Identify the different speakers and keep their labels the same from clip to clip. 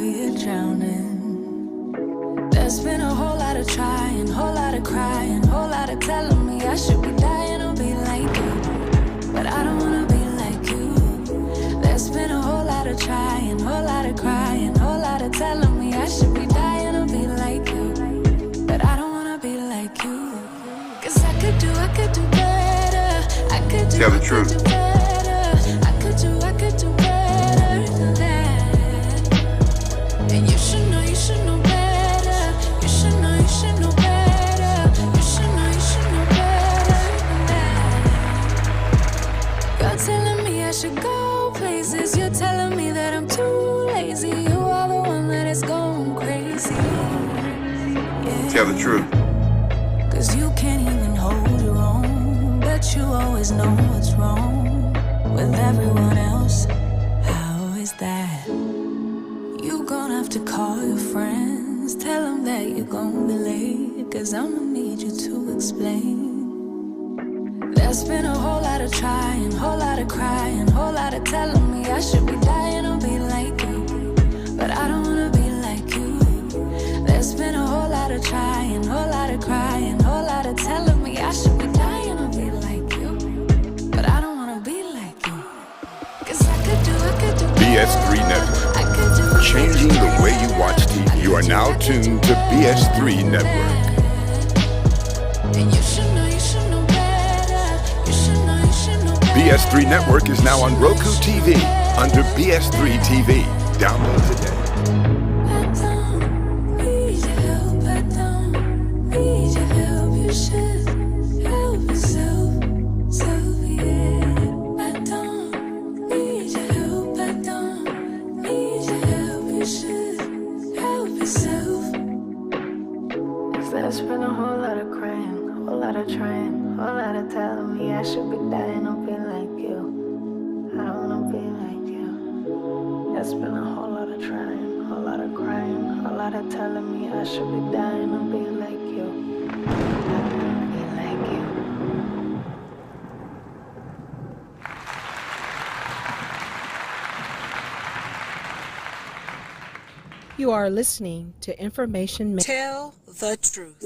Speaker 1: you're drowning. There's been a whole lot of trying, whole lot of crying, whole lot of telling me I should be dying or be like you, but I don't wanna be like you. There's been a whole lot of trying, whole lot of crying, whole lot of telling me I should be dying or be like you, but I don't wanna be like you. Cause I could do better. I could do,
Speaker 2: Tell the
Speaker 1: I could
Speaker 2: truth.
Speaker 1: do better. I could do better than that. And you should know better. You should know better. You should know better than that. You're telling me I should go places. You're telling me that I'm too lazy. You are the one that is going crazy. Yeah.
Speaker 2: Tell the truth.
Speaker 1: Cause you can't even hold your own, but you always know what's wrong with everyone else. How is that? You gonna have to call your friends, tell them that you're gonna be late, cause I'ma need you to explain. There's been a whole lot of trying, whole lot of crying, whole lot of telling me I should be dying or be like you, but I don't wanna be like you. There's been a whole lot of trying, whole lot of crying, whole lot of telling me I should be dying or be like you, but I don't wanna be like you. Cause I could do
Speaker 3: BS3 Network. Changing the way you watch TV. You are now tuned to BS3 Network.
Speaker 1: And you should know better. You should know better.
Speaker 3: BS3 Network is now on Roku TV under BS3 TV. Download today.
Speaker 1: I don't need your help. I don't need your help. You should help yourself. So yeah. I don't need your help. I don't need your help. You should help yourself. 'Cause there's been a whole lot of crying, whole lot of trying, whole lot of telling me I should be dying or be like you. I don't wanna be like you. There's been a whole lot of trying, whole lot of crying, whole lot of telling me I should be dying or be like you. I don't wanna be like you.
Speaker 4: You are listening to Information.
Speaker 5: Tell the truth.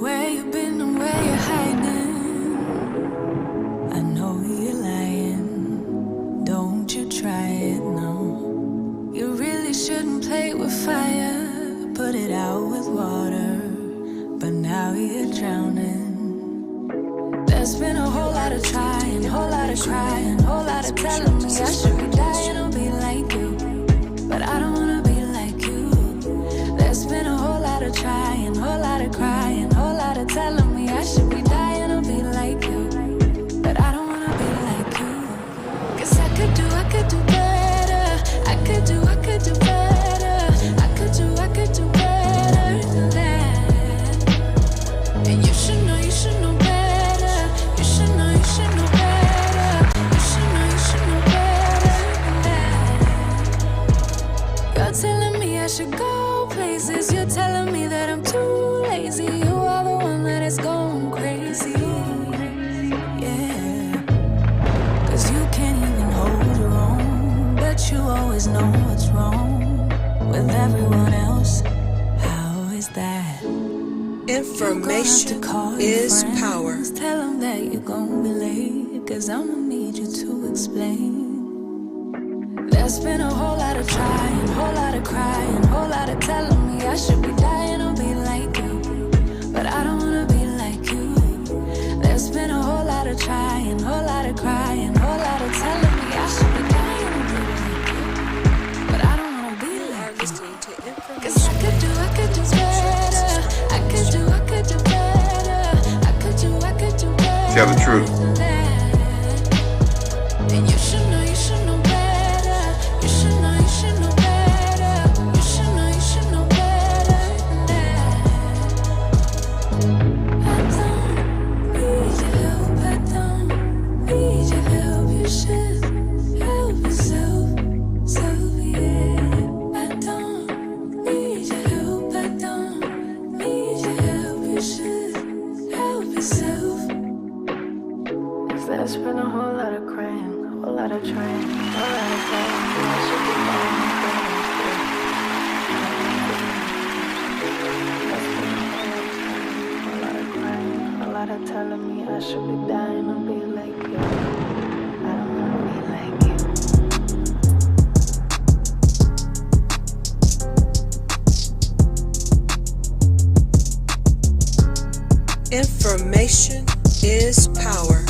Speaker 1: Where you been and where you hiding? I know you're lying. Don't you try it, no. You really shouldn't play with fire. Put it out with water. But now you're drowning. There's been a whole lot of trying, whole lot of crying, whole lot of telling me I should be dying or be like you, but I don't wanna be like you. There's been a whole lot of trying, whole lot of crying, whole lot of telling me I should be dying or be like you, but I don't wanna be like you. Cause I could do better. I could do better. I could do better than that. And you should know better. You should know better. You should know better than that. You're telling me I should go places. You're telling me that I'm too lazy. You are the one that is going crazy. Yeah. Cause you can't even hold your own, but you always know what's wrong with everyone else. How is that?
Speaker 5: Information is power.
Speaker 1: Tell them that you're gonna be late, cause I'ma need you to explain. There's been a whole lot of trying, whole lot of crying, whole lot of telling me I should be dying or be like you, but I don't wanna be like you. There's been a whole lot of trying, whole lot of crying, whole lot of telling me I should be dying or be like you, but I don't wanna be like you. Cause I could do better. I could do better. I could do better.
Speaker 2: Tell the truth.
Speaker 1: And you should know better. You should know better. You should know better than that. I don't need your help. I don't need your help. You should help yourself. So yeah. I don't need your help. I don't need your help. You should It's been a whole lot of crying, a whole lot of trying, a whole lot of crying. I should be dying, a lot of telling me I should be dying and be like you. I don't wanna be like you.
Speaker 5: Information is power.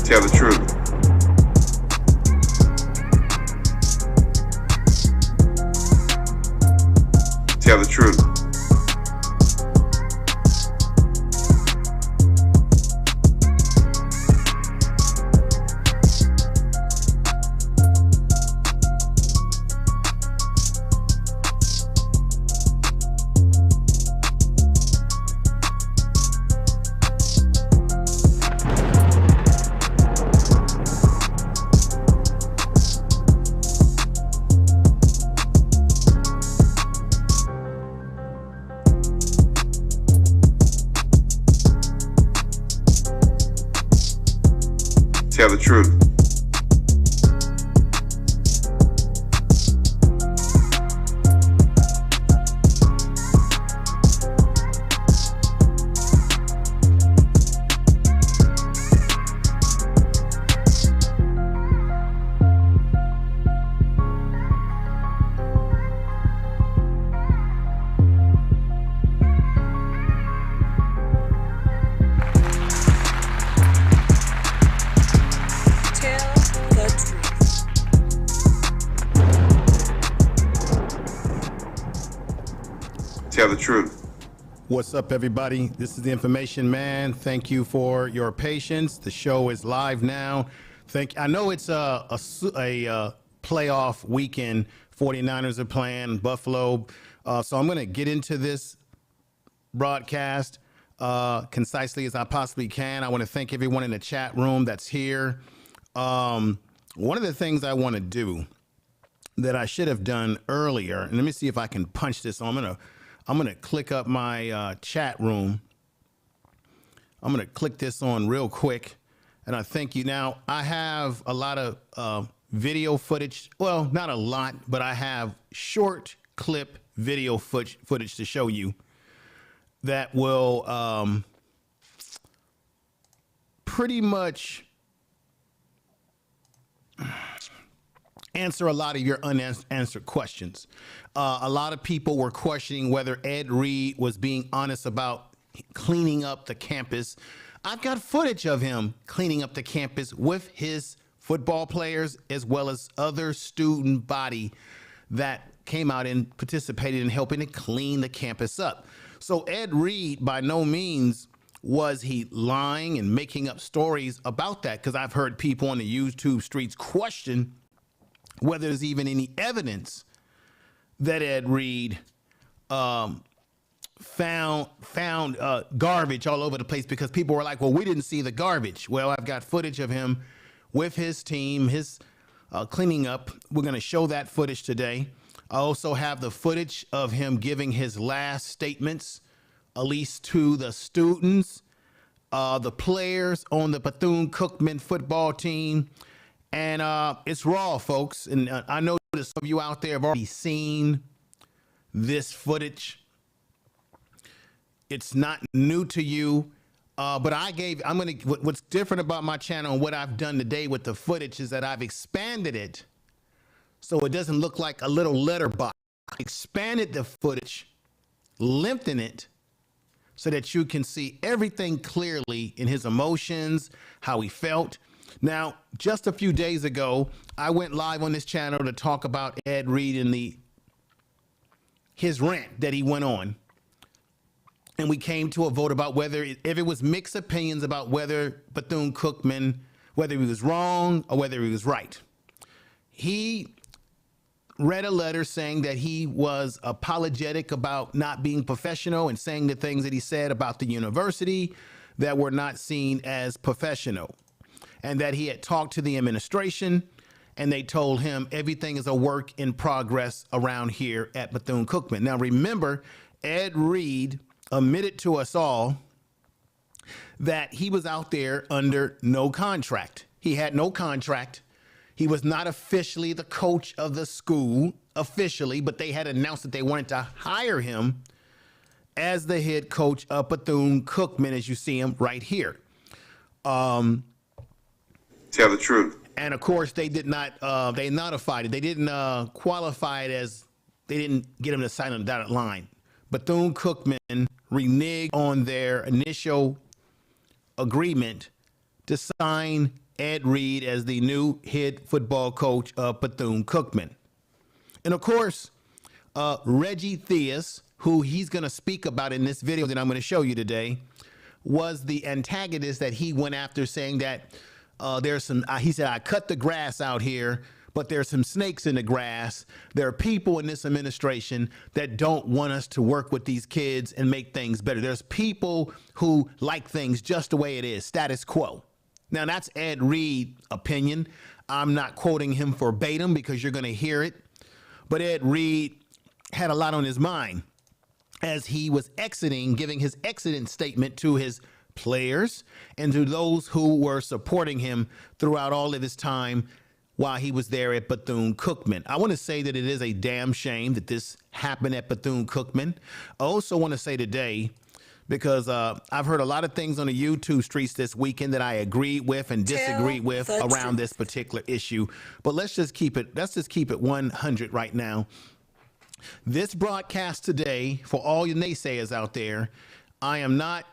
Speaker 3: Tell the truth. Tell the truth. Tell the truth. Tell the truth.
Speaker 2: What's up, everybody? This is the Information Man. Thank you for your patience. The show is live now. I know it's a playoff weekend. 49ers are playing Buffalo. So I'm going to get into this broadcast concisely as I possibly can. I want to thank everyone in the chat room that's here. One of the things I want to do that I should have done earlier, and let me see if I can punch this on. I'm going to click up my chat room. I'm going to click this on real quick. And I thank you. Now, I have a lot of video footage. Well, not a lot, but I have short clip video footage to show you that will pretty much answer a lot of your unanswered questions. A lot of people were questioning whether Ed Reed was being honest about cleaning up the campus. I've got footage of him cleaning up the campus with his football players as well as other student body that came out and participated in helping to clean the campus up. So Ed Reed, by no means was he lying and making up stories about that, because I've heard people on the YouTube streets question whether there's even any evidence that Ed Reed found garbage all over the place, because people were like, well, we didn't see the garbage. Well, I've got footage of him with his team, his cleaning up. We're going to show that footage today. I also have the footage of him giving his last statements, at least to the students, the players on the Bethune-Cookman football team. And it's raw, folks. And I know that some of you out there have already seen this footage. It's not new to you. But what's different about my channel and what I've done today with the footage is that I've expanded it so it doesn't look like a little letterbox. I expanded the footage, lengthened it so that you can see everything clearly in his emotions, how he felt. Now, just a few days ago, I went live on this channel to talk about Ed Reed and his rant that he went on. And we came to a vote about if it was mixed opinions about whether Bethune-Cookman, whether he was wrong or whether he was right. he read a letter saying that he was apologetic about not being professional and saying the things that he said about the university that were not seen as professional, and that he had talked to the administration and they told him everything is a work in progress around here at Bethune-Cookman. Now, remember, Ed Reed admitted to us all that he was out there under no contract. He had no contract. He was not officially the coach of the school, officially, but they had announced that they wanted to hire him as the head coach of Bethune-Cookman, as you see him right here.
Speaker 3: Tell the truth.
Speaker 2: And of course, they did not, they notified it. They didn't qualify it as, they didn't get him to sign on the dotted line. Bethune-Cookman reneged on their initial agreement to sign Ed Reed as the new head football coach of Bethune-Cookman. And of course, Reggie Theus, who he's going to speak about in this video that I'm going to show you today, was the antagonist that he went after, saying that there's some, he said, I cut the grass out here, but there's some snakes in the grass. There are people in this administration that don't want us to work with these kids and make things better. There's people who like things just the way it is, status quo. Now, that's Ed Reed's opinion. I'm not quoting him verbatim because you're going to hear it. But Ed Reed had a lot on his mind as he was exiting, giving his exit statement to his players and to those who were supporting him throughout all of his time while he was there at Bethune-Cookman. I want to say that it is a damn shame that this happened at Bethune-Cookman. I also want to say today, because I've heard a lot of things on the YouTube streets this weekend that I agreed with and disagreed with around this particular issue. But let's just keep it 100 right now. This broadcast today, for all you naysayers out there, I am not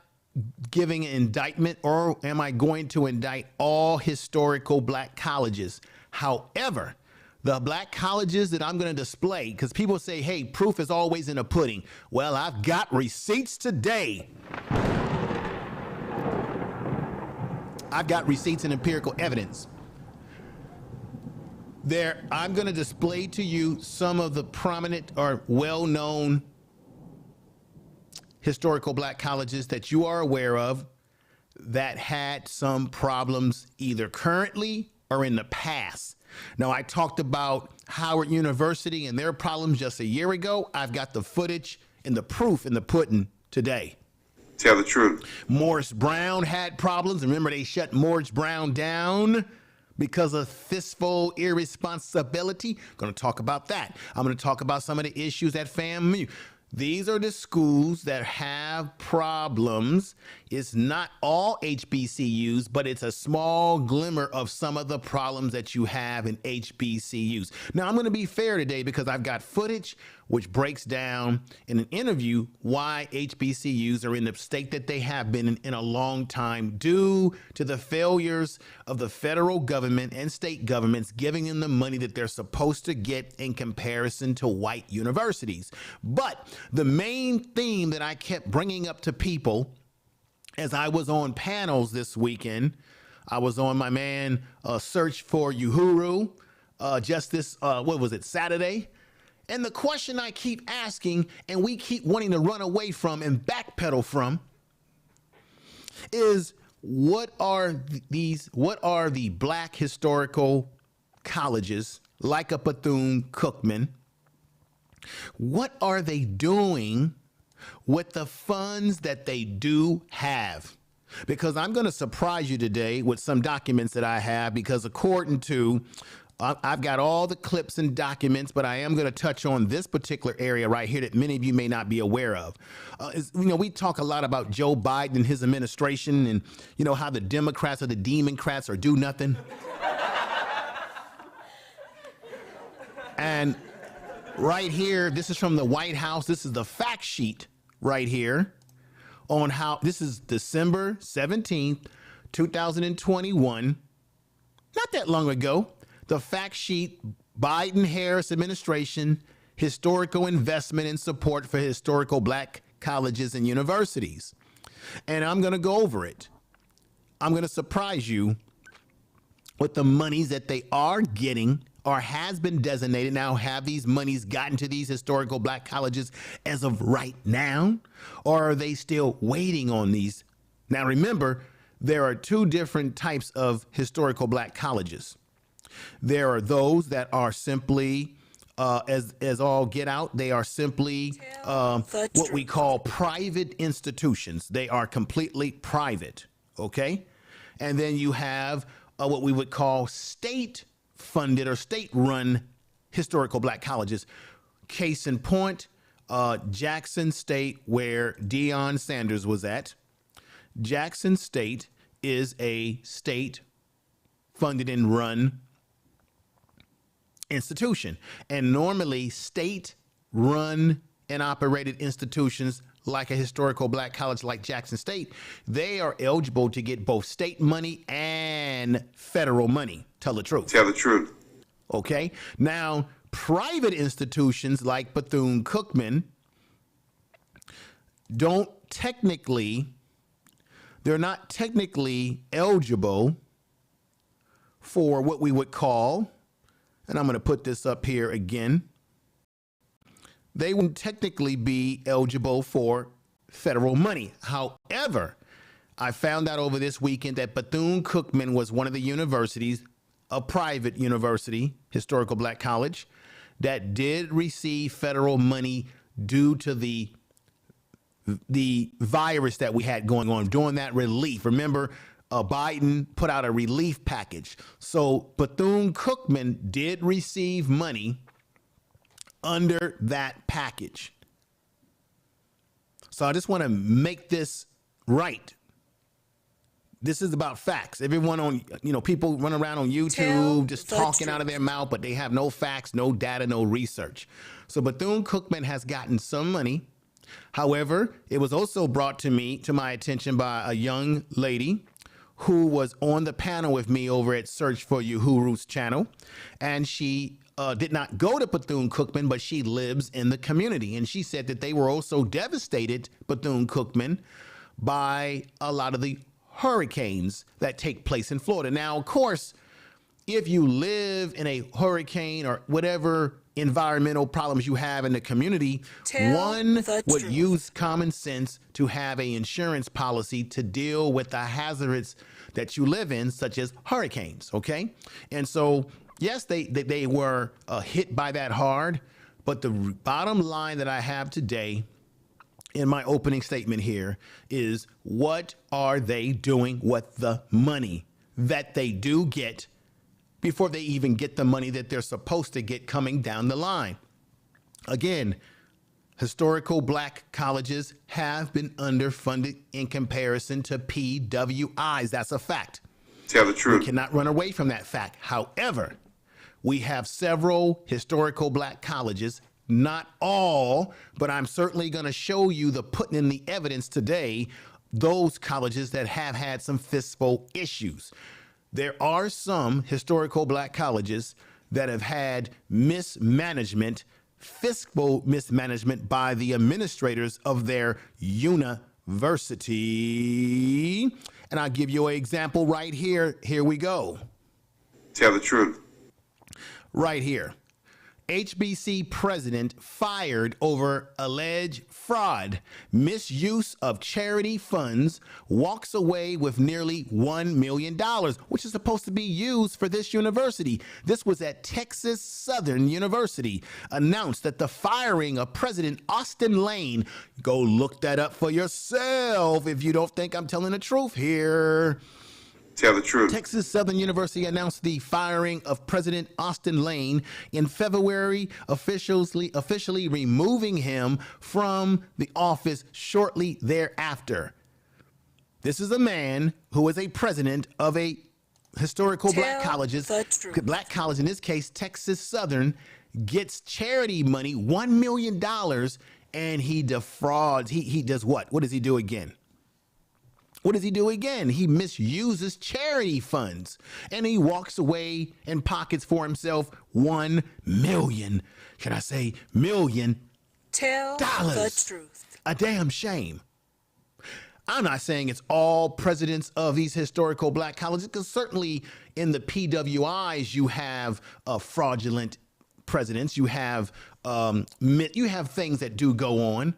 Speaker 2: giving an indictment, or am I going to indict all historical black colleges. However, the black colleges that I'm going to display, because people say, hey, proof is always in the pudding. Well, I've got receipts today. I've got receipts and empirical evidence. There, I'm going to display to you some of the prominent or well-known historical black colleges that you are aware of that had some problems either currently or in the past. Now, I talked about Howard University and their problems just a year ago. I've got the footage and the proof in the pudding today.
Speaker 3: Tell the truth.
Speaker 2: Morris Brown had problems. Remember, they shut Morris Brown down because of fistful irresponsibility. Going to talk about that. I'm going to talk about some of the issues at FAMU. These are the schools that have problems. It's not all HBCUs, but it's a small glimmer of some of the problems that you have in HBCUs. Now, I'm going to be fair today because I've got footage which breaks down in an interview why HBCUs are in the state that they have been in a long time due to the failures of the federal government and state governments giving them the money that they're supposed to get in comparison to white universities. But the main theme that I kept bringing up to people as I was on panels this weekend, I was on my man Search for Uhuru just this, what was it, Saturday? And the question I keep asking and we keep wanting to run away from and backpedal from is what are the black historical colleges like a Bethune-Cookman? What are they doing with the funds that they do have? Because I'm going to surprise you today with some documents that I have, because according to, I've got all the clips and documents, but I am going to touch on this particular area right here that many of you may not be aware of. We talk a lot about Joe Biden and his administration and, how the Democrats or the Democrats or do nothing. And right here, this is from the White House. This is the fact sheet right here on how this is December 17th, 2021. Not that long ago. The fact sheet, Biden-Harris administration, historical investment and support for historical black colleges and universities. And I'm going to go over it. I'm going to surprise you with the monies that they are getting or has been designated? Now, have these monies gotten to these historical black colleges as of right now? Or are they still waiting on these? Now, remember, there are two different types of historical black colleges. There are those that are simply, as all get out, they are simply what we call private institutions. They are completely private, okay? And then you have what we would call state-funded or state-run historical black colleges. Case in point, Jackson State, where Deion Sanders was at. Jackson State is a state-funded and run institution. And normally state-run and operated institutions like a historical black college like Jackson State, they are eligible to get both state money and federal money. Tell the truth.
Speaker 3: Tell the truth.
Speaker 2: Okay. Now, private institutions like Bethune-Cookman they're not technically eligible for what we would call, and I'm going to put this up here again, they wouldn't technically be eligible for federal money. However, I found out over this weekend that Bethune-Cookman was one of the universities, a private university, historical black college, that did receive federal money due to the virus that we had going on during that relief. Remember, Biden put out a relief package. So Bethune-Cookman did receive money under that package. So I just want to make this right. This is about facts. Everyone on, people run around on YouTube just talking out of their mouth, but they have no facts, no data, no research. So Bethune-Cookman has gotten some money. However, it was also brought to my attention by a young lady who was on the panel with me over at Search for Uhuru's channel. And she did not go to Bethune-Cookman, but she lives in the community. And she said that they were also devastated, Bethune-Cookman, by a lot of the hurricanes that take place in Florida. Now, of course, if you live in a hurricane or whatever environmental problems you have in the community, one would use common sense to have an insurance policy to deal with the hazards that you live in, such as hurricanes, okay? And so, yes, they were hit by that hard, but the bottom line that I have today in my opening statement here is, what are they doing with the money that they do get before they even get the money that they're supposed to get coming down the line? Again, historical black colleges have been underfunded in comparison to PWIs. That's a fact.
Speaker 3: Tell the truth.
Speaker 2: We cannot run away from that fact. However, we have several historical black colleges, not all, but I'm certainly going to show you putting in the evidence today, those colleges that have had some fiscal issues. There are some historical black colleges that have had mismanagement, fiscal mismanagement by the administrators of their university. And I'll give you an example right here. Here we go.
Speaker 3: Tell the truth.
Speaker 2: Right here. HBC president fired over alleged fraud, misuse of charity funds, walks away with nearly $1 million, which is supposed to be used for this university. This was at Texas Southern University. Announced that the firing of President Austin Lane, go look that up for yourself if you don't think I'm telling the truth here.
Speaker 3: Tell the truth.
Speaker 2: Texas Southern University announced the firing of President Austin Lane in February, officially removing him from the office shortly thereafter. This is a man who is a president of a historical black college, in this case, Texas Southern, gets charity money, $1 million, and he defrauds. He does what? What does he do again? What does he do again? He misuses charity funds, and he walks away and pockets for himself $1 million. Can I say million?
Speaker 5: Tell
Speaker 2: dollars.
Speaker 5: the truth.
Speaker 2: A damn shame. I'm not saying it's all presidents of these historical black colleges, because certainly in the PWIs you have fraudulent presidents, you have things that do go on.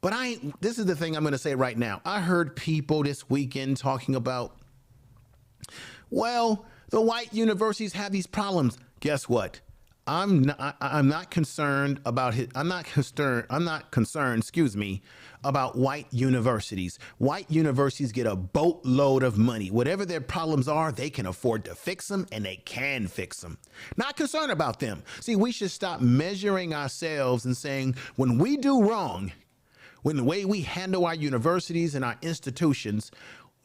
Speaker 2: But this is the thing I'm going to say right now. I heard people this weekend talking about, well, the white universities have these problems. Guess what? I'm not concerned about I'm not concerned, excuse me, about white universities. White universities get a boatload of money. Whatever their problems are, they can afford to fix them, and they can fix them. Not concerned about them. See, we should stop measuring ourselves and saying when we do wrong, when the way we handle our universities and our institutions,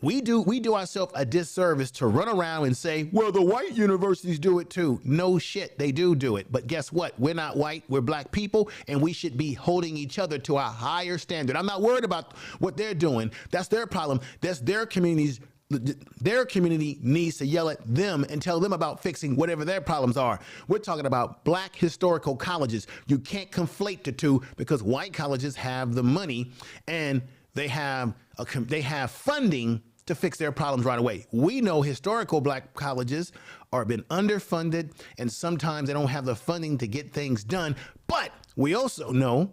Speaker 2: we do ourselves a disservice to run around and say, well, the white universities do it too. No shit, they do it. But guess what? We're not white, we're black people, and we should be holding each other to a higher standard. I'm not worried about what they're doing. That's their problem. That's their communities. Their community needs to yell at them and tell them about fixing whatever their problems are. We're talking about black historical colleges. You can't conflate the two, because white colleges have the money and they have funding to fix their problems right away. We know historical black colleges are been underfunded, and sometimes they don't have the funding to get things done. But we also know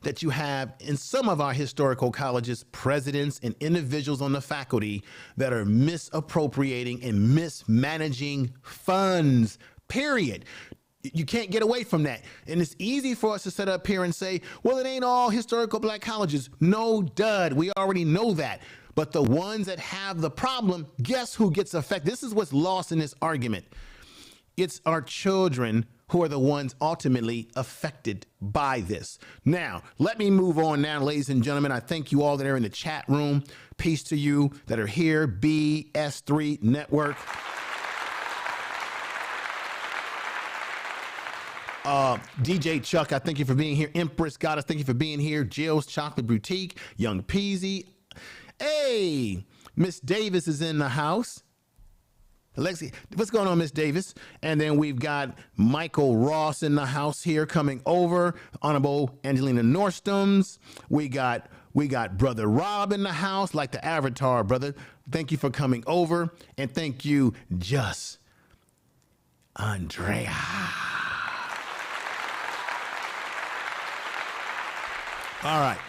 Speaker 2: that you have in some of our historical colleges presidents and individuals on the faculty that are misappropriating and mismanaging funds, period. You can't get away from that. And it's easy for us to sit up here and say, well, it ain't all historical black colleges. No, dud. We already know that. But the ones that have the problem, guess who gets affected? This is what's lost in this argument. It's our children who are the ones ultimately affected by this. Now, let me move on now, ladies and gentlemen. I thank you all that are in the chat room. Peace to you that are here, BS3 Network. DJ Chuck, I thank you for being here. Empress Goddess, thank you for being here. Jill's Chocolate Boutique, Young Peasy. Hey, Miss Davis is in the house. Alexi, what's going on, Miss Davis? And then we've got Michael Ross in the house here coming over. Honorable Angelina Nordstrom's. We got Brother Rob in the house, like the Avatar, brother. Thank you for coming over. And thank you, Just Andrea. All right.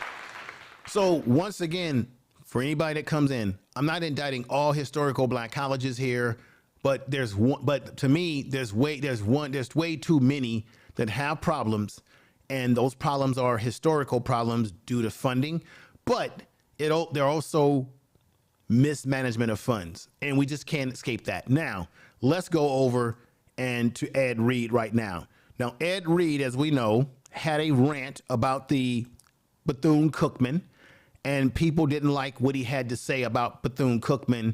Speaker 2: So once again, for anybody that comes in, I'm not indicting all historical black colleges here, but to me, there's way too many that have problems, and those problems are historical problems due to funding, but they're also mismanagement of funds, and we just can't escape that. Now, let's go over and to Ed Reed right now. Now, Ed Reed, as we know, had a rant about the Bethune-Cookman, and people didn't like what he had to say about Bethune-Cookman,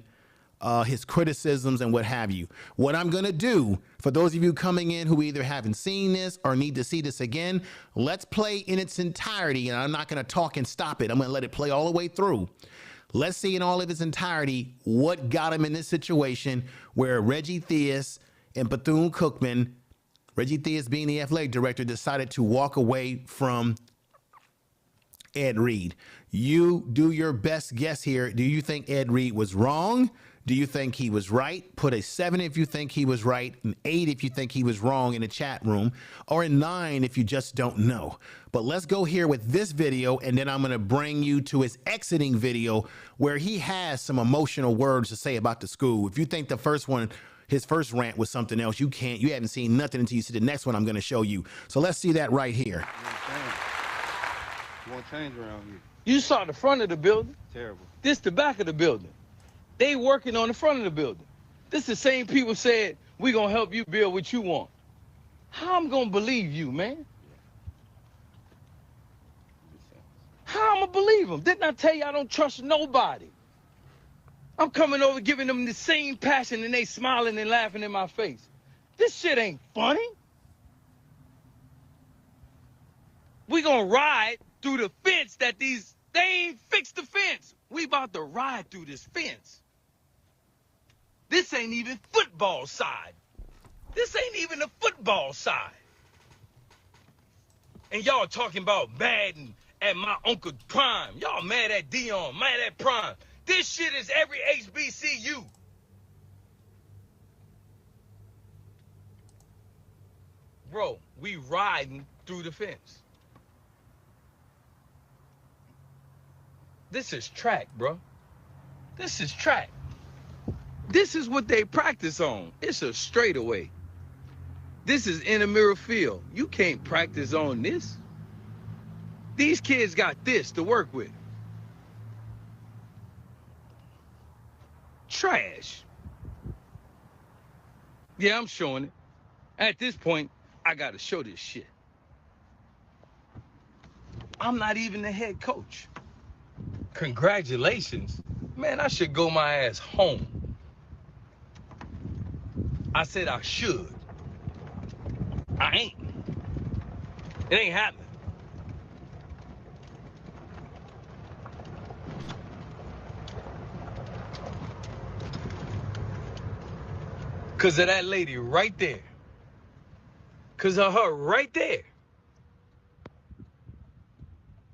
Speaker 2: his criticisms and what have you. What I'm going to do, for those of you coming in who either haven't seen this or need to see this again, let's play in its entirety, and I'm not going to talk and stop it. I'm going to let it play all the way through. Let's see in all of its entirety what got him in this situation where Reggie Theus and Bethune-Cookman, Reggie Theus being the athletic director, decided to walk away from Ed Reed. You do your best guess here. Do you think Ed Reed was wrong? Do you think he was right? Put a 7 if you think he was right, an 8 if you think he was wrong in the chat room, or a 9 if you just don't know. But let's go here with this video, and then I'm going to bring you to his exiting video where he has some emotional words to say about the school. If you think the first one, his first rant was something else, you haven't seen nothing until you see the next one I'm going to show you. So let's see that right here.
Speaker 6: Won't change around here.
Speaker 7: You saw the front of the building.
Speaker 6: Terrible.
Speaker 7: This the back of the building. They working on the front of the building. This the same people said, we gonna help you build what you want. How I'm gonna believe you, man? How I'm gonna believe them? Didn't I tell you I don't trust nobody? I'm coming over giving them the same passion and they smiling and laughing in my face. This shit ain't funny. We gonna ride through the fence that they ain't fixed the fence. We about to ride through this fence. This ain't even football side. This ain't even the football side. And y'all talking about Madden at my Uncle Prime. Y'all mad at Deion, mad at Prime. This shit is every HBCU. Bro, we riding through the fence. This is track, bro. This is track. This is what they practice on. It's a straightaway. This is intramural field. You can't practice on this. These kids got this to work with. Trash. Yeah, I'm showing it. At this point, I gotta show this shit. I'm not even the head coach. Congratulations. Man, I should go my ass home. I said I should. I ain't. It ain't happening. Cause of that lady right there. Cause of her right there.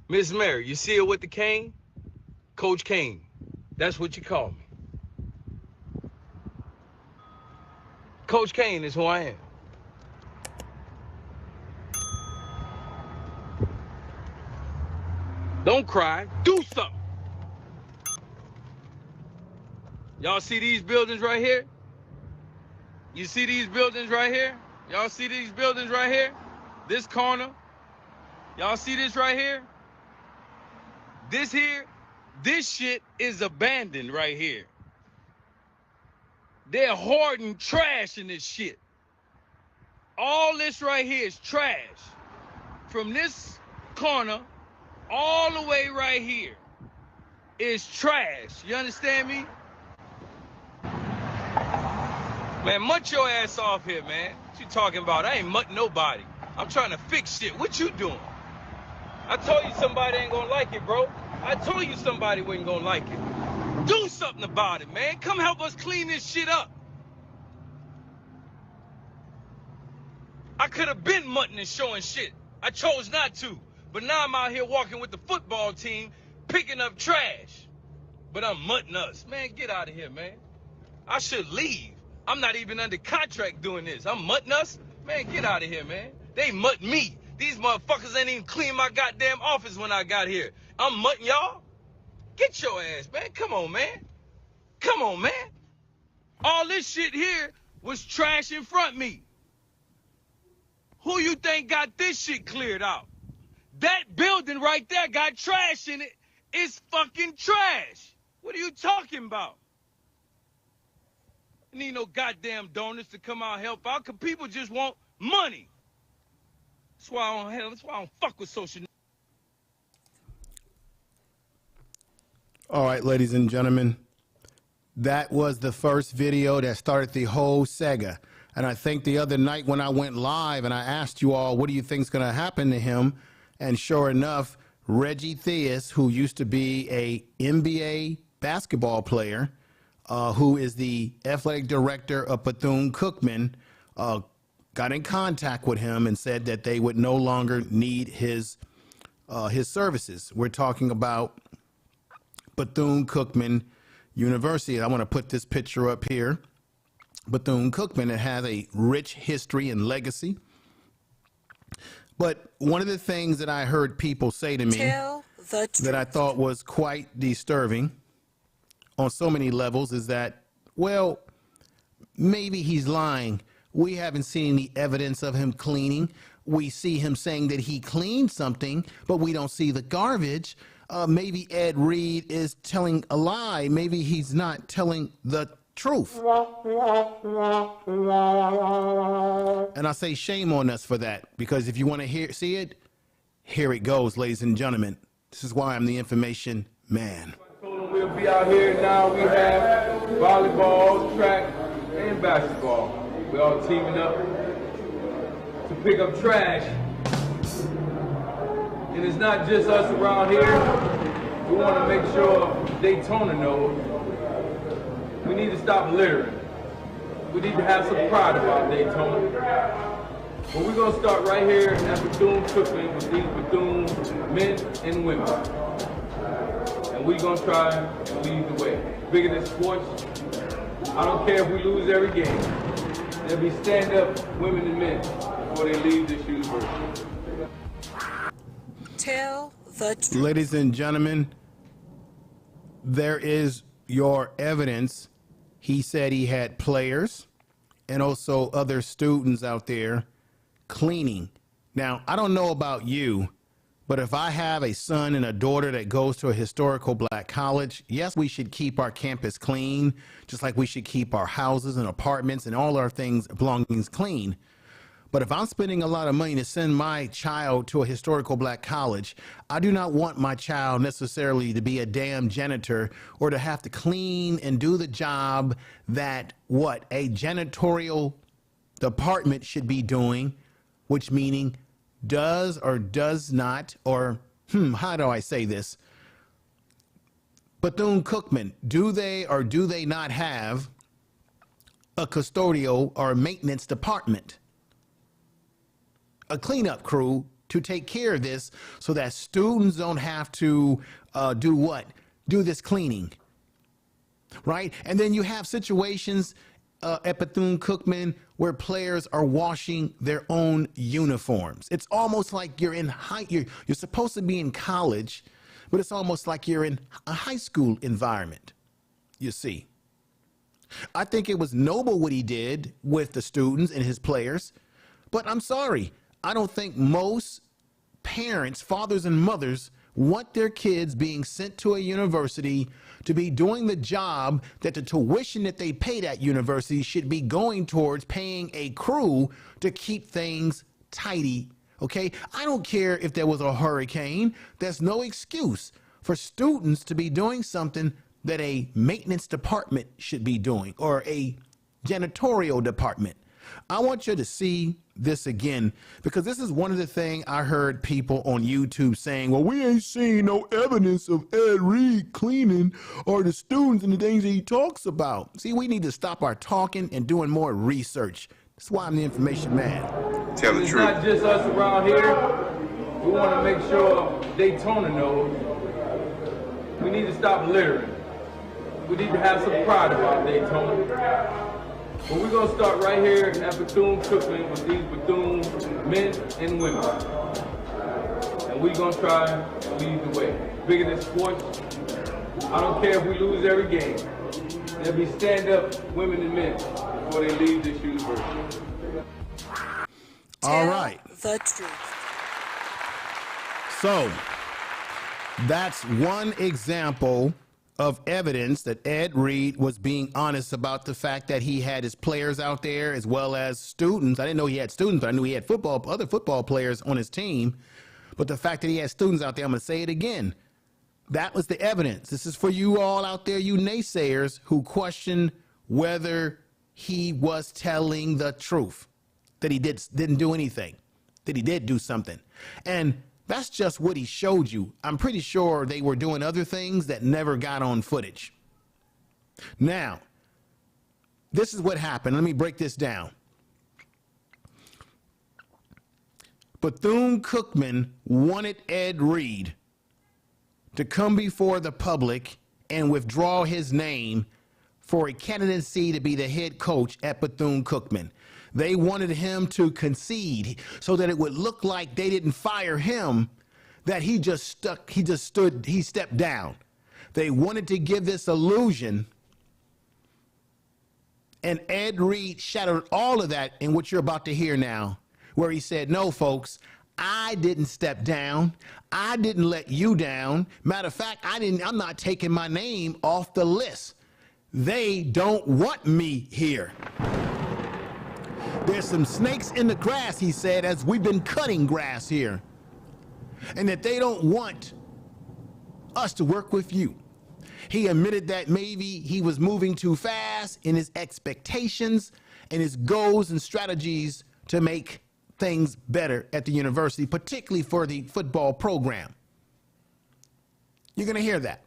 Speaker 7: Miss Mary, you see her with the cane? Coach Kane. That's what you call me. Coach Kane is who I am. Don't cry. Do something. Y'all see these buildings right here? You see these buildings right here? Y'all see these buildings right here? This corner? Y'all see this right here? This here? This shit is abandoned right here. They're hoarding trash in this shit. All this right here is trash. From this corner all the way right here is trash. You understand me? Man, mutt your ass off here, man. What you talking about? I ain't mutting nobody. I'm trying to fix shit. What you doing? I told you somebody ain't gonna like it, bro. I told you somebody wasn't gonna like it. Do something about it, man. Come help us clean this shit up. I could have been mutting and showing shit. I chose not to. But now I'm out here walking with the football team, picking up trash. But I'm mutting us. Man, get out of here, man. I should leave. I'm not even under contract doing this. I'm mutting us? Man, get out of here, man. They mutt me. These motherfuckers ain't even clean my goddamn office when I got here. I'm mutting y'all? Get your ass, man. Come on, man. Come on, man. All this shit here was trash in front of me. Who you think got this shit cleared out? That building right there got trash in it. It's fucking trash. What are you talking about? I need no goddamn donors to come out and help out, because people just want money. That's why I don't fuck with social.
Speaker 2: All right, ladies and gentlemen, that was the first video that started the whole saga. And I think the other night when I went live and I asked you all, what do you think's going to happen to him? And sure enough, Reggie Theus, who used to be a NBA basketball player, who is the athletic director of Bethune-Cookman, got in contact with him and said that they would no longer need his services. We're talking about Bethune-Cookman University. I want to put this picture up here. Bethune-Cookman, it has a rich history and legacy. But one of the things that I heard people say to me that I thought was quite disturbing on so many levels is that, well, maybe he's lying. We haven't seen any evidence of him cleaning. We see him saying that he cleaned something, but we don't see the garbage. Maybe Ed Reed is telling a lie. Maybe he's not telling the truth. And I say shame on us for that, because if you want to see it, here it goes, ladies and gentlemen. This is why I'm the information man.
Speaker 6: We'll be out here now. We have volleyball, track, and basketball. We're all teaming up to pick up trash. And it's not just us around here. We want to make sure Daytona knows we need to stop littering. We need to have some pride about Daytona. But we're going to start right here at Bethune-Cookman with these Bethune men and women. And we're going to try and lead the way. Bigger than sports, I don't care if we lose every game. There'll be stand-up women and men before they leave this university.
Speaker 5: Tell the truth.
Speaker 2: Ladies and gentlemen, there is your evidence. He said he had players and also other students out there cleaning. Now, I don't know about you, but if I have a son and a daughter that goes to a historical black college, yes, we should keep our campus clean, just like we should keep our houses and apartments and all our belongings clean. But if I'm spending a lot of money to send my child to a historical black college, I do not want my child necessarily to be a damn janitor or to have to clean and do the job that a janitorial department should be doing, which meaning does or does not, or how do I say this? Bethune-Cookman, do they or do they not have a custodial or maintenance department? A cleanup crew to take care of this so that students don't have to do this cleaning, right? And then you have situations at Bethune-Cookman where players are washing their own uniforms. It's almost like you're supposed to be in college, but it's almost like you're in a high school environment, you see. I think it was noble what he did with the students and his players, but I'm sorry. I don't think most parents, fathers and mothers, want their kids being sent to a university to be doing the job that the tuition that they paid at university should be going towards paying a crew to keep things tidy. Okay, I don't care if there was a hurricane. There's no excuse for students to be doing something that a maintenance department should be doing or a janitorial department. I want you to see this again, because this is one of the things I heard people on YouTube saying, well, we ain't seen no evidence of Ed Reed cleaning or the students and the things that he talks about. See, we need to stop our talking and doing more research. That's why I'm the information man.
Speaker 3: Tell the
Speaker 6: It's
Speaker 3: truth.
Speaker 6: not just us around here. We want to make sure Daytona knows. We need to stop littering. We need to have some pride about Daytona. But we're going to start right here at Bethune-Cookman with these Bethune men and women. And we're going to try and lead the way. Bigger than sports, I don't care if we lose every game. There'll be stand-up women and men before they leave this university.
Speaker 2: All right.
Speaker 5: The truth.
Speaker 2: So that's one example of evidence that Ed Reed was being honest about the fact that he had his players out there as well as students. I didn't know he had students, but I knew he had other football players on his team. But the fact that he had students out there, I'm going to say it again. That was the evidence. This is for you all out there, you naysayers who question whether he was telling the truth, that he didn't do anything, that he did do something. And that's just what he showed you. I'm pretty sure they were doing other things that never got on footage. Now, this is what happened. Let me break this down. Bethune-Cookman wanted Ed Reed to come before the public and withdraw his name for a candidacy to be the head coach at Bethune-Cookman. They wanted him to concede so that it would look like they didn't fire him, that he stepped down. They wanted to give this illusion, and Ed Reed shattered all of that in what you're about to hear now, where he said, no, folks, I didn't step down. I didn't let you down. Matter of fact, I'm not taking my name off the list. They don't want me here. There's some snakes in the grass, he said, as we've been cutting grass here. And that they don't want us to work with you. He admitted that maybe he was moving too fast in his expectations and his goals and strategies to make things better at the university, particularly for the football program. You're going to hear that.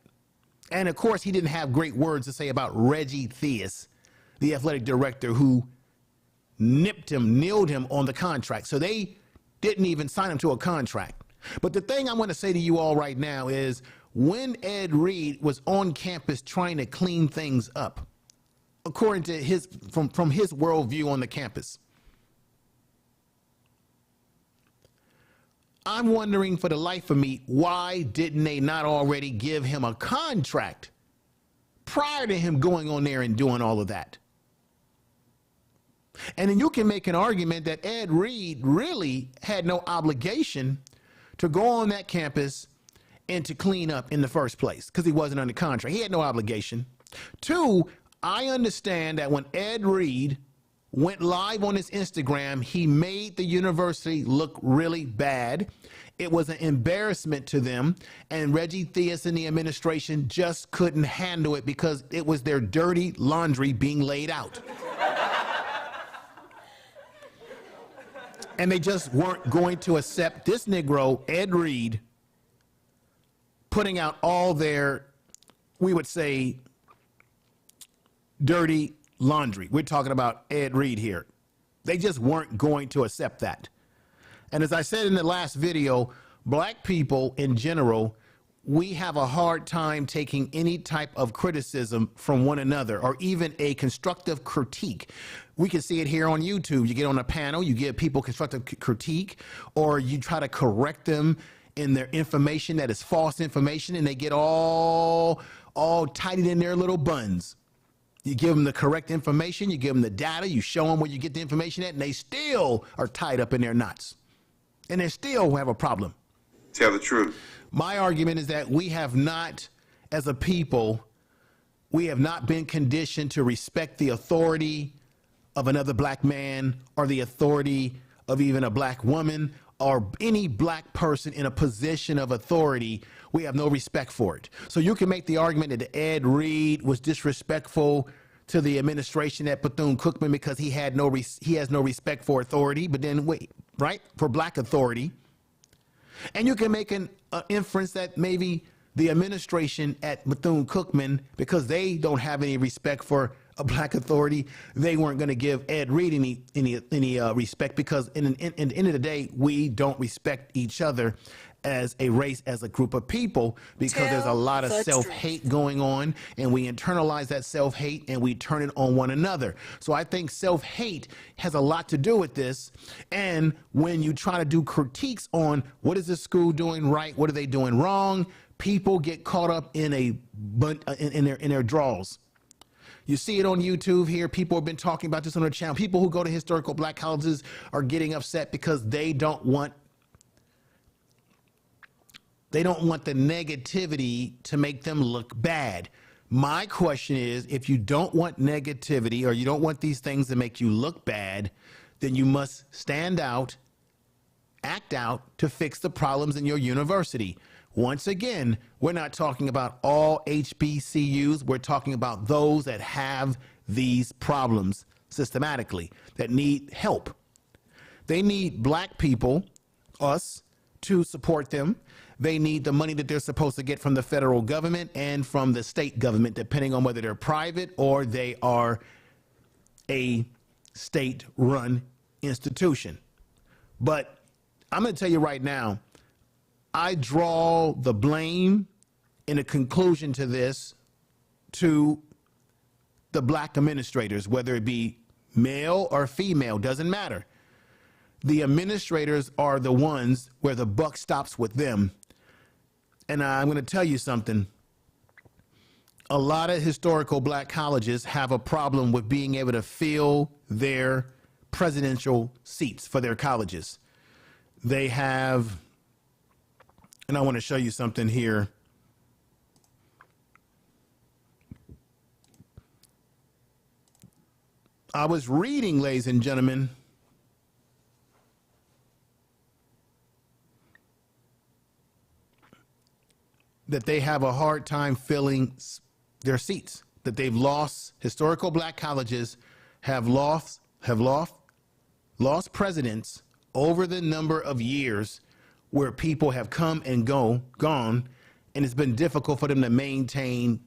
Speaker 2: And of course, he didn't have great words to say about Reggie Theus, the athletic director, who nailed him on the contract. So they didn't even sign him to a contract. But the thing I want to say to you all right now is when Ed Reed was on campus trying to clean things up, according to his, from his worldview on the campus, I'm wondering for the life of me, why didn't they not already give him a contract prior to him going on there and doing all of that? And then you can make an argument that Ed Reed really had no obligation to go on that campus and to clean up in the first place because he wasn't under contract. He had no obligation. Two, I understand that when Ed Reed went live on his Instagram, he made the university look really bad. It was an embarrassment to them, and Reggie Theus and the administration just couldn't handle it because it was their dirty laundry being laid out. And they just weren't going to accept this Negro, Ed Reed, putting out all their, we would say, dirty laundry. We're talking about Ed Reed here. They just weren't going to accept that. And as I said in the last video, black people in general, we have a hard time taking any type of criticism from one another or even a constructive critique. We can see it here on YouTube. You get on a panel, you give people constructive critique, or you try to correct them in their information that is false information, and they get all tightened in their little buns. You give them the correct information, you give them the data, you show them where you get the information at, and they still are tied up in their knots. And they still have a problem.
Speaker 3: Tell the truth.
Speaker 2: My argument is that we have not, as a people, we have not been conditioned to respect the authority of another black man or the authority of even a black woman or any black person in a position of authority. We have no respect for it. So you can make the argument that Ed Reed was disrespectful to the administration at Bethune-Cookman because he has no respect for authority, but then wait, right, for black authority. And you can make an inference that maybe the administration at Bethune-Cookman, because they don't have any respect for a black authority, they weren't going to give Ed Reed any respect because in the end of the day, we don't respect each other as a race, as a group of people, because there's a lot of self-hate going on, and we internalize that self-hate and we turn it on one another. So I think self-hate has a lot to do with this. And when you try to do critiques on what is this school doing right, what are they doing wrong, people get caught up in their draws. You see it on YouTube here. People have been talking about this on their channel. People who go to historical black colleges are getting upset because they don't want the negativity to make them look bad. My question is, if you don't want negativity or you don't want these things to make you look bad, then you must stand out, act out to fix the problems in your university. Once again, we're not talking about all HBCUs. We're talking about those that have these problems systematically, that need help. They need black people, us, to support them. They need the money that they're supposed to get from the federal government and from the state government, depending on whether they're private or they are a state-run institution. But I'm going to tell you right now, I draw the blame in a conclusion to this to the black administrators, whether it be male or female, doesn't matter. The administrators are the ones where the buck stops with them. And I'm going to tell you something. A lot of historical black colleges have a problem with being able to fill their presidential seats for their colleges. They have, and I want to show you something here. I was reading, ladies and gentlemen, that they have a hard time filling their seats, that they've lost. Historical black colleges have lost presidents over the number of years where people have come and gone, and it's been difficult for them to maintain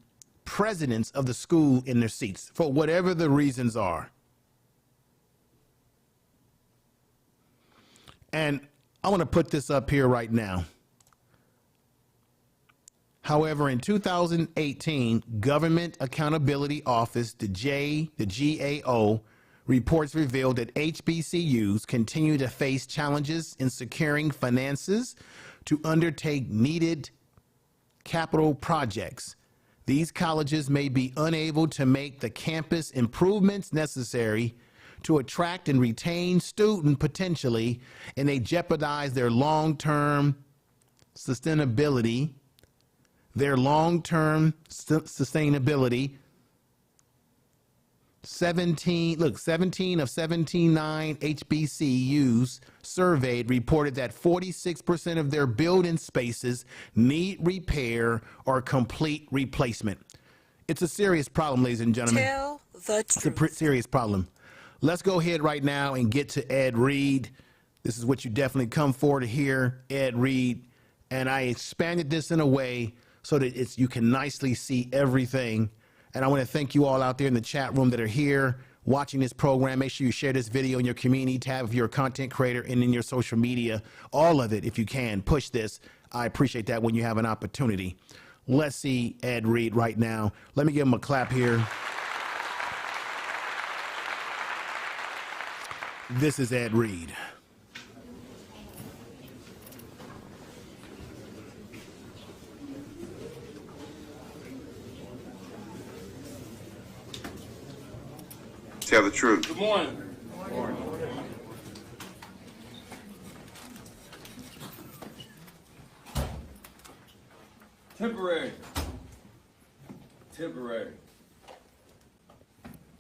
Speaker 2: presidents of the school in their seats for whatever the reasons are. And I want to put this up here right now. However, in 2018, Government Accountability Office, the GAO, reports revealed that HBCUs continue to face challenges in securing finances to undertake needed capital projects. These colleges may be unable to make the campus improvements necessary to attract and retain students potentially, and they jeopardize their long-term sustainability. 17 of 79 HBCUs surveyed reported that 46% of their building spaces need repair or complete replacement. It's a serious problem, ladies and gentlemen.
Speaker 5: Tell the truth.
Speaker 2: It's a serious problem. Let's go ahead right now and get to Ed Reed. This is what you definitely come for to hear, Ed Reed. And I expanded this in a way so that you can nicely see everything. And I want to thank you all out there in the chat room that are here watching this program. Make sure you share this video in your community tab if you're a content creator and in your social media. All of it, if you can, push this. I appreciate that when you have an opportunity. Let's see Ed Reed right now. Let me give him a clap here. This is Ed Reed.
Speaker 3: Tell the truth.
Speaker 6: Good morning. Temporary.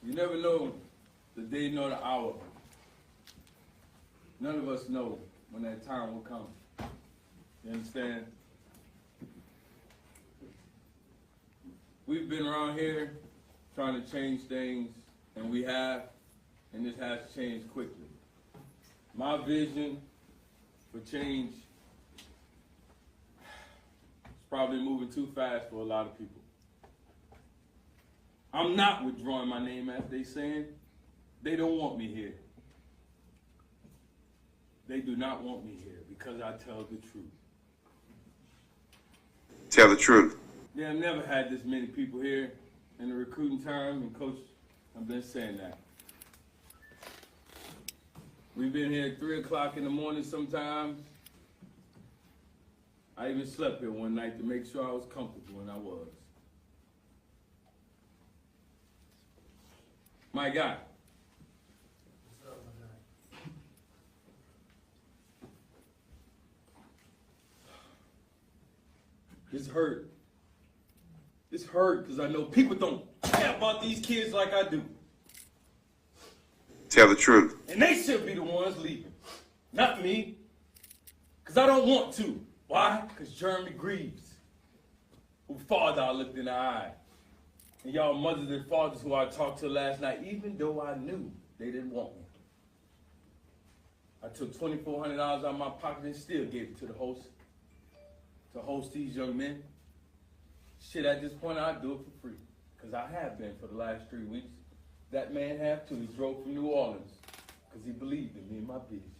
Speaker 6: You never know the day nor the hour. None of us know when that time will come. You understand? We've been around here trying to change things, and we have, and this has to change quickly. My vision for change is probably moving too fast for a lot of people. I'm not withdrawing my name, as they saying. They don't want me here. They do not want me here because I tell the truth.
Speaker 3: Tell the truth.
Speaker 6: Yeah, I've never had this many people here in the recruiting time, and Coach, I've been saying that. We've been here at 3 o'clock in the morning sometimes. I even slept here one night to make sure I was comfortable, and I was. My guy. This hurt. This hurt because I know people don't care about these kids like I do.
Speaker 3: Tell the truth.
Speaker 6: And they should be the ones leaving, not me. Because I don't want to. Why? Because Jeremy Greaves, who father I looked in the eye, and y'all mothers and fathers who I talked to last night, even though I knew they didn't want me. I took $2,400 out of my pocket and still gave it to the host, to host these young men. Shit, at this point, I'd do it for free. Because I have been for the last 3 weeks. That man have too. He drove from New Orleans because he believed in me and my vision.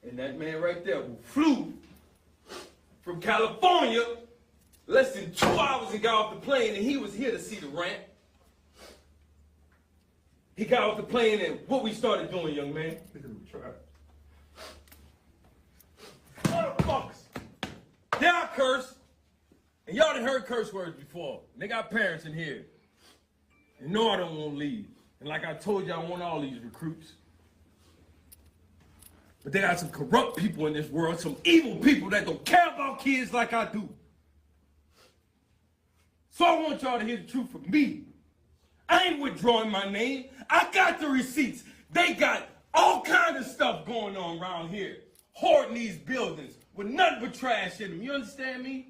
Speaker 6: And that man right there who flew from California less than 2 hours and got off the plane, and he was here to see the ramp. He got off the plane, and what we started doing, young man? Motherfuckers. Yeah, I curse. And y'all done heard curse words before. They got parents in here. You know I don't want to leave. And like I told you, I want all these recruits. But they got some corrupt people in this world, some evil people that don't care about kids like I do. So I want y'all to hear the truth from me. I ain't withdrawing my name. I got the receipts. They got all kinds of stuff going on around here. Hoarding these buildings with nothing but trash in them. You understand me?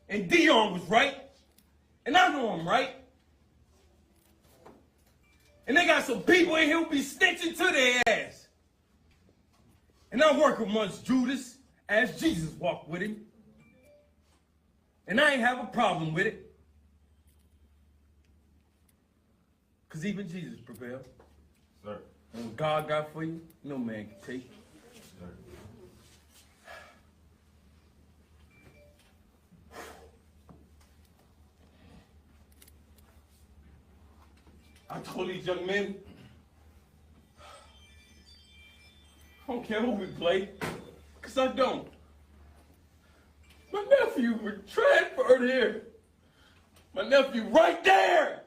Speaker 6: And Deion was right. And I know I'm right. And they got some people in here who be snitching to their ass. And I work amongst Judas as Jesus walked with him. And I ain't have a problem with it. Because even Jesus prevailed.
Speaker 8: Sir.
Speaker 6: And what God got for you, no man can take. I told these young men, I don't care who we play, because I don't. My nephew was transferred here. My nephew right there.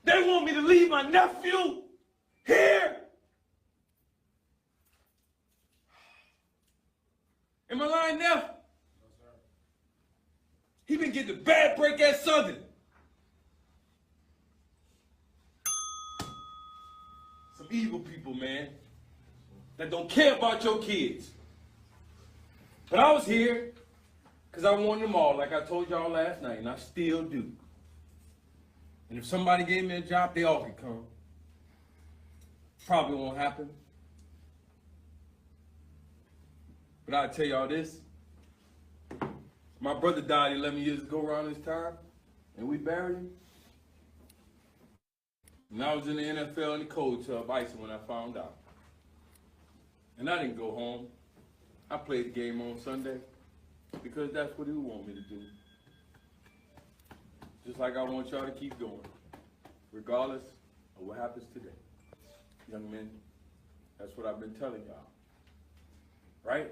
Speaker 6: They want me to leave my nephew here. Am I lying now? No, sir. He been getting a bad break at Southern. Some evil people, man, that don't care about your kids. But I was here because I wanted them all, like I told y'all last night, and I still do. And if somebody gave me a job, they all could come. Probably won't happen. But I'll tell y'all this. My brother died 11 years ago around this time, and we buried him. And I was in the NFL in the cold tub icing when I found out. And I didn't go home. I played the game on Sunday because that's what he would want me to do. Just like I want y'all to keep going, regardless of what happens today. Young men, that's what I've been telling y'all. Right?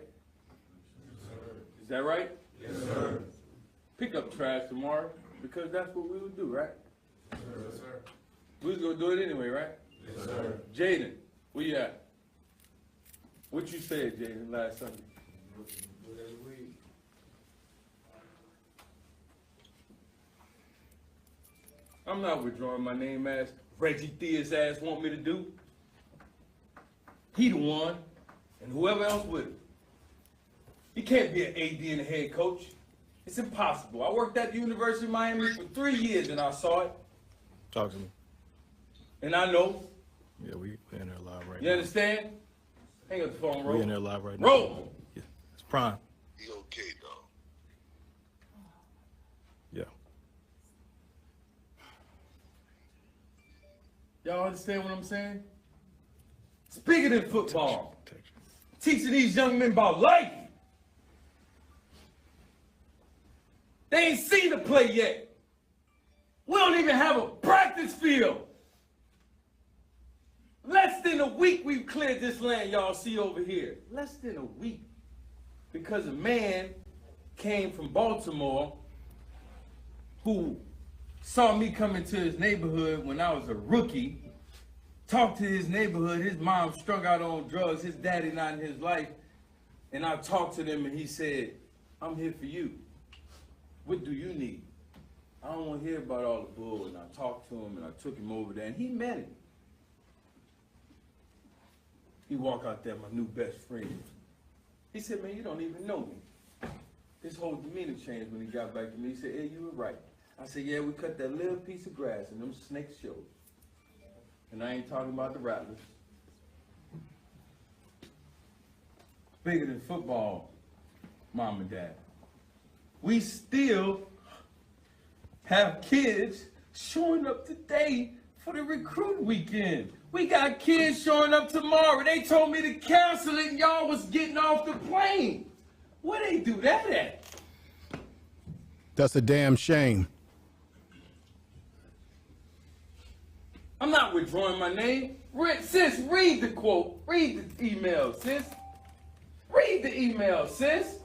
Speaker 6: Yes, sir. Is that right? Yes, sir. Pick up trash tomorrow because that's what we would do, right? Yes, sir. Yes, sir. We was gonna do it anyway, right? Yes, sir. Jaden, where you at? What you said, Jaden, last Sunday? I'm not withdrawing my name as Reggie Thea's ass want me to do. He the one, and whoever else with him. He can't be an AD and a head coach. It's impossible. I worked at the University of Miami for 3 years and I saw it.
Speaker 8: Talk to me.
Speaker 6: And I know.
Speaker 8: Yeah, we in there live right now.
Speaker 6: You understand? Hang up the phone, Ro.
Speaker 8: We in there live right now.
Speaker 6: Ro!
Speaker 8: Yeah, it's Prime.
Speaker 3: He okay, dog.
Speaker 8: Yeah.
Speaker 6: Y'all understand what I'm saying? It's bigger than football. Teaching these young men about life. They ain't seen the play yet. We don't even have a practice field. Less than a week we've cleared this land y'all see over here. Less than a week. Because a man came from Baltimore who saw me come into his neighborhood when I was a rookie, talked to his neighborhood, his mom strung out on drugs, his daddy not in his life, and I talked to them and he said, I'm here for you. What do you need? I don't want to hear about all the bull. And I talked to him and I took him over there and he met him. He walked out there, my new best friend. He said, man, you don't even know me. His whole demeanor changed when he got back to me. He said, hey, you were right. I said, yeah, we cut that little piece of grass and them snakes showed. And I ain't talking about the rattlers. Bigger than football, mom and dad. We still have kids showing up today for the recruit weekend. We got kids showing up tomorrow. They told me to cancel it and y'all was getting off the plane. Where they do that at?
Speaker 2: That's a damn shame.
Speaker 6: I'm not withdrawing my name. Sis, read the quote. Read the email, sis. Read the email, sis.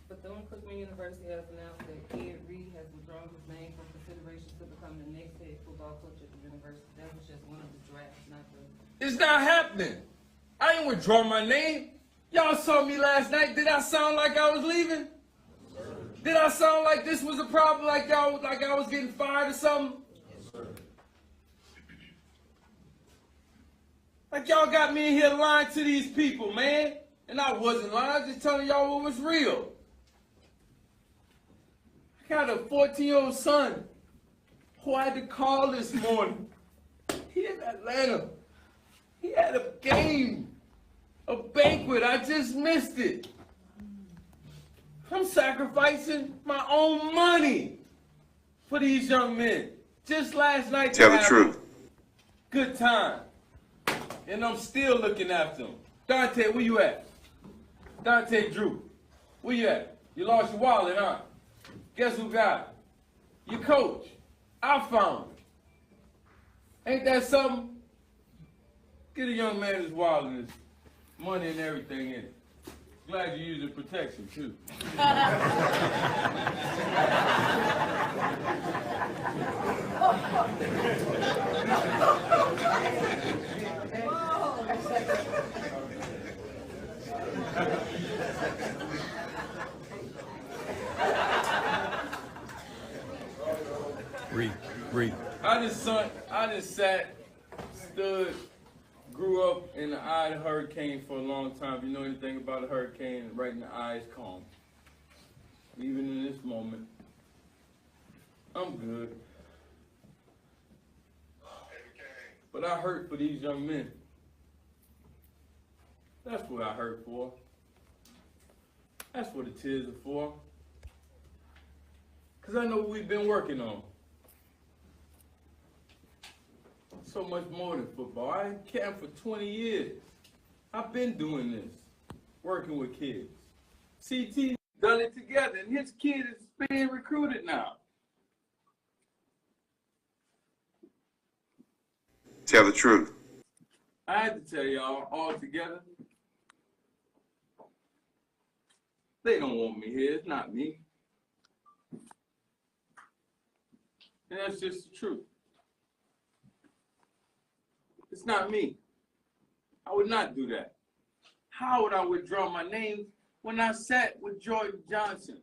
Speaker 9: Bethune-Cookman University has announced that Reed has withdrawn his name from consideration to become the next head football coach at the university. That was just one of the drafts, not the...
Speaker 6: It's not happening. I ain't withdraw my name. Y'all saw me last night. Did I sound like I was leaving? Did I sound like this was a problem, like y'all, like I was getting fired or something? Like y'all got me in here lying to these people, man. And I wasn't lying. I was just telling y'all what was real. I got a 14-year-old son who I had to call this morning. He in Atlanta. He had a game, a banquet. I just missed it. I'm sacrificing my own money for these young men. Just last night.
Speaker 3: Tell the truth.
Speaker 6: Good time. And I'm still looking after him. Dante, where you at? Dante Drew, where you at? You lost your wallet, huh? Guess who got it? Your coach. I found it. Ain't that something? Get a young man his wallet and his money and everything in it. Glad you're using protection, too.
Speaker 8: Reed.
Speaker 6: I just sat, stood, grew up in the eye of the hurricane for a long time. If you know anything about a hurricane, right in the eye is calm. Even in this moment, I'm good. But I hurt for these young men. That's what I hurt for. That's what the tears are for. Because I know what we've been working on. So much more than football. I camped for 20 years. I've been doing this, working with kids. CT done it together, and his kid is being recruited now.
Speaker 3: Tell the truth.
Speaker 6: I had to tell y'all all together. They don't want me here. It's not me. And that's just the truth. It's not me. I would not do that. How would I withdraw my name when I sat with Jordan Johnson?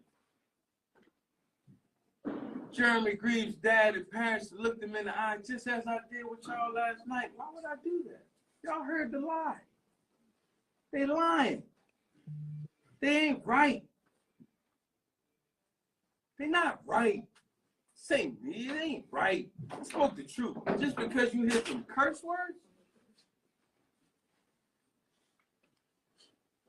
Speaker 6: Jeremy Greaves' dad and parents looked him in the eye just as I did with y'all last night. Why would I do that? Y'all heard the lie. They lying. They ain't right. They not right. Say me, it ain't right. I spoke the truth. Just because you hear some curse words?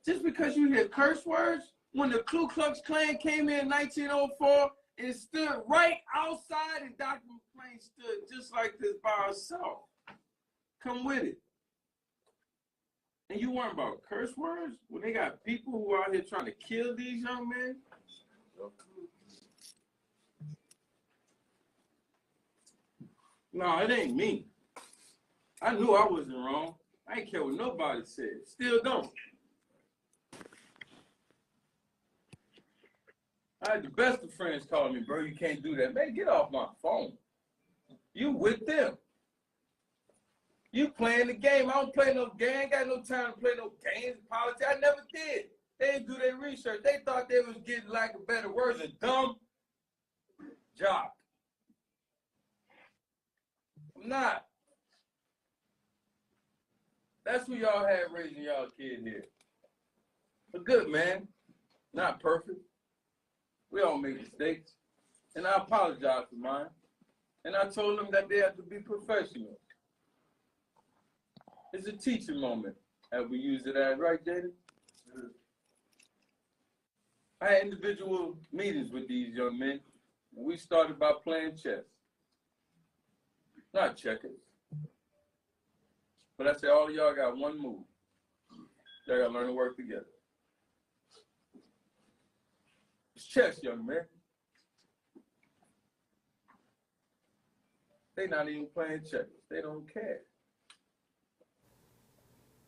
Speaker 6: Just because you hear curse words? When the Ku Klux Klan came in 1904 and stood right outside, and Dr. McClain stood just like this by herself. Come with it. And you weren't about curse words? When they got people who are out here trying to kill these young men? No, it ain't me. I knew I wasn't wrong. I ain't care what nobody said. Still don't. I had the best of friends calling me, bro, you can't do that. Man, get off my phone. You with them. You playing the game. I don't play no game. I ain't got no time to play no games, politics. I never did. They didn't do their research. They thought they was getting, like a better word, a dumb job. I'm not. That's who y'all had raising y'all kid here. But good, man. Not perfect. We all make mistakes. And I apologize for mine. And I told them that they have to be professional. It's a teaching moment, as we use it as, right, Jaden? I had individual meetings with these young men, and we started by playing chess. Not checkers. But I said, all of y'all got one move. Y'all got to learn to work together. It's chess, young man. They not even playing checkers. They don't care.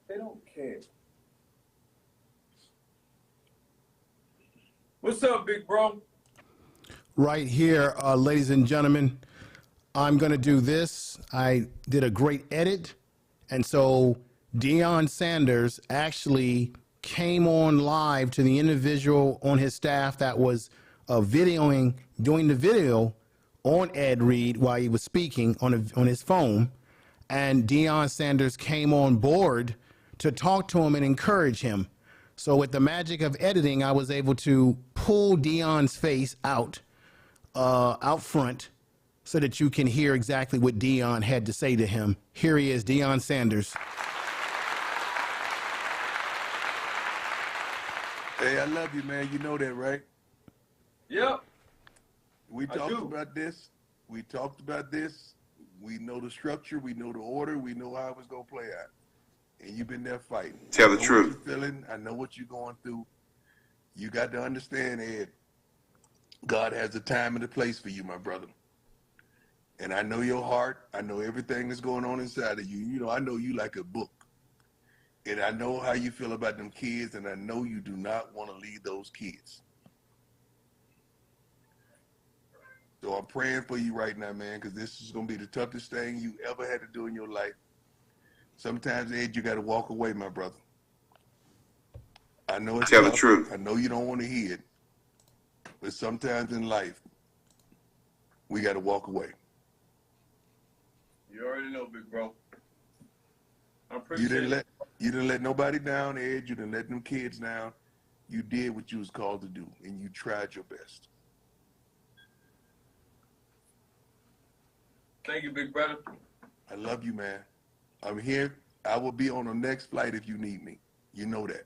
Speaker 6: They don't care. What's up, big bro?
Speaker 2: Right here, ladies and gentlemen, I'm going to do this. I did a great edit. And so Deion Sanders actually came on live to the individual on his staff that was doing the video on Ed Reed while he was speaking on his phone. And Deion Sanders came on board to talk to him and encourage him. So with the magic of editing, I was able to pull Deion's face out front so that you can hear exactly what Deion had to say to him. Here he is, Deion Sanders.
Speaker 10: Hey, I love you, man. You know that, right?
Speaker 6: Yep.
Speaker 10: We talked about this. We talked about this We know the structure, we know the order, we know how it's gonna play out. And you've been there fighting.
Speaker 3: Tell the
Speaker 10: I know
Speaker 3: truth.
Speaker 10: what you're feeling. I know what you're going through. You got to understand, Ed, God has a time and a place for you, my brother. And I know your heart. I know everything that's going on inside of you. You know, I know you like a book. And I know how you feel about them kids, and I know you do not want to leave those kids. So I'm praying for you right now, man, because this is going to be the toughest thing you ever had to do in your life. Sometimes, Ed, you got to walk away, my brother. I know it's
Speaker 3: Tell the
Speaker 10: tough.
Speaker 3: truth.
Speaker 10: I know you don't want to hear it. But sometimes in life, we got to walk away.
Speaker 6: You already know, big bro. I
Speaker 10: You didn't let nobody down, Ed. You didn't let them kids down. You did what you was called to do, and you tried your best.
Speaker 6: Thank you, big brother.
Speaker 10: I love you, man. I'm here. I will be on the next flight if you need me. You know that.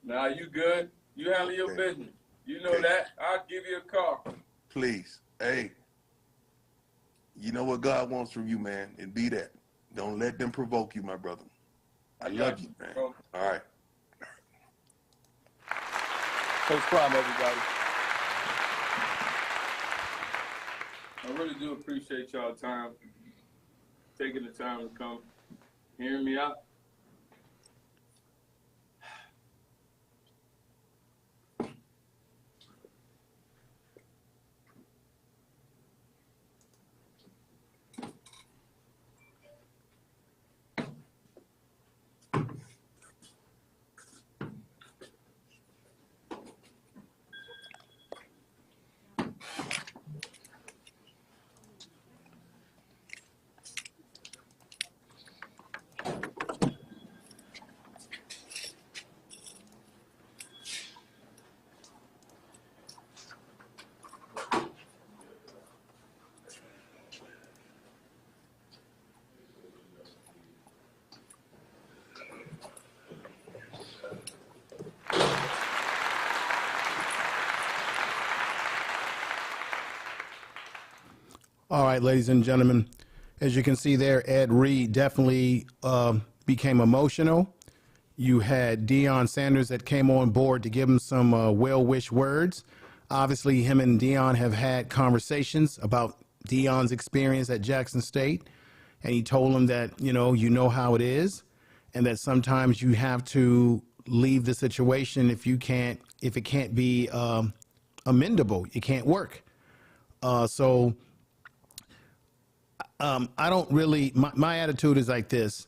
Speaker 6: Nah, you good. You handle your business. You know that. I'll give you a call.
Speaker 10: Please. Hey, you know what God wants from you, man, and be that. Don't let them provoke you, my brother. I love you, man.
Speaker 6: Bro.
Speaker 10: All right.
Speaker 8: Coach Prime, everybody.
Speaker 6: I really do appreciate y'all time, taking the time to come, hearing me out.
Speaker 2: All right, ladies and gentlemen, as you can see there, Ed Reed definitely became emotional. You had Deion Sanders that came on board to give him some well-wish words. Obviously, him and Deion have had conversations about Deion's experience at Jackson State, and he told him that, you know how it is, and that sometimes you have to leave the situation if it can't be amendable. It can't work. I don't really, my attitude is like this.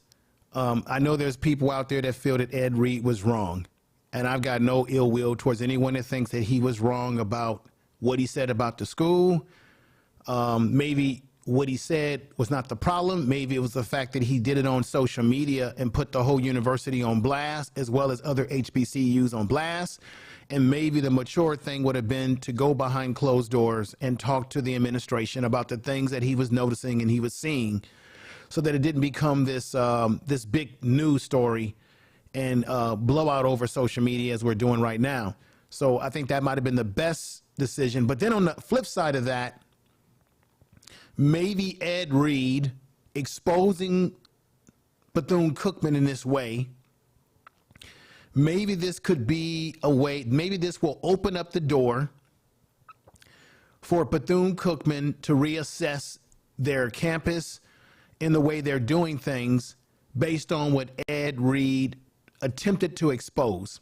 Speaker 2: I know there's people out there that feel that Ed Reed was wrong, and I've got no ill will towards anyone that thinks that he was wrong about what he said about the school. Maybe what he said was not the problem. Maybe it was the fact that he did it on social media and put the whole university on blast, as well as other HBCUs on blast. And maybe the mature thing would have been to go behind closed doors and talk to the administration about the things that he was noticing and he was seeing, so that it didn't become this this big news story and blowout over social media as we're doing right now. So I think that might have been the best decision. But then on the flip side of that, maybe Ed Reed exposing Bethune-Cookman in this way, maybe this could be a way, maybe this will open up the door for Bethune-Cookman to reassess their campus in the way they're doing things based on what Ed Reed attempted to expose.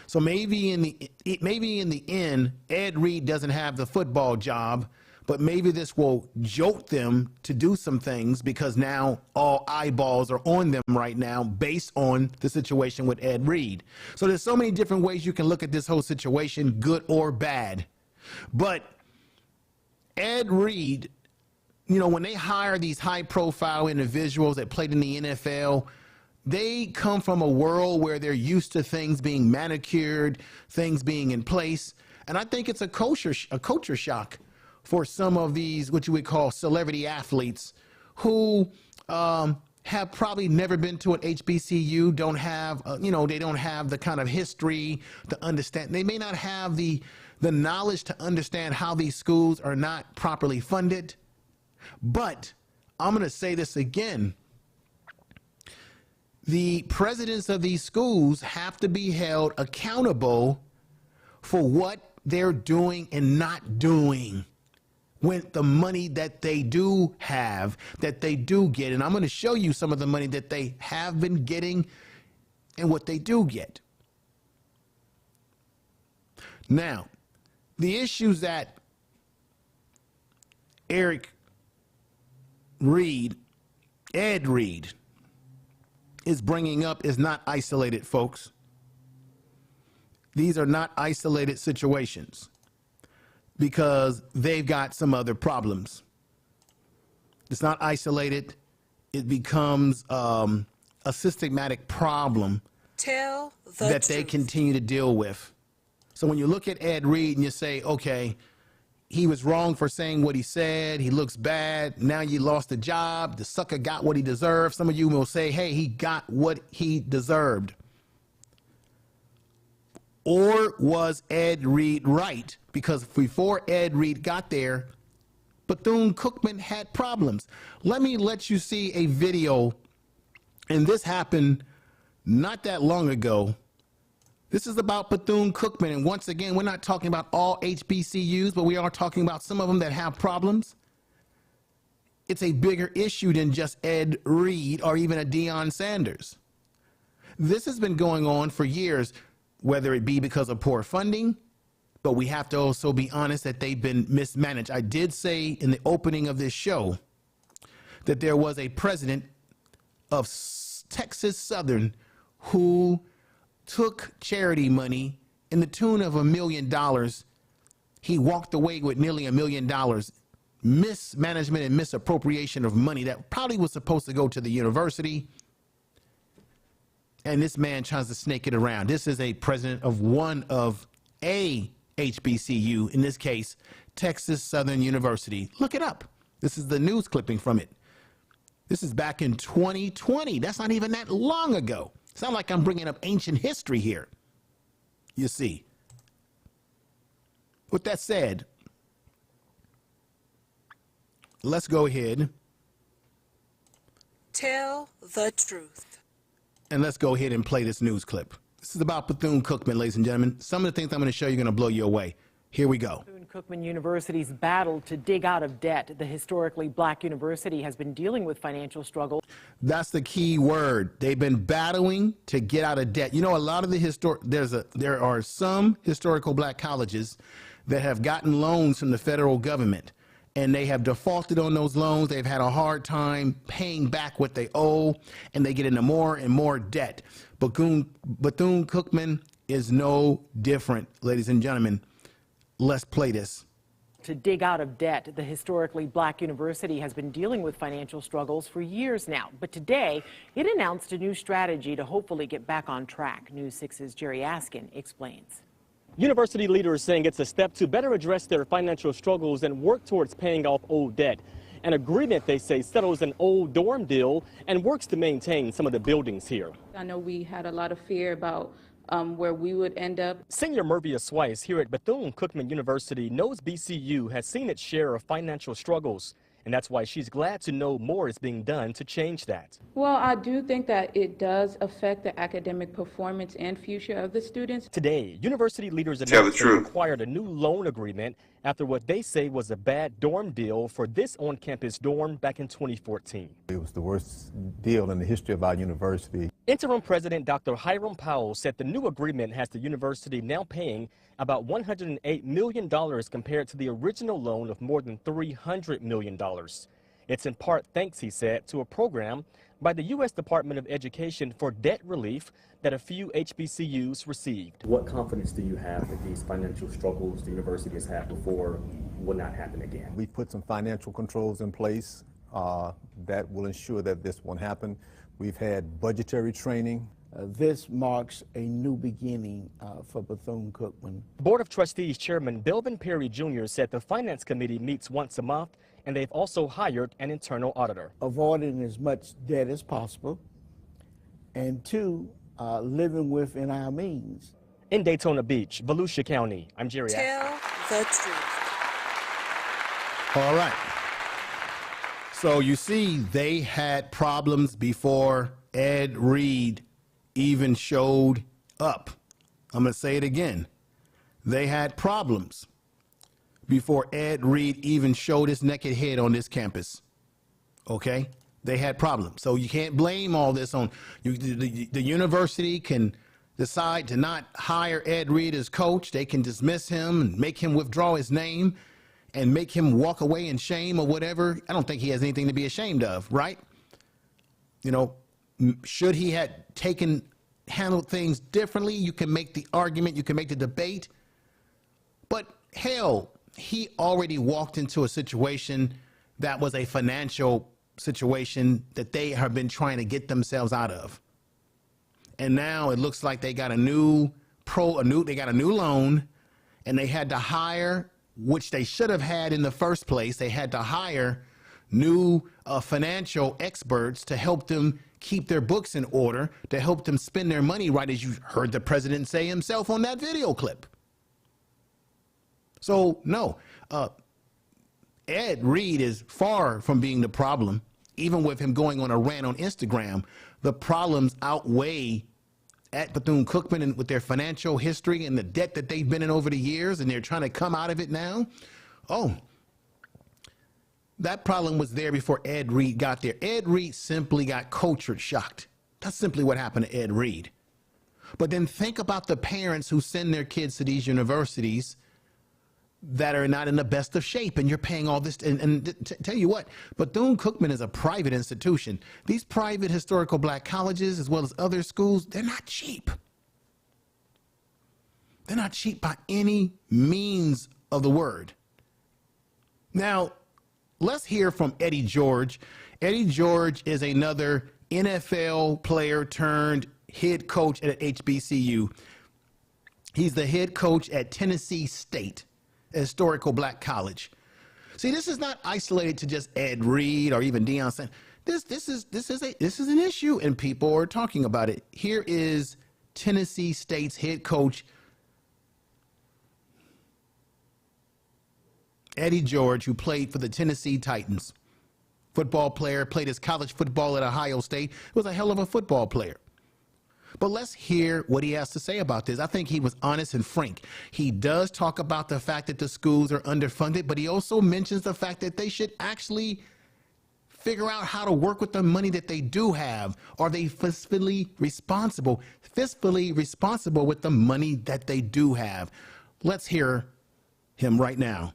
Speaker 2: So maybe in the end, Ed Reed doesn't have the football job, but maybe this will jolt them to do some things, because now all eyeballs are on them right now based on the situation with Ed Reed. So there's so many different ways you can look at this whole situation, good or bad. But Ed Reed, when they hire these high-profile individuals that played in the NFL, they come from a world where they're used to things being manicured, things being in place. And I think it's a culture shock for some of these, what you would call celebrity athletes, who have probably never been to an HBCU, don't have, they don't have the kind of history to understand. They may not have the knowledge to understand how these schools are not properly funded, but I'm going to say this again. The presidents of these schools have to be held accountable for what they're doing and not doing with the money that they do have, that they do get. And I'm going to show you some of the money that they have been getting and what they do get. Now, the issues that Ed Reed, is bringing up is not isolated, folks. These are not isolated situations because they've got some other problems. It's not isolated. It becomes a systematic problem that they continue to deal with. So when you look at Ed Reed and you say, okay, he was wrong for saying what he said, he looks bad, now you lost the job, the sucker got what he deserved. Some of you will say, hey, he got what he deserved. Or was Ed Reed right? Because before Ed Reed got there, Bethune-Cookman had problems. Let me let you see a video, and this happened not that long ago. This is about Bethune-Cookman, and once again, we're not talking about all HBCUs, but we are talking about some of them that have problems. It's a bigger issue than just Ed Reed or even a Deion Sanders. This has been going on for years, whether it be because of poor funding, but we have to also be honest that they've been mismanaged. I did say in the opening of this show that there was a president of Texas Southern who took charity money in the tune of $1 million. He walked away with nearly $1 million. Mismanagement and misappropriation of money that probably was supposed to go to the university. And this man tries to snake it around. This is a president of one of a HBCU, in this case, Texas Southern University. Look it up. This is the news clipping from it. This is back in 2020. That's not even that long ago. It's not like I'm bringing up ancient history here. You see. With that said, let's go ahead.
Speaker 5: Tell the truth.
Speaker 2: And let's go ahead and play this news clip. This is about Bethune-Cookman, ladies and gentlemen. Some of the things I'm going to show you are going to blow you away. Here we go.
Speaker 11: Bethune-Cookman University's battle to dig out of debt. The historically black university has been dealing with financial struggles.
Speaker 2: That's the key word. They've been battling to get out of debt. You know, a lot of the there are some historical black colleges that have gotten loans from the federal government, and they have defaulted on those loans. They've had a hard time paying back what they owe, and they get into more and more debt. Bethune-Cookman is no different, ladies and gentlemen. Let's play this.
Speaker 11: To dig out of debt, the historically black university has been dealing with financial struggles for years now. But today, it announced a new strategy to hopefully get back on track. News 6's Jerry Askin explains.
Speaker 8: University leaders saying it's a step to better address their financial struggles and work towards paying off old debt. An agreement, they say, settles an old dorm deal and works to maintain some of the buildings here.
Speaker 9: I know we had a lot of fear about where we would end up.
Speaker 8: Senior Mervia Swice here at Bethune-Cookman University knows BCU has seen its share of financial struggles, and that's why she's glad to know more is being done to change that.
Speaker 9: Well, I do think that it does affect the academic performance and future of the students.
Speaker 8: Today, university leaders announced they required a new loan agreement after what they say was a bad dorm deal for this on-campus dorm back in 2014.
Speaker 12: It was the worst deal in the history of our university.
Speaker 8: Interim President Dr. Hiram Powell said the new agreement has the university now paying about $108 million compared to the original loan of more than $300 million. It's in part thanks, he said, to a program by the U.S. Department of Education for debt relief that a few HBCUs received.
Speaker 13: What confidence do you have that these financial struggles the university has had before will not happen again?
Speaker 12: We put some financial controls in place that will ensure that this won't happen. We've had budgetary training.
Speaker 14: This marks a new beginning for Bethune-Cookman.
Speaker 8: Board of Trustees Chairman Belvin Perry Jr. said the Finance Committee meets once a month, and they've also hired an internal auditor.
Speaker 14: Avoiding as much debt as possible, and two, living within our means.
Speaker 8: In Daytona Beach, Volusia County, I'm Jerry.
Speaker 5: Tell the truth.
Speaker 2: All right. So you see, they had problems before Ed Reed even showed up. I'm going to say it again. They had problems before Ed Reed even showed his naked head on this campus. Okay? They had problems. So you can't blame all this on you. The university can decide to not hire Ed Reed as coach. They can dismiss him and make him withdraw his name and make him walk away in shame or whatever. I don't think he has anything to be ashamed of, right? You know, should he had handled things differently? You can make the argument, you can make the debate. But hell, he already walked into a situation that was a financial situation that they have been trying to get themselves out of. And now it looks like they got a new loan, and they had to hire, which they should have had in the first place. They had to hire new financial experts to help them keep their books in order, to help them spend their money right, as you heard the president say himself on that video clip. So no, Ed Reed is far from being the problem. Even with him going on a rant on Instagram, the problems outweigh at Bethune-Cookman and with their financial history and the debt that they've been in over the years, and they're trying to come out of it now. Oh, that problem was there before Ed Reed got there. Ed Reed simply got culture shocked. That's simply what happened to Ed Reed. But then think about the parents who send their kids to these universities that are not in the best of shape, and you're paying all this. And tell you what, Bethune-Cookman is a private institution. These private historical black colleges, as well as other schools, they're not cheap. They're not cheap by any means of the word. Now, let's hear from Eddie George. Eddie George is another NFL player turned head coach at HBCU. He's the head coach at Tennessee State, a historical black college. See, this is not isolated to just Ed Reed or even Deion Sanders. This is an issue, and people are talking about it. Here is Tennessee State's head coach Eddie George, who played for the Tennessee Titans. Football player, played his college football at Ohio State. Was a hell of a football player. But let's hear what he has to say about this. I think he was honest and frank. He does talk about the fact that the schools are underfunded, but he also mentions the fact that they should actually figure out how to work with the money that they do have. Are they fiscally responsible with the money that they do have? Let's hear him right now.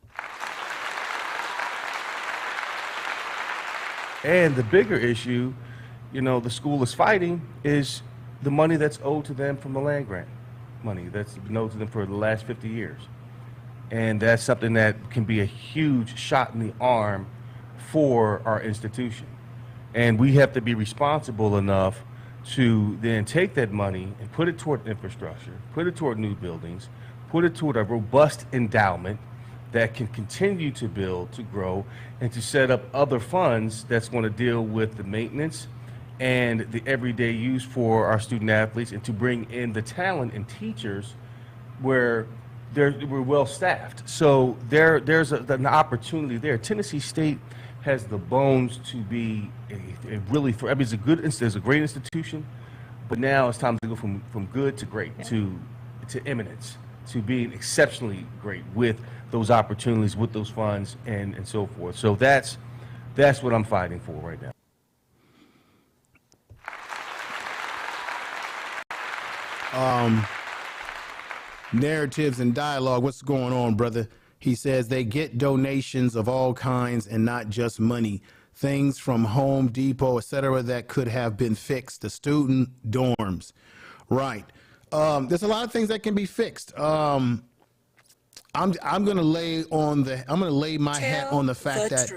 Speaker 15: And the bigger issue, you know, the school is fighting is the money that's owed to them from the land grant money that's been owed to them for the last 50 years. And that's something that can be a huge shot in the arm for our institution. And we have to be responsible enough to then take that money and put it toward infrastructure, put it toward new buildings, put it toward a robust endowment that can continue to build, to grow, and to set up other funds that's going to deal with the maintenance and the everyday use for our student athletes, and to bring in the talent and teachers where we're well staffed. So there's an opportunity there. Tennessee State has the bones to be a really, I mean, it's a great institution, but now it's time to go from good to great, to eminence, to being exceptionally great with those opportunities, with those funds, and so forth. So that's what I'm fighting for right now.
Speaker 2: Narratives and dialogue. What's going on, brother? He says they get donations of all kinds and not just money. Things from Home Depot, etc., that could have been fixed. The student dorms, right? There's a lot of things that can be fixed. I'm gonna lay my hat on the fact that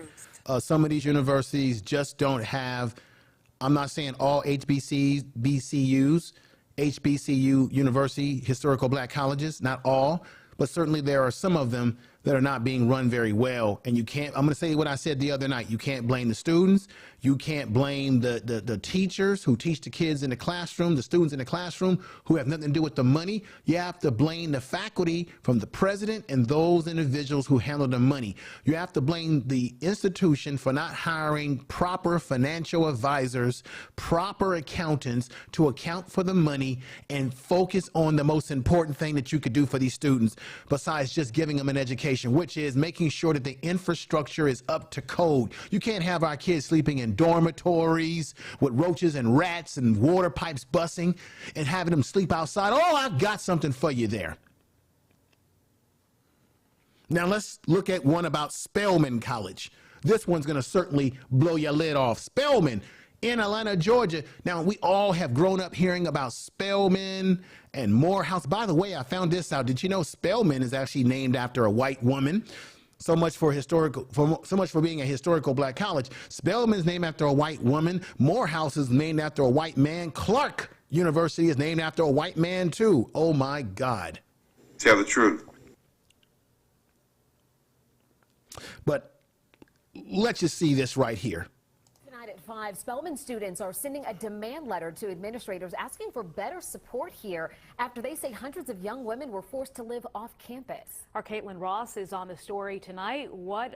Speaker 2: some of these universities just don't have. I'm not saying all HBCUs. HBCU University, historical black colleges, not all, but certainly there are some of them that are not being run very well. And you can't, I'm going to say what I said the other night. You can't blame the students. You can't blame the teachers who teach the kids in the classroom, the students in the classroom who have nothing to do with the money. You have to blame the faculty from the president and those individuals who handle the money. You have to blame the institution for not hiring proper financial advisors, proper accountants to account for the money and focus on the most important thing that you could do for these students besides just giving them an education, which is making sure that the infrastructure is up to code. You can't have our kids sleeping in dormitories with roaches and rats and water pipes busting and having them sleep outside. Oh, I've got something for you there. Now let's look at one about Spelman College. This one's going to certainly blow your lid off. Spelman in Atlanta, Georgia. Now, we all have grown up hearing about Spelman and Morehouse. By the way, I found this out. Did you know Spelman is actually named after a white woman? So much for being a historical black college. Spelman is named after a white woman. Morehouse is named after a white man. Clark University is named after a white man too. Oh my God.
Speaker 16: Tell the truth.
Speaker 2: But let's just see this right here.
Speaker 17: Tonight at 5, Spelman students are sending a demand letter to administrators asking for better support here after they say hundreds of young women were forced to live off campus.
Speaker 18: Our Caitlin Ross is on the story tonight. What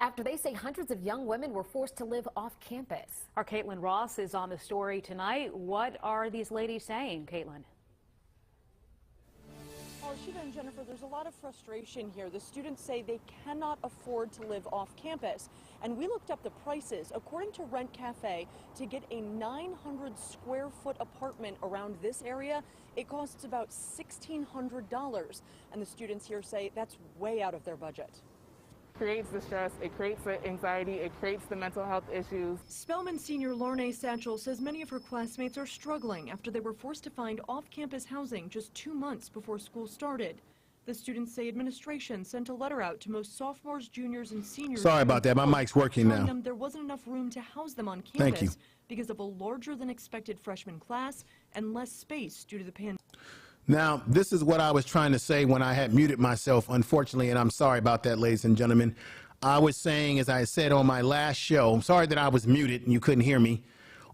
Speaker 17: after they say hundreds of young women were forced to live off campus.
Speaker 18: Our Caitlin Ross is on the story tonight. What are these ladies saying, Caitlin?
Speaker 19: Well, Sheila and Jennifer, there's a lot of frustration here. The students say they cannot afford to live off campus. And we looked up the prices. According to Rent Cafe, to get a 900 square foot apartment around this area, it costs about $1,600. And the students here say that's way out of their budget.
Speaker 20: Creates the stress, it creates the anxiety, it creates the mental health issues.
Speaker 19: Spelman senior Lorne Satchel says many of her classmates are struggling after they were forced to find off-campus housing just 2 months before school started. The students say administration sent a letter out to most sophomores, juniors, and seniors.
Speaker 2: Sorry about that. My mic's working now.
Speaker 19: Them there wasn't enough room to house them on campus.
Speaker 2: Thank you.
Speaker 19: Because of a larger than expected freshman class and less space due to the pandemic.
Speaker 2: Now, this is what I was trying to say when I had muted myself, unfortunately, and I'm sorry about that, ladies and gentlemen. I was saying, as I said on my last show, I'm sorry that I was muted and you couldn't hear me.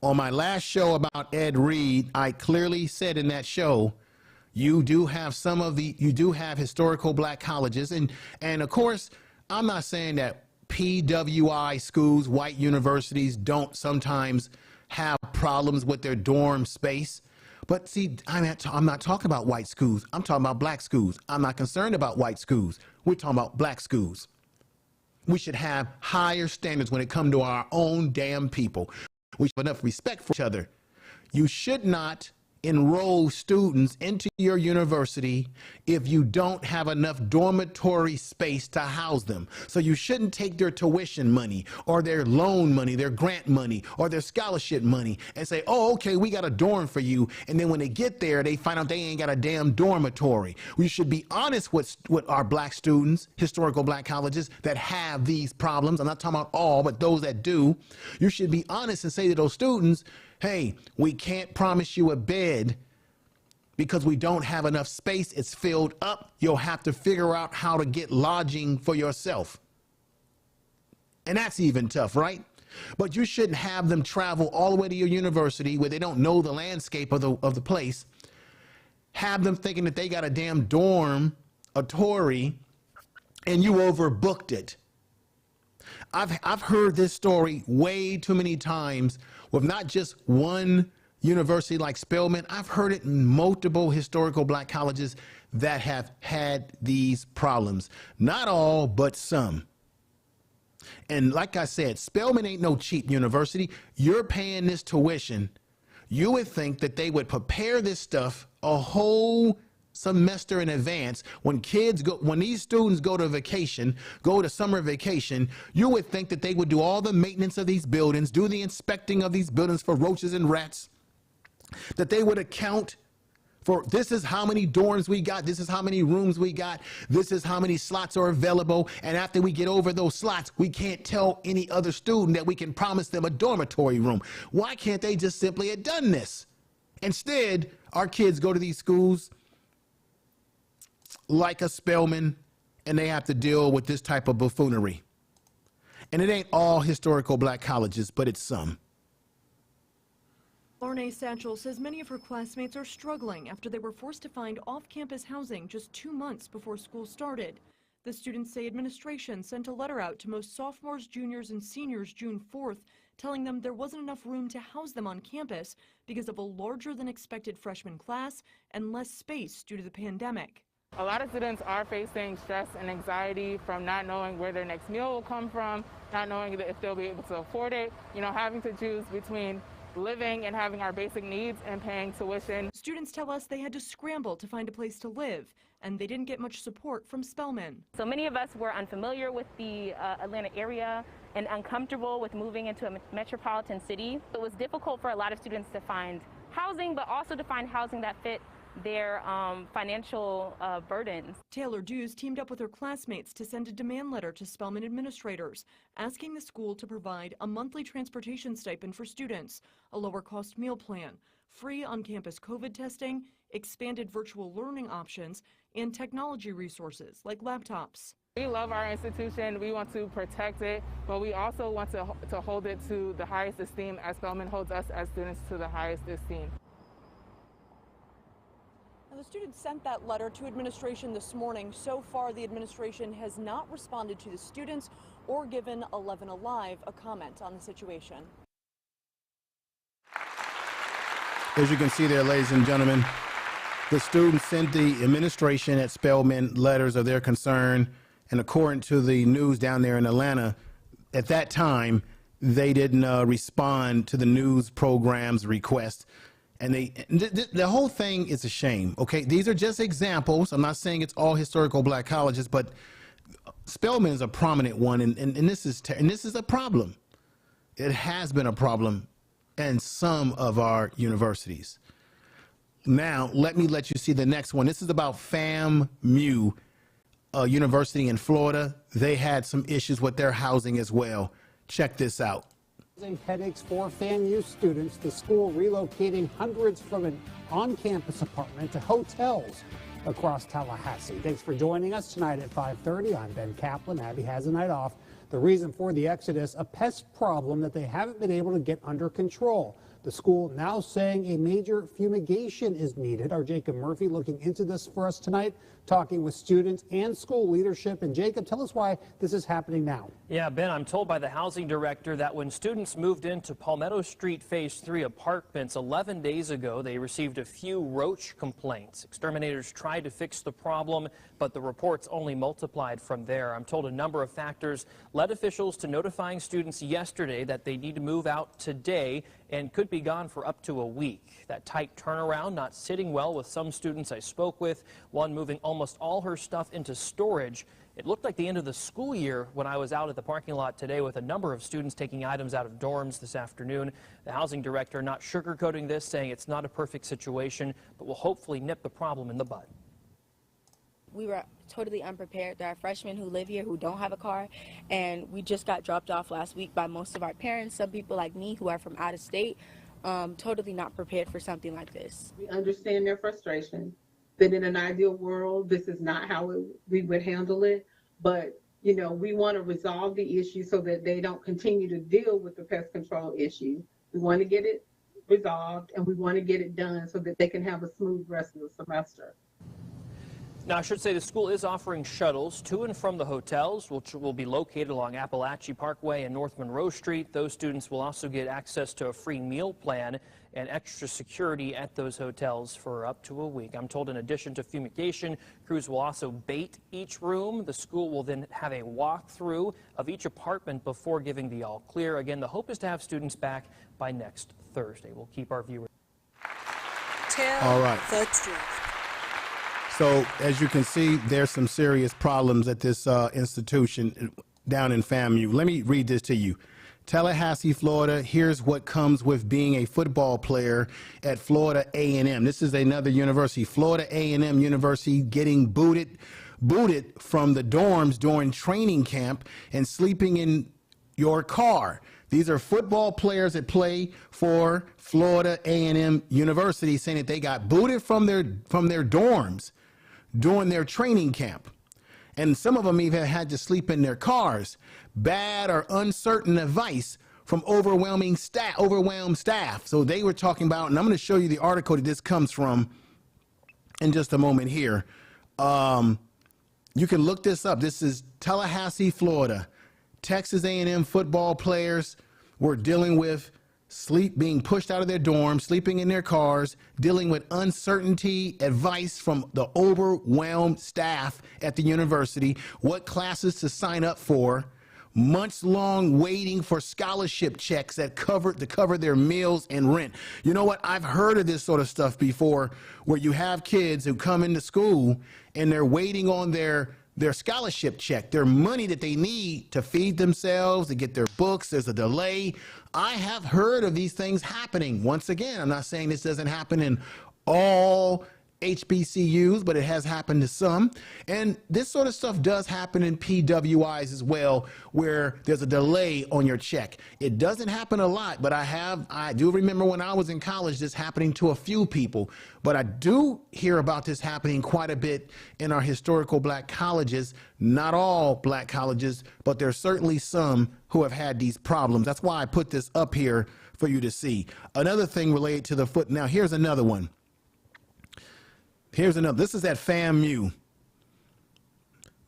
Speaker 2: On my last show about Ed Reed, I clearly said in that show, you do have historical black colleges. And of course, I'm not saying that PWI schools, white universities, don't sometimes have problems with their dorm space. But see, I'm not talking about white schools. I'm talking about black schools. I'm not concerned about white schools. We're talking about black schools. We should have higher standards when it comes to our own damn people. We should have enough respect for each other. You should not enroll students into your university if you don't have enough dormitory space to house them. So you shouldn't take their tuition money or their loan money, their grant money or their scholarship money and say, oh, okay, we got a dorm for you. And then when they get there, they find out they ain't got a damn dormitory. We should be honest with our black students, historical black colleges that have these problems. I'm not talking about all, but those that do. You should be honest and say to those students, hey, we can't promise you a bed because we don't have enough space. It's filled up. You'll have to figure out how to get lodging for yourself. And that's even tough, right? But you shouldn't have them travel all the way to your university where they don't know the landscape of the place. Have them thinking that they got a damn dorm, a Tory, and you overbooked it. I've heard this story way too many times with not just one university like Spelman. I've heard it in multiple historical black colleges that have had these problems. Not all, but some. And like I said, Spelman ain't no cheap university. You're paying this tuition. You would think that they would prepare this stuff a whole semester in advance. When these students go to vacation, go to summer vacation, you would think that they would do all the maintenance of these buildings, do the inspecting of these buildings for roaches and rats, that they would account for this is how many dorms we got, this is how many rooms we got, this is how many slots are available, and after we get over those slots, we can't tell any other student that we can promise them a dormitory room. Why can't they just simply have done this? Instead, our kids go to these schools like a Spelman, and they have to deal with this type of buffoonery. And it ain't all historical black colleges, but it's some.
Speaker 19: Larnay Satchel says many of her classmates are struggling after they were forced to find off-campus housing just 2 months before school started. The students say administration sent a letter out to most sophomores, juniors, and seniors June 4th, telling them there wasn't enough room to house them on campus because of a larger than expected freshman class and less space due to the pandemic.
Speaker 20: A lot of students are facing stress and anxiety from not knowing where their next meal will come from, not knowing if they'll be able to afford it, having to choose between living and having our basic needs and paying tuition.
Speaker 19: Students tell us they had to scramble to find a place to live, and they didn't get much support from Spelman.
Speaker 16: So many of us were unfamiliar with the Atlanta area and uncomfortable with moving into a metropolitan city. It was difficult for a lot of students to find housing, but also to find housing that fit their financial burdens.
Speaker 19: Taylor Dews teamed up with her classmates to send a demand letter to Spelman administrators, asking the school to provide a monthly transportation stipend for students, a lower cost meal plan, free on-campus COVID testing, expanded virtual learning options, and technology resources like laptops.
Speaker 20: We love our institution, we want to protect it, but we also want to hold it to the highest esteem as Spelman holds us as students to the highest esteem.
Speaker 19: The students sent that letter to administration this morning. So far, the administration has not responded to the students or given 11 Alive a comment on the situation.
Speaker 2: As you can see there, ladies and gentlemen, the students sent the administration at Spelman letters of their concern, and according to the news down there in Atlanta, at that time, they didn't respond to the news program's request. And the whole thing is a shame, okay? These are just examples. I'm not saying it's all historical black colleges, but Spelman is a prominent one, and this is a problem. It has been a problem in some of our universities. Now, let you see the next one. This is about FAMU, a university in Florida. They had some issues with their housing as well. Check this out.
Speaker 21: Headaches for FAMU students, the school relocating hundreds from an on-campus apartment to hotels across Tallahassee. Thanks for joining us tonight at 5:30. I'm Ben Kaplan. Abby has a night off. The reason for the exodus, a pest problem that they haven't been able to get under control. The school now saying a major fumigation is needed. Our Jacob Murphy looking into this for us tonight, talking with students and school leadership. And Jacob, tell us why this is happening now.
Speaker 22: Yeah, Ben, I'm told by the housing director that when students moved into Palmetto Street Phase 3 apartments 11 days ago, they received a few roach complaints. Exterminators tried to fix the problem, but the reports only multiplied from there. I'm told a number of factors led officials to notifying students yesterday that they need to move out today and could be be gone for up to a week. That tight turnaround not sitting well with some students I spoke with, one moving almost all her stuff into storage. It looked like the end of the school year when I was out at the parking lot today with a number of students taking items out of dorms this afternoon. The housing director not sugarcoating this, saying it's not a perfect situation, but will hopefully nip the problem in the bud.
Speaker 1: We were totally unprepared. There are freshmen who live here who don't have a car, and we just got dropped off last week by most of our parents. Some people like me who are from out of state, totally not prepared for something like this.
Speaker 4: We understand their frustration, that in an ideal world, this is not how we would handle it. But, you know, we want to resolve the issue so that they don't continue to deal with the pest control issue. We want to get it resolved, and we want to get it done so that they can have a smooth rest of the semester.
Speaker 22: Now, I should say the school is offering shuttles to and from the hotels, which will be located along Appalachia Parkway and North Monroe Street. Those students will also get access to a free meal plan and extra security at those hotels for up to a week. I'm told in addition to fumigation, crews will also bait each room. The school will then have a walkthrough of each apartment before giving the all clear. Again, the hope is to have students back by next Thursday. We'll keep our viewers.
Speaker 5: Tell the truth.
Speaker 2: So, as you can see, there's some serious problems at this institution down in FAMU. Let me read this to you. Tallahassee, Florida, here's what comes with being a football player at Florida A&M. This is another university, Florida A&M University, getting booted from the dorms during training camp and sleeping in your car. These are football players that play for Florida A&M University saying that they got booted from their dorms during their training camp. And some of them even had to sleep in their cars. Bad or uncertain advice from overwhelmed staff. So they were talking about, and I'm going to show you the article that this comes from in just a moment here. You can look this up. This is Tallahassee, Florida. Texas A&M football players were dealing with being pushed out of their dorms, sleeping in their cars, dealing with uncertainty, advice from the overwhelmed staff at the university, what classes to sign up for, months-long waiting for scholarship checks that cover their meals and rent. You know what? I've heard of this sort of stuff before, where you have kids who come into school and they're waiting on their scholarship check, their money that they need to feed themselves, to get their books. There's a delay. I have heard of these things happening. Once again, I'm not saying this doesn't happen in all HBCUs, but it has happened to some. And this sort of stuff does happen in PWIs as well, where there's a delay on your check. It doesn't happen a lot, but I do remember when I was in college this happening to a few people. But I do hear about this happening quite a bit in our historical black colleges. Not all black colleges, but there's certainly some who have had these problems. That's why I put this up here for you to see. Another thing related to the foot. Now, here's another one. Here's another. This is at FAMU.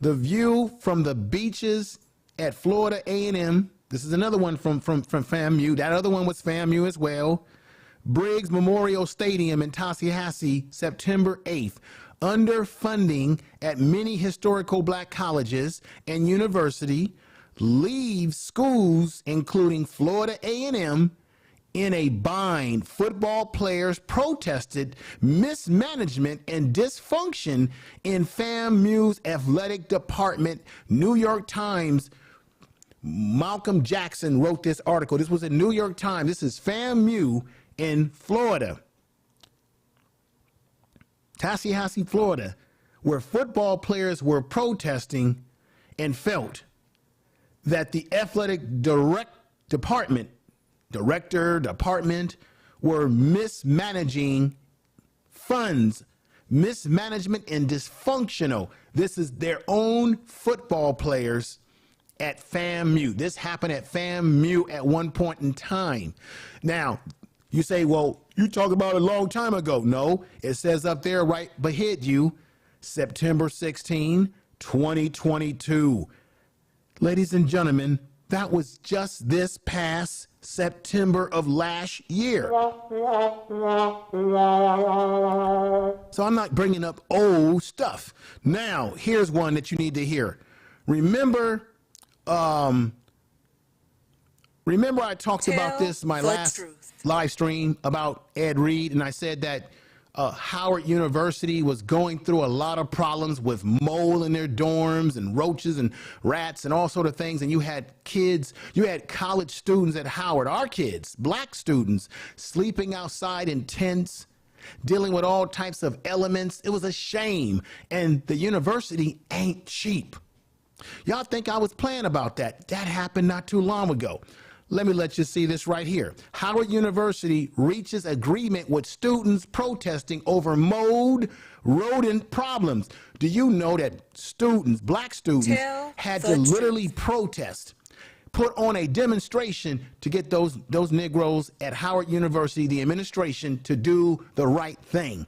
Speaker 2: The view from the beaches at Florida A&M. This is another one from FAMU. That other one was FAMU as well. Briggs Memorial Stadium in Tallahassee, September 8th. Underfunding at many historical black colleges and university leaves schools, including Florida A&M, in a bind. Football players protested mismanagement and dysfunction in FAMU's athletic department. New York Times, Malcolm Jackson wrote this article. This was in New York Times. This is FAMU in Florida, Tallahassee, Florida, where football players were protesting and felt that the athletic department were mismanaging funds, mismanagement and dysfunctional. This is their own football players at FAMU. This happened at FAMU at one point in time. Now, you say, well, you talk about a long time ago. No, it says up there right behind you, September 16, 2022. Ladies and gentlemen, that was just this past September of last year. So I'm not bringing up old stuff. Now, here's one that you need to hear. Remember Remember I talked about this in my last live stream about Ed Reed, and I said that Howard University was going through a lot of problems with mold in their dorms and roaches and rats and all sort of things. And you had kids, you had college students at Howard, our kids, black students, sleeping outside in tents, dealing with all types of elements. It was a shame. And the university ain't cheap. Y'all think I was playing about that? That happened not too long ago. Let me let you see this right here. Howard University reaches agreement with students protesting over mold rodent problems. Do you know that students, black students, had to literally protest, put on a demonstration to get those Negroes at Howard University, the administration, to do the right thing?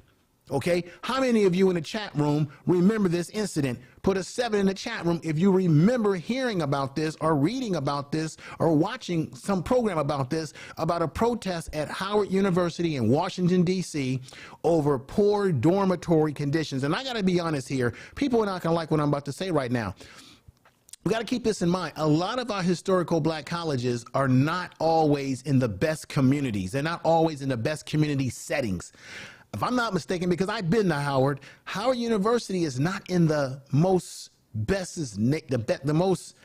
Speaker 2: Okay, how many of you in the chat room remember this incident? Put a 7 in the chat room if you remember hearing about this or reading about this or watching some program about this, about a protest at Howard University in Washington, D.C. over poor dormitory conditions. And I got to be honest here, people are not going to like what I'm about to say right now. We got to keep this in mind. A lot of our historical black colleges are not always in the best communities. They're not always in the best community settings. If I'm not mistaken, because I've been to Howard, Howard University is not in the most the most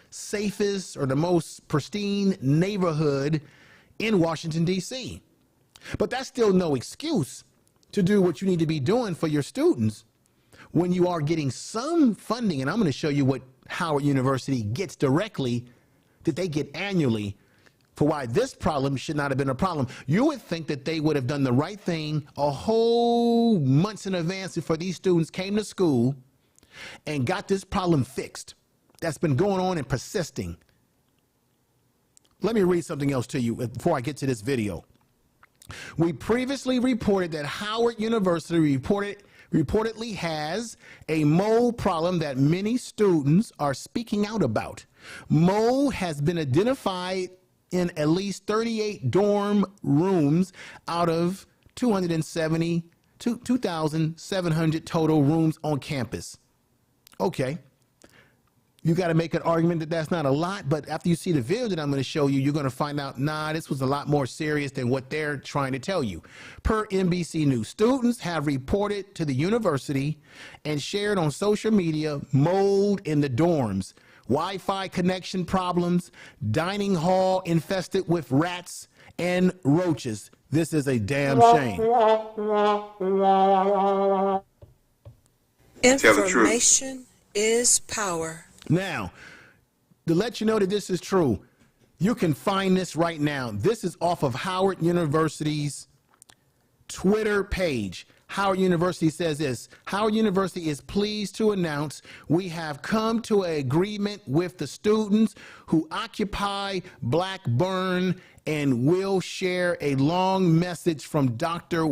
Speaker 2: safest or the most pristine neighborhood in Washington, D.C. But that's still no excuse to do what you need to be doing for your students when you are getting some funding. And I'm going to show you what Howard University gets directly, that they get annually, for why this problem should not have been a problem. You would think that they would have done the right thing a whole months in advance before these students came to school and got this problem fixed. That's been going on and persisting. Let me read something else to you before I get to this video. We previously reported that Howard University reportedly has a mold problem that many students are speaking out about. Mold has been identified in at least 38 dorm rooms out of 2,700 total rooms on campus. Okay. You got to make an argument that that's not a lot, but after you see the video that I'm going to show you, you're going to find out, nah, this was a lot more serious than what they're trying to tell you. Per NBC News, students have reported to the university and shared on social media mold in the dorms, Wi-Fi connection problems, dining hall infested with rats and roaches. This is a damn shame.
Speaker 5: Information is power.
Speaker 2: Now, to let you know that this is true, you can find this right now. This is off of Howard University's Twitter page. Howard University says this: Howard University is pleased to announce we have come to an agreement with the students who occupy Blackburn and will share a long message from Dr.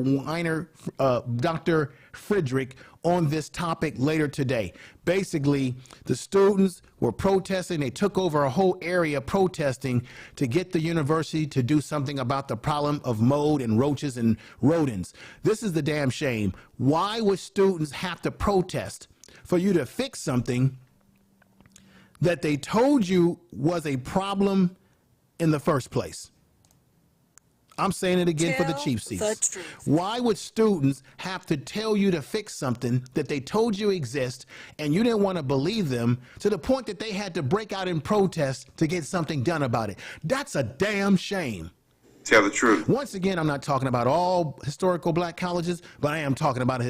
Speaker 2: Friedrich on this topic later today. Basically, the students were protesting. They took over a whole area protesting to get the university to do something about the problem of mold and roaches and rodents. This is the damn shame. Why would students have to protest for you to fix something that they told you was a problem in the first place? I'm saying it again for the cheap seats. Why would students have to tell you to fix something that they told you exists and you didn't want to believe them to the point that they had to break out in protest to get something done about it? That's a damn shame.
Speaker 3: Tell the truth.
Speaker 2: Once again, I'm not talking about all historical black colleges, but I am talking about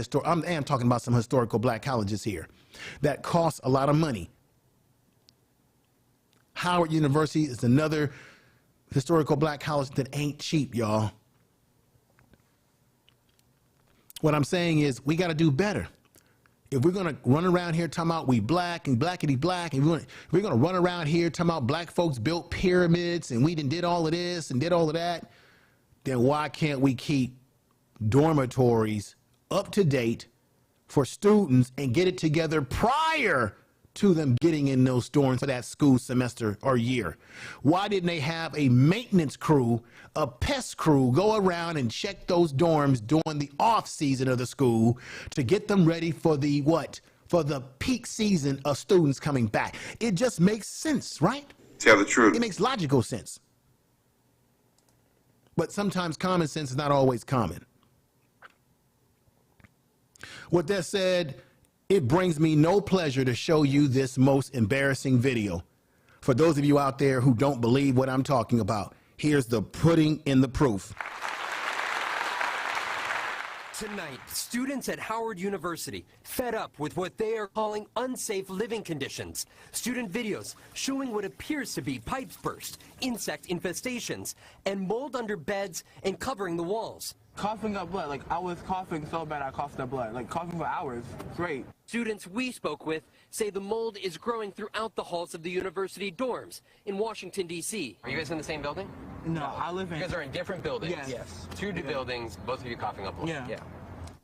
Speaker 2: some historical black colleges here that cost a lot of money. Howard University is another historical black college that ain't cheap, y'all. What I'm saying is we got to do better. If we're going to run around here talking about we black and blackity black, and we're going to run around here talking about black folks built pyramids and we did all of this and did all of that, then why can't we keep dormitories up to date for students and get it together prior to them getting in those dorms for that school semester or year? Why didn't they have a maintenance crew, a pest crew, go around and check those dorms during the off season of the school to get them ready for the what? For the peak season of students coming back. It just makes sense, right?
Speaker 3: Tell the truth.
Speaker 2: It makes logical sense. But sometimes common sense is not always common. With that said, it brings me no pleasure to show you this most embarrassing video. For those of you out there who don't believe what I'm talking about, here's the pudding in the proof.
Speaker 3: Tonight, students at Howard University fed up with what they are calling unsafe living conditions. Student videos showing what appears to be pipes burst, insect infestations, and mold under beds and covering the walls.
Speaker 7: Coughing up blood, like I was coughing so bad I coughed up blood, like coughing for hours, straight.
Speaker 3: Students we spoke with say the mold is growing throughout the halls of the university dorms in Washington, D.C.
Speaker 23: Are you guys in the same building?
Speaker 7: No, I live in...
Speaker 23: You guys are in different buildings?
Speaker 7: Yes.
Speaker 23: Two buildings, both of you coughing up blood?
Speaker 7: Yeah.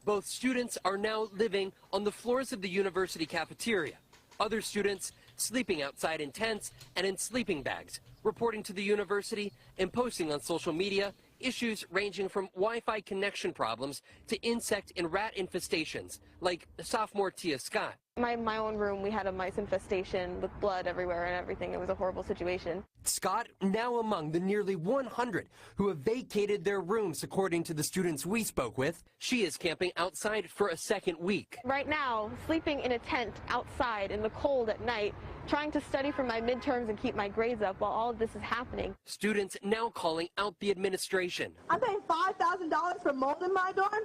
Speaker 3: Both students are now living on the floors of the university cafeteria. Other students sleeping outside in tents and in sleeping bags, reporting to the university and posting on social media issues ranging from Wi-Fi connection problems to insect and rat infestations, like sophomore Tia Scott.
Speaker 24: My own room, we had a mice infestation with blood everywhere and everything. It was a horrible situation.
Speaker 3: Scott now among the nearly 100 who have vacated their rooms, according to the students we spoke with. She is camping outside for a second week.
Speaker 24: Right now, sleeping in a tent outside in the cold at night, trying to study for my midterms and keep my grades up while all of this is happening.
Speaker 3: Students now calling out the administration.
Speaker 25: I'm paying $5,000 for mold in my dorm.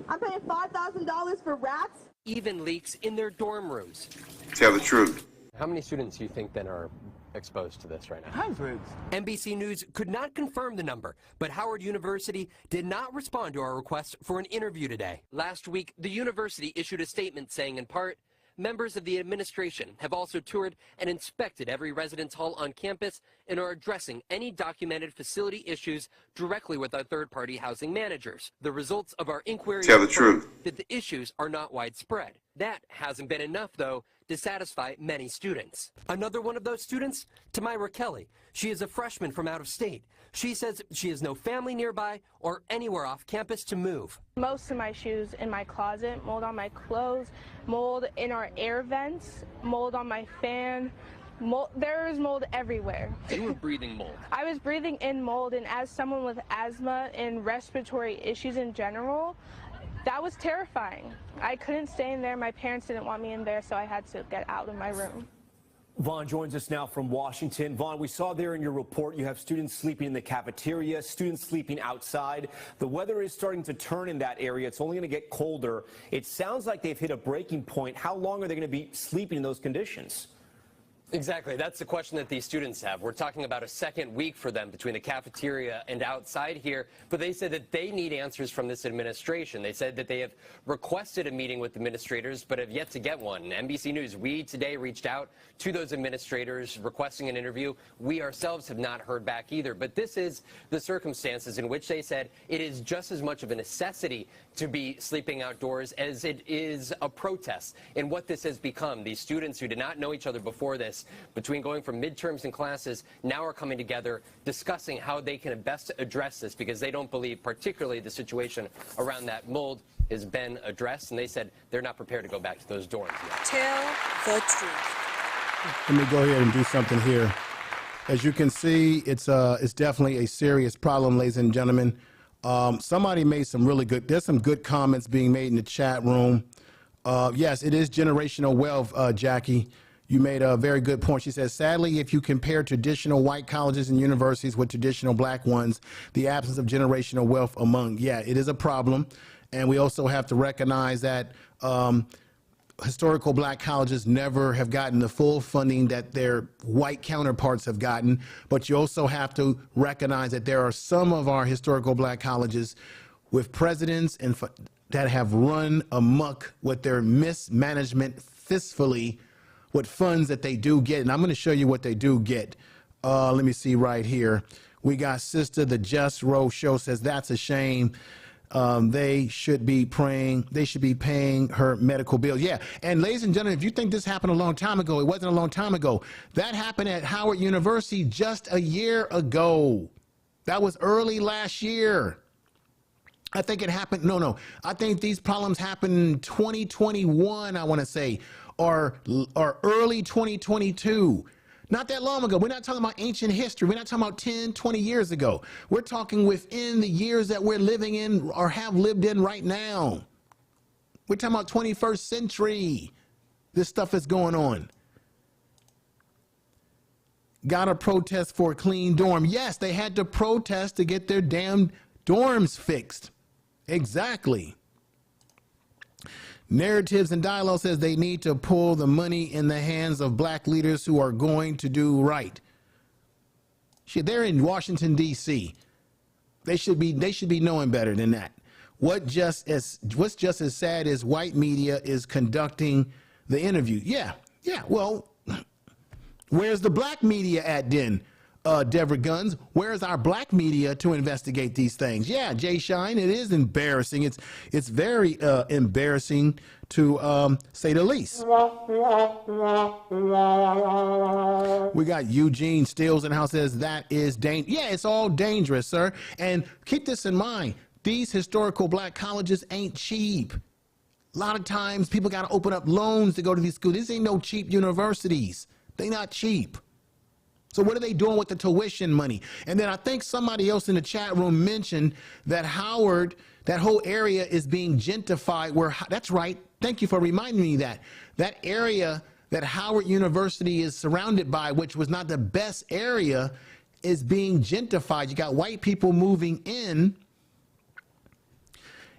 Speaker 25: I'm paying $5,000 for rats.
Speaker 3: Even leaks in their dorm rooms.
Speaker 23: Tell the truth. How many students do you think then are exposed to this right now?
Speaker 7: Hundreds.
Speaker 3: NBC News could not confirm the number, but Howard University did not respond to our request for an interview today. Last week, the university issued a statement saying, in part, members of the administration have also toured and inspected every residence hall on campus and are addressing any documented facility issues directly with our third-party housing managers. The results of our inquiry
Speaker 23: Tell the truth.
Speaker 3: that the issues are not widespread. That hasn't been enough, though, to satisfy many students. Another one of those students, Tamira Kelly. She is a freshman from out of state. She says she has no family nearby or anywhere off campus to move.
Speaker 24: Most of my shoes in my closet, mold on my clothes, mold in our air vents, mold on my fan. There is mold everywhere.
Speaker 3: You were breathing mold.
Speaker 24: I was breathing in mold, and as someone with asthma and respiratory issues in general, that was terrifying. I couldn't stay in there. My parents didn't want me in there, so I had to get out of my room.
Speaker 26: Vaughn joins us now from Washington. Vaughn, we saw there in your report you have students sleeping in the cafeteria, students sleeping outside. The weather is starting to turn in that area. It's only going to get colder. It sounds like they've hit a breaking point. How long are they going to be sleeping in those conditions?
Speaker 23: Exactly. That's the question that these students have. We're talking about a second week for them between the cafeteria and outside here, but they said that they need answers from this administration. They said that they have requested a meeting with administrators, but have yet to get one. NBC News, we today reached out to those administrators requesting an interview. We ourselves have not heard back either, but this is the circumstances in which they said it is just as much of a necessity to be sleeping outdoors as it is a protest. And what this has become, these students who did not know each other before this, between going from midterms and classes, now are coming together discussing how they can best address this, because they don't believe particularly the situation around that mold has been addressed, and they said they're not prepared to go back to those dorms yet.
Speaker 5: Tell the truth.
Speaker 2: Let me go ahead and do something here. As you can see, it's definitely a serious problem, ladies and gentlemen. Somebody made some really good, there's some good comments being made in the chat room. Yes, it is generational wealth, Jackie. You made a very good point. She says, sadly, if you compare traditional white colleges and universities with traditional black ones, the absence of generational wealth among, it is a problem. And we also have to recognize that historical black colleges never have gotten the full funding that their white counterparts have gotten. But you also have to recognize that there are some of our historical black colleges with presidents and that have run amok with their mismanagement fiscally with funds that they do get. And I'm going to show you what they do get. Let me see right here. We got Sister the Just Rose Show says that's a shame. They should be paying her medical bill. Yeah, and ladies and gentlemen, if you think this happened a long time ago, it wasn't a long time ago. That happened at Howard University just a year ago. That was early last year. I think it happened, no. I think these problems happened in 2021, I want to say, or early 2022. Not that long ago. We're not talking about ancient history. We're not talking about 10, 20 years ago. We're talking within the years that we're living in or have lived in right now. We're talking about 21st century. This stuff is going on. Got to protest for a clean dorm. Yes, they had to protest to get their damn dorms fixed. Exactly. Narratives and Dialogue says they need to pull the money in the hands of black leaders who are going to do right. Shit, they're in Washington, D.C. They should be knowing better than that. What's just as sad as white media is conducting the interview. Yeah. Well, where's the black media at then, Deborah Guns? Where's our black media to investigate these things? Yeah, Jay Shine, it is embarrassing. It's very embarrassing to say the least. We got Eugene Stills in the house says that is dangerous. Yeah, it's all dangerous, sir. And keep this in mind. These historical black colleges ain't cheap. A lot of times people got to open up loans to go to these schools. These ain't no cheap universities. They not cheap. So what are they doing with the tuition money? And then I think somebody else in the chat room mentioned that Howard, that whole area is being gentrified. That's right. Thank you for reminding me that. That area that Howard University is surrounded by, which was not the best area, is being gentrified. You got white people moving in.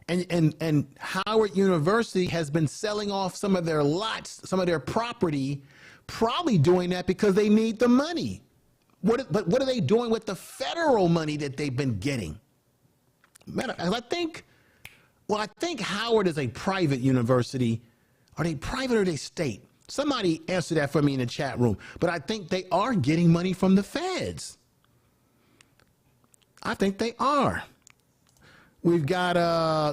Speaker 2: And Howard University has been selling off some of their lots, some of their property, probably doing that because they need the money. But what are they doing with the federal money that they've been getting? I think Howard is a private university. Are they private or are they state? Somebody answer that for me in the chat room. But I think they are getting money from the feds. I think they are. We've got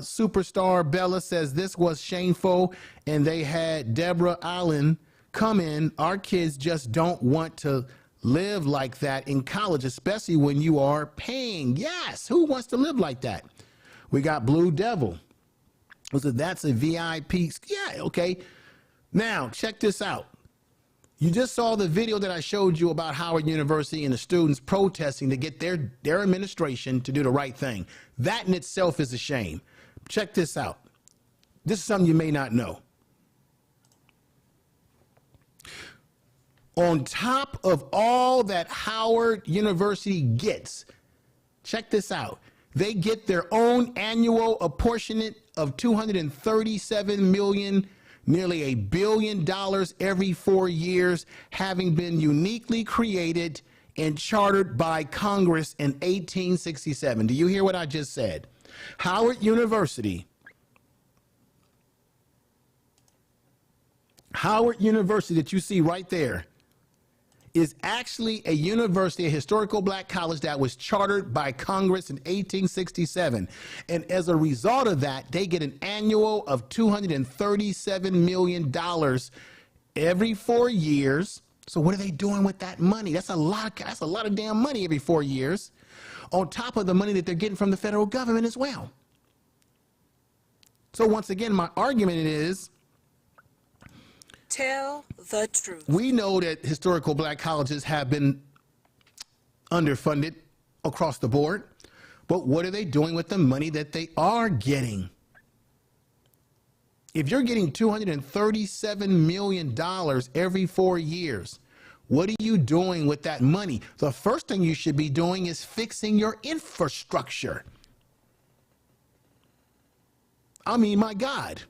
Speaker 2: Superstar Bella says this was shameful, and they had Deborah Allen come in. Our kids just don't want to live like that in college, especially when you are paying. Yes, who wants to live like that? We got Blue Devil. So that's a VIP. Yeah, okay. Now, check this out. You just saw the video that I showed you about Howard University and the students protesting to get their administration to do the right thing. That in itself is a shame. Check this out. This is something you may not know. On top of all that Howard University gets, check this out. They get their own annual apportionment of $237 million, nearly $1 billion every 4 years, having been uniquely created and chartered by Congress in 1867. Do you hear what I just said? Howard University that you see right there is actually a university, a historical black college that was chartered by Congress in 1867. And as a result of that, they get an annual of $237 million every 4 years. So what are they doing with that money? That's a lot of damn money every 4 years, on top of the money that they're getting from the federal government as well. So once again, my argument is,
Speaker 5: tell the truth.
Speaker 2: We know that historical black colleges have been underfunded across the board, but what are they doing with the money that they are getting? If you're getting $237 million every 4 years, what are you doing with that money? The first thing you should be doing is fixing your infrastructure. I mean, my God.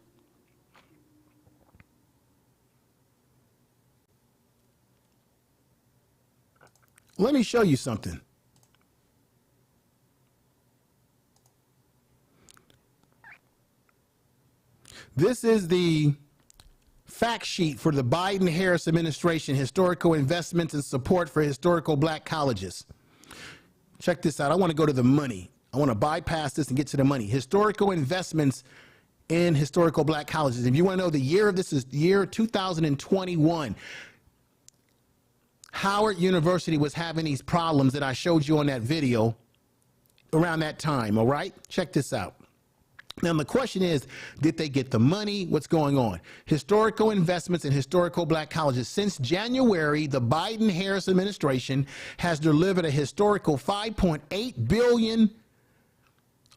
Speaker 2: Let me show you something. This is the fact sheet for the Biden-Harris administration, historical investments and support for historical black colleges. Check this out. I want to go to the money. I want to bypass this and get to the money. Historical investments in historical black colleges. If you want to know the year of this, is the year 2021. Howard University was having these problems that I showed you on that video around that time, all right? Check this out. Now, the question is, did they get the money? What's going on? Historical investments in historical black colleges. Since January, the Biden-Harris administration has delivered a historical $5.8 billion,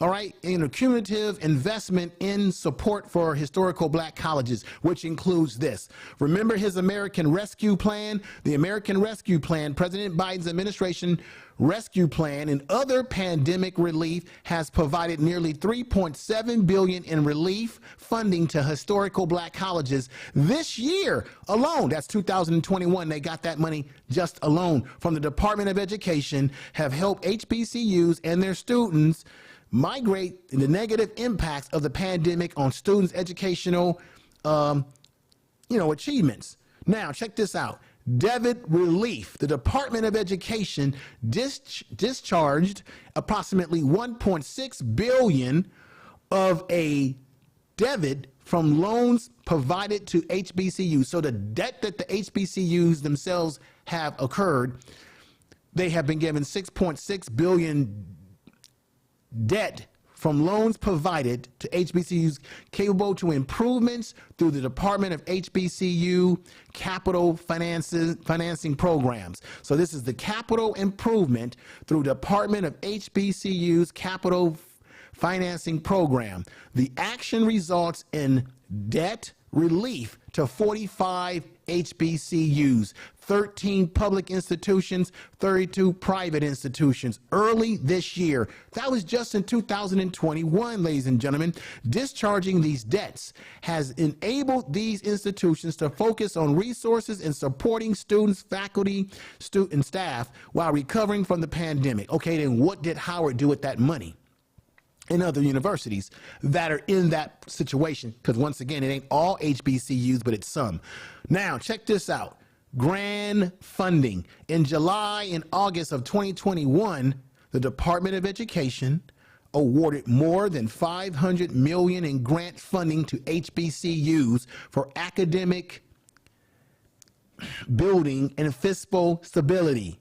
Speaker 2: all right, in a cumulative investment in support for historical black colleges, which includes this. Remember his American Rescue Plan? The American Rescue Plan, President Biden's administration rescue plan and other pandemic relief has provided nearly $3.7 billion in relief funding to historical black colleges this year alone. That's 2021. They got that money just alone from the Department of Education, have helped HBCUs and their students migrate the negative impacts of the pandemic on students' educational, achievements. Now, check this out. Debit relief. The Department of Education discharged approximately $1.6 billion of a debit from loans provided to HBCUs. So the debt that the HBCUs themselves have occurred, they have been given $6.6 billion debt from loans provided to HBCUs capable to improvements through the Department of HBCU capital financing programs. So this is the capital improvement through Department of HBCU's capital financing program. The action results in debt relief to 45 HBCUs, 13 public institutions, 32 private institutions early this year. That was just in 2021, ladies and gentlemen. Discharging these debts has enabled these institutions to focus on resources and supporting students, faculty, and staff while recovering from the pandemic. Okay, then what did Howard do with that money? In other universities that are in that situation, because once again, it ain't all HBCUs, but it's some. Now, check this out. Grant funding. In July and August of 2021, the Department of Education awarded more than $500 million in grant funding to HBCUs for academic building and fiscal stability.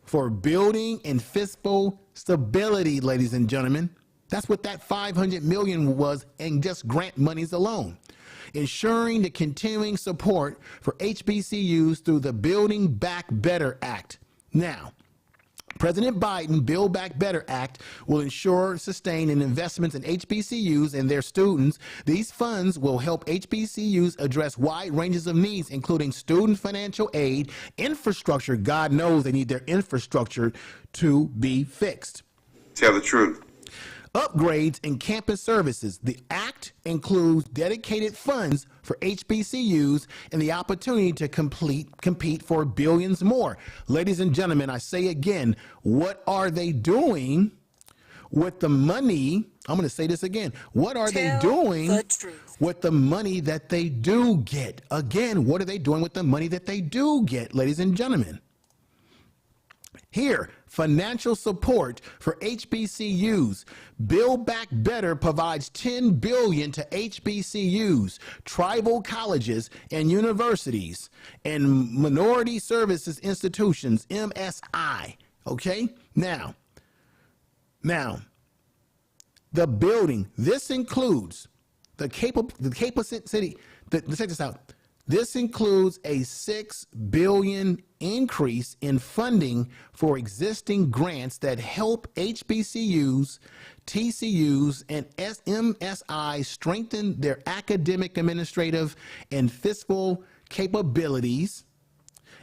Speaker 2: For building and fiscal stability, ladies and gentlemen. That's what that $500 million was in just grant monies alone. Ensuring the continuing support for HBCUs through the Building Back Better Act. Now, President Biden Build Back Better Act will ensure, sustain, and investments in HBCUs and their students. These funds will help HBCUs address wide ranges of needs, including student financial aid, infrastructure. God knows they need their infrastructure to be fixed.
Speaker 6: Tell the truth.
Speaker 2: Upgrades in campus services. The act includes dedicated funds for HBCUs and the opportunity to compete for billions more. Ladies and gentlemen, I say again, what are they doing with the money? I'm going to say this again. What are they doing with the money that they do get? Again, what are they doing with the money that they do get, ladies and gentlemen? Here, financial support for HBCUs. Build Back Better provides $10 billion to HBCUs, tribal colleges and universities, and minority services institutions, MSI. Okay? Now, the building. This includes check this out. This includes a $6 billion increase in funding for existing grants that help HBCUs, TCUs, and MSI strengthen their academic, administrative, and fiscal capabilities,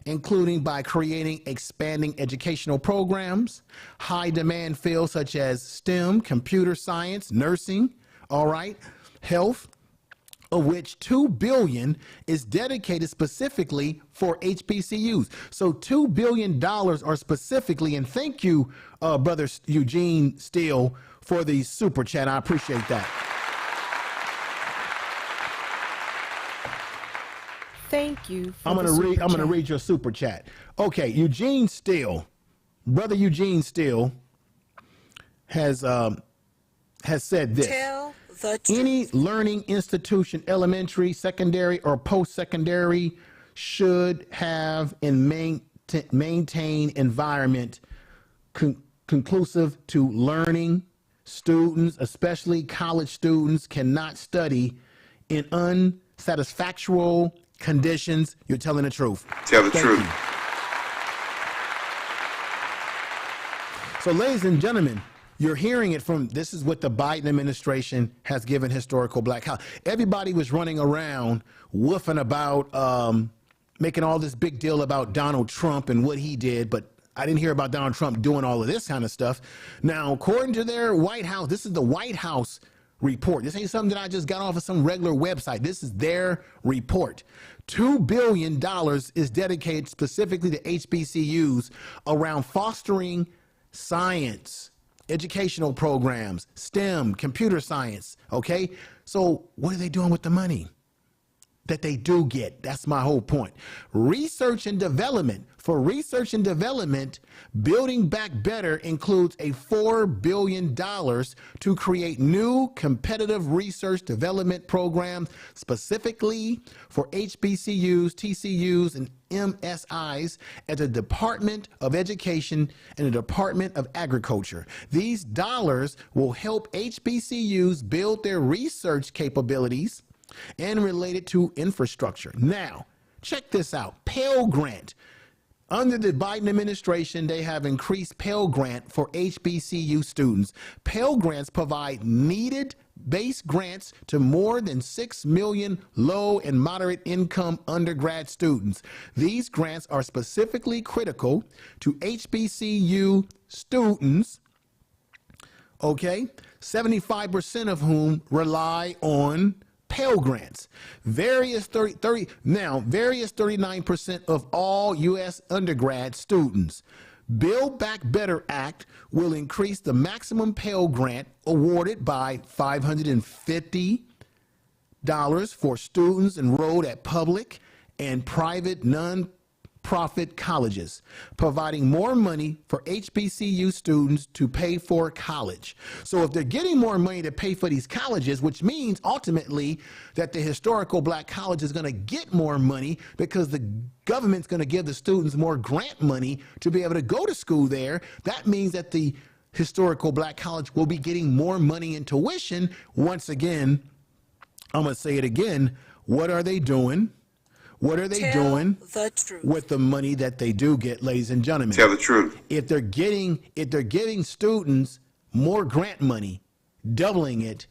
Speaker 2: including by creating expanding educational programs, high demand fields such as STEM, computer science, nursing, all right, health, of which $2 billion is dedicated specifically for HBCUs. So $2 billion are specifically, and thank you, Brother Eugene Steele, for the super chat. I appreciate that.
Speaker 1: Thank you.
Speaker 2: I'm gonna read your super chat. Okay, Eugene Steele, Brother Eugene Steele has said this. Any learning institution, elementary, secondary, or post-secondary, should have and maintain environment conclusive to learning, students, especially college students, cannot study in unsatisfactory conditions. You're telling the truth.
Speaker 6: Tell the truth.
Speaker 2: So, ladies and gentlemen, you're hearing it from, this is what the Biden administration has given historical black college. Everybody was running around woofing about making all this big deal about Donald Trump and what he did, but I didn't hear about Donald Trump doing all of this kind of stuff. Now, according to their White House, this is the White House report. This ain't something that I just got off of some regular website. This is their report. $2 billion is dedicated specifically to HBCUs around fostering science, educational programs, STEM, computer science, okay? So what are they doing with the money that they do get? That's my whole point. Research and development. For research and development, Building Back Better includes a $4 billion to create new competitive research development programs specifically for HBCUs, TCUs, and MSIs at the Department of Education and the Department of Agriculture. These dollars will help HBCUs build their research capabilities and related to infrastructure. Now, check this out. Pell Grant. Under the Biden administration, they have increased Pell Grant for HBCU students. Pell Grants provide needed base grants to more than 6 million low and moderate income undergrad students. These grants are specifically critical to HBCU students, okay, 75% of whom rely on Pell Grants. Various 39% of all U.S. undergrad students. Build Back Better Act will increase the maximum Pell Grant awarded by $550 for students enrolled at public and private non-profit colleges, providing more money for HBCU students to pay for college. So if they're getting more money to pay for these colleges, which means ultimately that the historical black college is going to get more money because the government's going to give the students more grant money to be able to go to school there, that means that the historical black college will be getting more money in tuition. Once again, I'm going to say it again, what are they doing? What are they doing with the money that they do get, ladies and gentlemen?
Speaker 6: Tell the truth.
Speaker 2: If they're giving students more grant money, doubling it,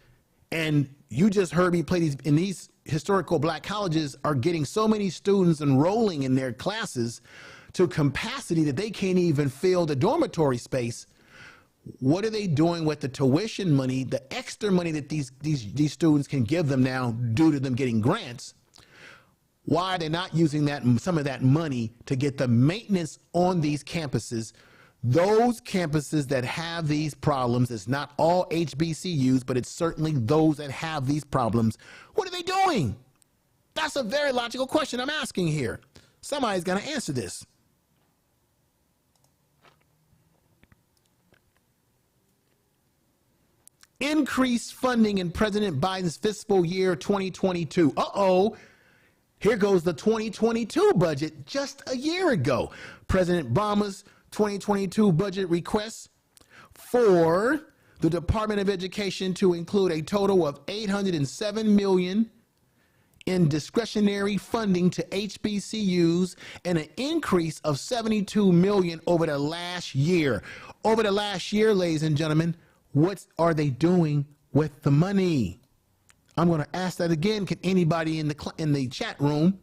Speaker 2: and you just heard me play these historical black colleges are getting so many students enrolling in their classes to capacity that they can't even fill the dormitory space. What are they doing with the tuition money, the extra money that these students can give them now due to them getting grants? Why are they not using some of that money to get the maintenance on these campuses? Those campuses that have these problems, it's not all HBCUs, but it's certainly those that have these problems. What are they doing? That's a very logical question I'm asking here. Somebody's going to answer this. Increased funding in President Biden's fiscal year 2022. Uh-oh. Here goes the 2022 budget just a year ago. President Obama's 2022 budget requests for the Department of Education to include a total of $807 million in discretionary funding to HBCUs and an increase of $72 million over the last year. Over the last year, ladies and gentlemen, what are they doing with the money? I'm going to ask that again. Can anybody in the chat room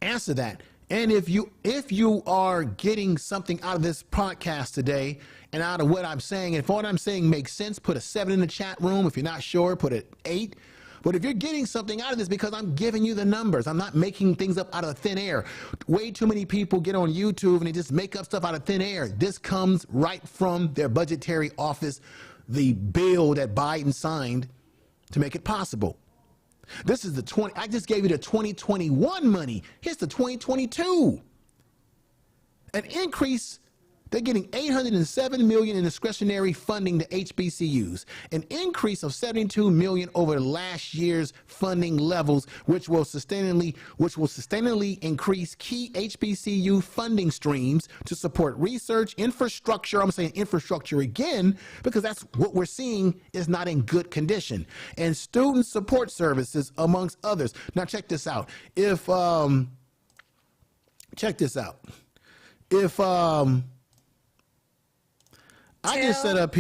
Speaker 2: answer that? And if you are getting something out of this podcast today and out of what I'm saying, if what I'm saying makes sense, put a 7 in the chat room. If you're not sure, put an 8. But if you're getting something out of this, because I'm giving you the numbers, I'm not making things up out of thin air. Way too many people get on YouTube and they just make up stuff out of thin air. This comes right from their budgetary office, the bill that Biden signed to make it possible. This is I just gave you the 2021 money. Here's the 2022. An increase They're getting $807 million in discretionary funding to HBCUs, an increase of $72 million over last year's funding levels, which will sustainably increase key HBCU funding streams to support research, infrastructure. I'm saying infrastructure again because that's what we're seeing is not in good condition, and student support services, amongst others. Now check this out. If I just sat up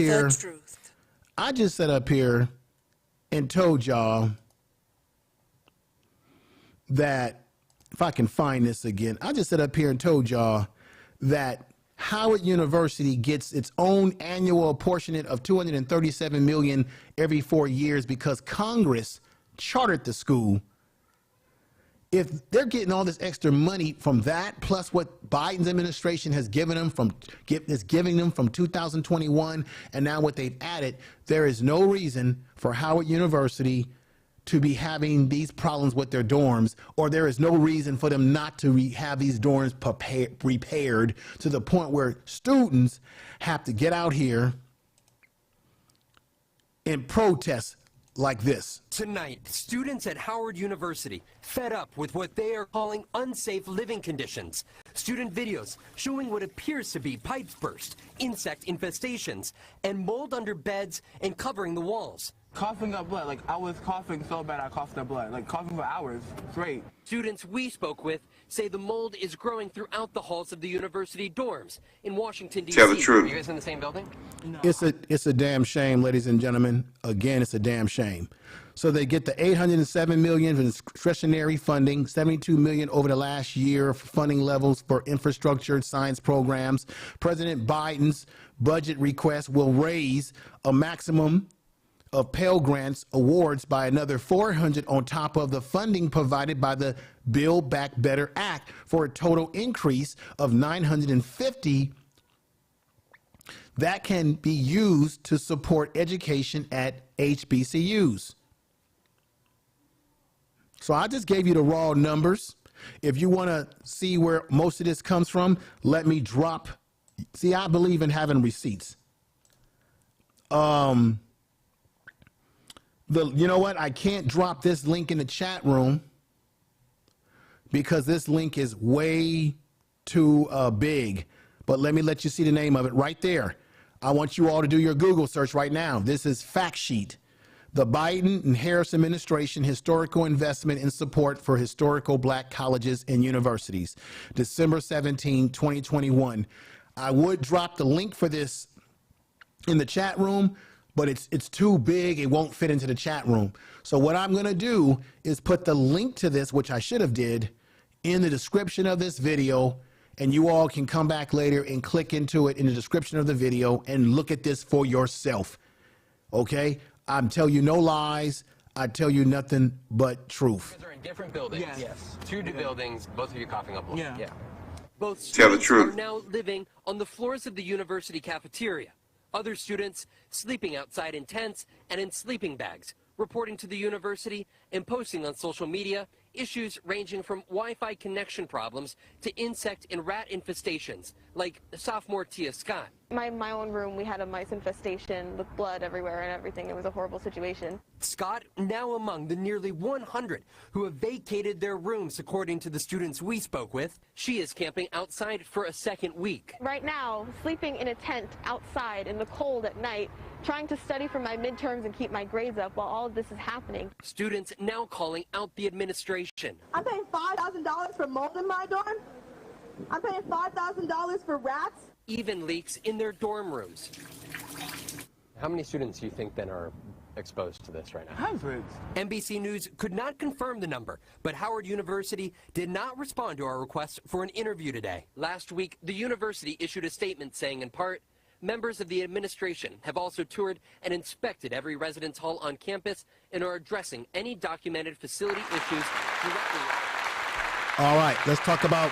Speaker 2: here and told y'all that, if I can find this again, I just sat up here and told y'all that Howard University gets its own annual apportionment of $237 million every 4 years because Congress chartered the school. If they're getting all this extra money from that, plus what Biden's administration has given them from 2021, and now what they've added, there is no reason for Howard University to be having these problems with their dorms, or there is no reason for them not to have these dorms repaired to the point where students have to get out here and protest like this.
Speaker 3: Tonight, students at Howard University fed up with what they are calling unsafe living conditions. Student videos showing what appears to be pipes burst, insect infestations, and mold under beds and covering the walls.
Speaker 7: Coughing up blood, like I was coughing so bad I coughed up blood, like coughing for hours straight.
Speaker 3: Students we spoke with say the mold is growing throughout the halls of the university dorms in Washington, D.C.
Speaker 2: Tell the truth.
Speaker 3: Are you guys in the same building?
Speaker 7: No.
Speaker 2: It's a damn shame, ladies and gentlemen. Again, it's a damn shame. So they get the $807 million in discretionary funding, $72 million over the last year for funding levels for infrastructure and science programs. President Biden's budget request will raise a maximum of Pell Grants awards by another $400 on top of the funding provided by the Build Back Better Act for a total increase of $950 that can be used to support education at HBCUs. So I just gave you the raw numbers. If you want to see where most of this comes from, let me drop. See, I believe in having receipts. You know what? I can't drop this link in the chat room because this link is way too big. But let me let you see the name of it right there. I want you all to do your Google search right now. This is Fact Sheet. The Biden and Harris administration historical investment in support for historical black colleges and universities. December 17, 2021. I would drop the link for this in the chat room, but it's too big. It won't fit into the chat room. So what I'm going to do is put the link to this, which I should have did, in the description of this video, and you all can come back later and click into it in the description of the video and look at this for yourself. Okay? I'm telling you no lies. I tell you nothing but truth.
Speaker 23: You guys are in different buildings.
Speaker 7: Yes.
Speaker 23: Two buildings, both of you coughing up blood.
Speaker 7: Yeah.
Speaker 23: Both
Speaker 2: Tell the
Speaker 23: students
Speaker 2: truth.
Speaker 23: are now living on the floors of the university cafeteria. Other students sleeping outside in tents and in sleeping bags, reporting to the university and posting on social media issues ranging from Wi-Fi connection problems to insect and rat infestations, like sophomore Tia Scott.
Speaker 6: My own room, we had a mice infestation with blood everywhere and everything. It was a horrible situation.
Speaker 3: Scott now among the nearly 100 who have vacated their rooms, according to the students we spoke with. She is camping outside for a second week.
Speaker 6: Right now, sleeping in a tent outside in the cold at night, trying to study for my midterms and keep my grades up while all of this is happening.
Speaker 3: Students now calling out the administration.
Speaker 25: I'm paying $5,000 for mold in my dorm. I'm paying $5,000 for rats.
Speaker 3: Even leaks in their dorm rooms.
Speaker 23: How many students do you think then are exposed to this right now?
Speaker 7: Hundreds.
Speaker 3: NBC News could not confirm the number, but Howard University did not respond to our request for an interview today. Last week, the university issued a statement saying, in part, members of the administration have also toured and inspected every residence hall on campus and are addressing any documented facility issues directly.
Speaker 2: All right, let's talk about,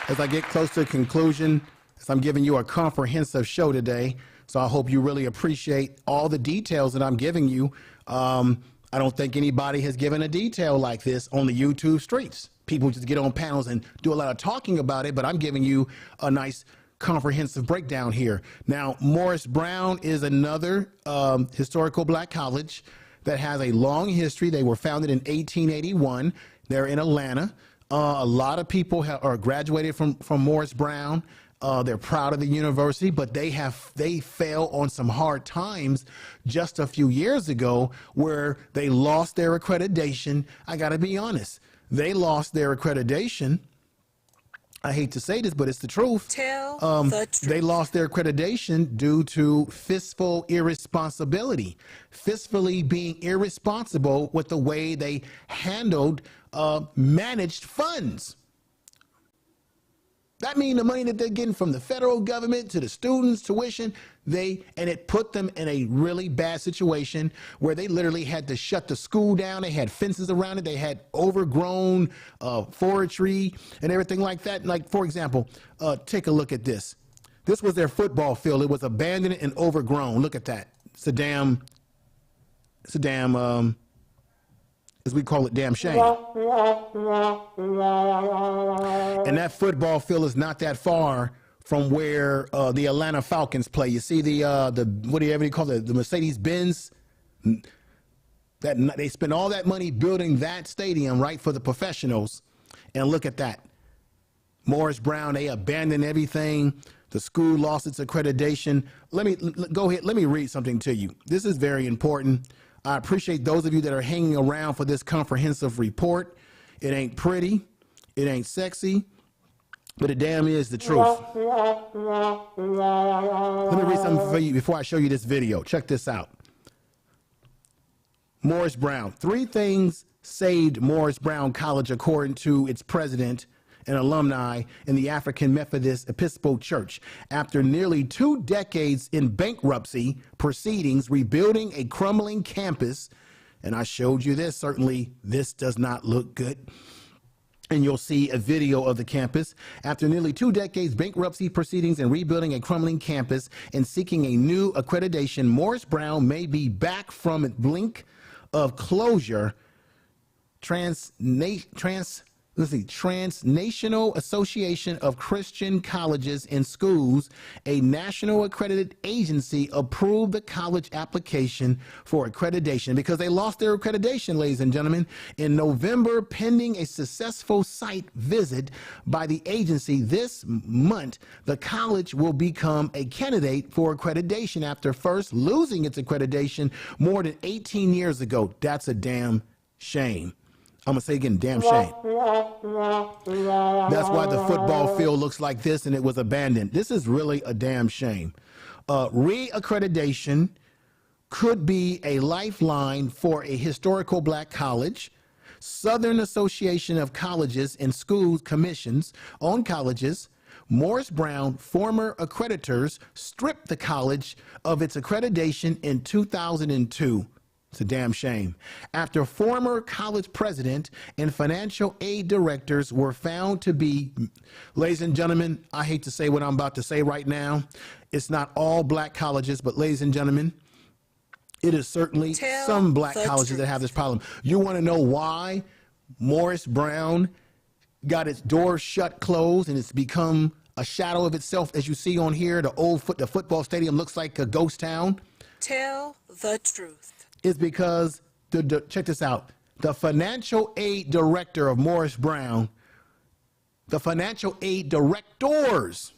Speaker 2: as I get close to the conclusion, as I'm giving you a comprehensive show today, so I hope you really appreciate all the details that I'm giving you. I don't think anybody has given a detail like this on the YouTube streets. People just get on panels and do a lot of talking about it, but I'm giving you a nice comprehensive breakdown here. Now, Morris Brown is another historical black college that has a long history. They were founded in 1881. They're in Atlanta. A lot of people are graduated from Morris Brown. They're proud of the university, but they fell on some hard times just a few years ago where they lost their accreditation. I got to be honest. They lost their accreditation. I hate to say this, but it's the truth.
Speaker 5: Tell the truth.
Speaker 2: They lost their accreditation due to fiscal irresponsibility, fiscally being irresponsible with the way they handled managed funds. That means the money that they're getting from the federal government to the students' tuition, and it put them in a really bad situation where they literally had to shut the school down. They had fences around it. They had overgrown forestry and everything like that. Like, for example, take a look at this. This was their football field. It was abandoned and overgrown. Look at that. It's a damn, as we call it, damn shame. And that football field is not that far from where the Atlanta Falcons play. You see the what do you call it? The Mercedes-Benz. That they spend all that money building that stadium, right, for the professionals. And look at that. Morris Brown, they abandoned everything. The school lost its accreditation. Go ahead. Let me read something to you. This is very important. I appreciate those of you that are hanging around for this comprehensive report. It ain't pretty, it ain't sexy, but it damn is the truth. Let me read something for you before I show you this video. Check this out. Morris Brown. 3 things saved Morris Brown College according to its president and alumni in the African Methodist Episcopal Church. After nearly 2 decades in bankruptcy proceedings, rebuilding a crumbling campus, and I showed you this, certainly this does not look good. And you'll see a video of the campus. After nearly 2 decades bankruptcy proceedings and rebuilding a crumbling campus and seeking a new accreditation, Morris Brown may be back from its blink of closure. Transnational Association of Christian Colleges and Schools, a national accredited agency, approved the college application for accreditation because they lost their accreditation, ladies and gentlemen, in November, pending a successful site visit by the agency this month. The college will become a candidate for accreditation after first losing its accreditation more than 18 years ago. That's a damn shame. I'm going to say again, damn shame. That's why the football field looks like this and it was abandoned. This is really a damn shame. Reaccreditation could be a lifeline for a historical black college. Southern Association of Colleges and Schools Commissions on Colleges. Morris Brown, former accreditors, stripped the college of its accreditation in 2002. It's a damn shame. After former college president and financial aid directors were found to be, ladies and gentlemen, I hate to say what I'm about to say right now. It's not all black colleges, but ladies and gentlemen, it is certainly some black colleges that have this problem. You want to know why Morris Brown got its doors shut, closed, and it's become a shadow of itself? As you see on here, the football stadium looks like a ghost town.
Speaker 5: Tell the truth.
Speaker 2: Is because, check this out, the financial aid director of Morris Brown, the financial aid directors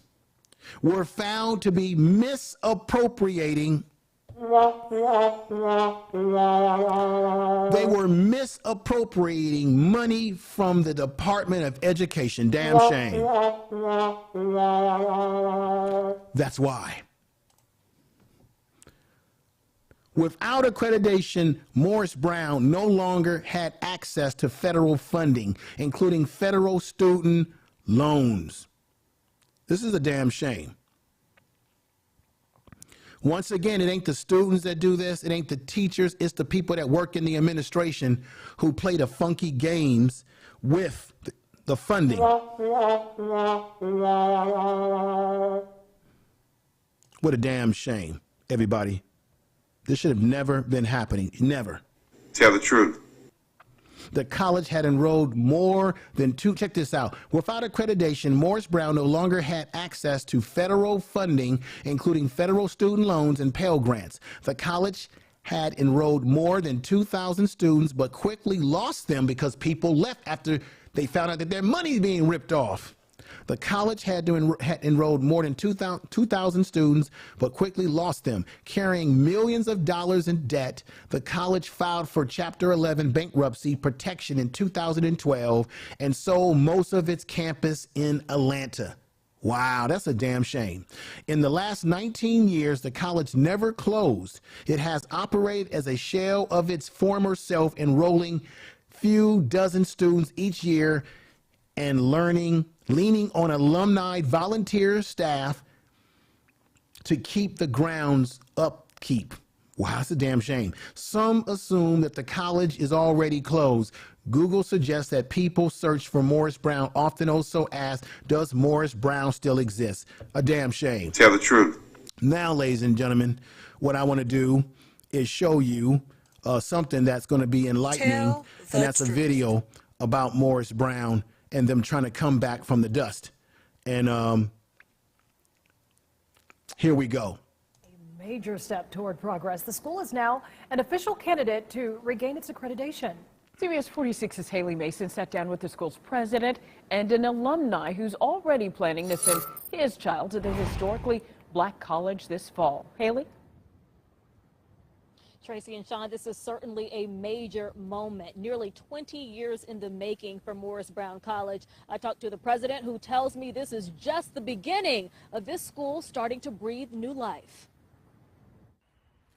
Speaker 2: were found to be misappropriating. They were misappropriating money from the Department of Education. Damn shame. That's why. Without accreditation, Morris Brown no longer had access to federal funding, including federal student loans. This is a damn shame. Once again, it ain't the students that do this. It ain't the teachers. It's the people that work in the administration who play the funky games with the funding. What a damn shame, everybody. This should have never been happening. Never.
Speaker 9: Tell the truth.
Speaker 2: The college had enrolled more than check this out. Without accreditation, Morris Brown no longer had access to federal funding, including federal student loans and Pell Grants. The college had enrolled more than 2,000 students, but quickly lost them because people left after they found out that their money is being ripped off. The college had enrolled more than 2,000 students, but quickly lost them. Carrying millions of dollars in debt, the college filed for Chapter 11 bankruptcy protection in 2012 and sold most of its campus in Atlanta. Wow, that's a damn shame. In the last 19 years, the college never closed. It has operated as a shell of its former self, enrolling few dozen students each year and leaning on alumni, volunteer staff to keep the grounds upkeep. Wow, that's a damn shame. Some assume that the college is already closed. Google suggests that people search for Morris Brown often also ask, does Morris Brown still exist? A damn shame.
Speaker 9: Tell the truth.
Speaker 2: Now, ladies and gentlemen, what I want to do is show you something that's going to be enlightening, and that's a video about Morris Brown and them trying to come back from the dust. And here we go.
Speaker 10: A major step toward progress. The school is now an official candidate to regain its accreditation.
Speaker 11: CBS 46's Haley Mason sat down with the school's president and an alumni who's already planning to send his child to the historically black college this fall. Haley?
Speaker 12: Tracy and Sean, this is certainly a major moment, nearly 20 years in the making for Morris Brown College. I talked to the president, who tells me this is just the beginning of this school starting to breathe new life.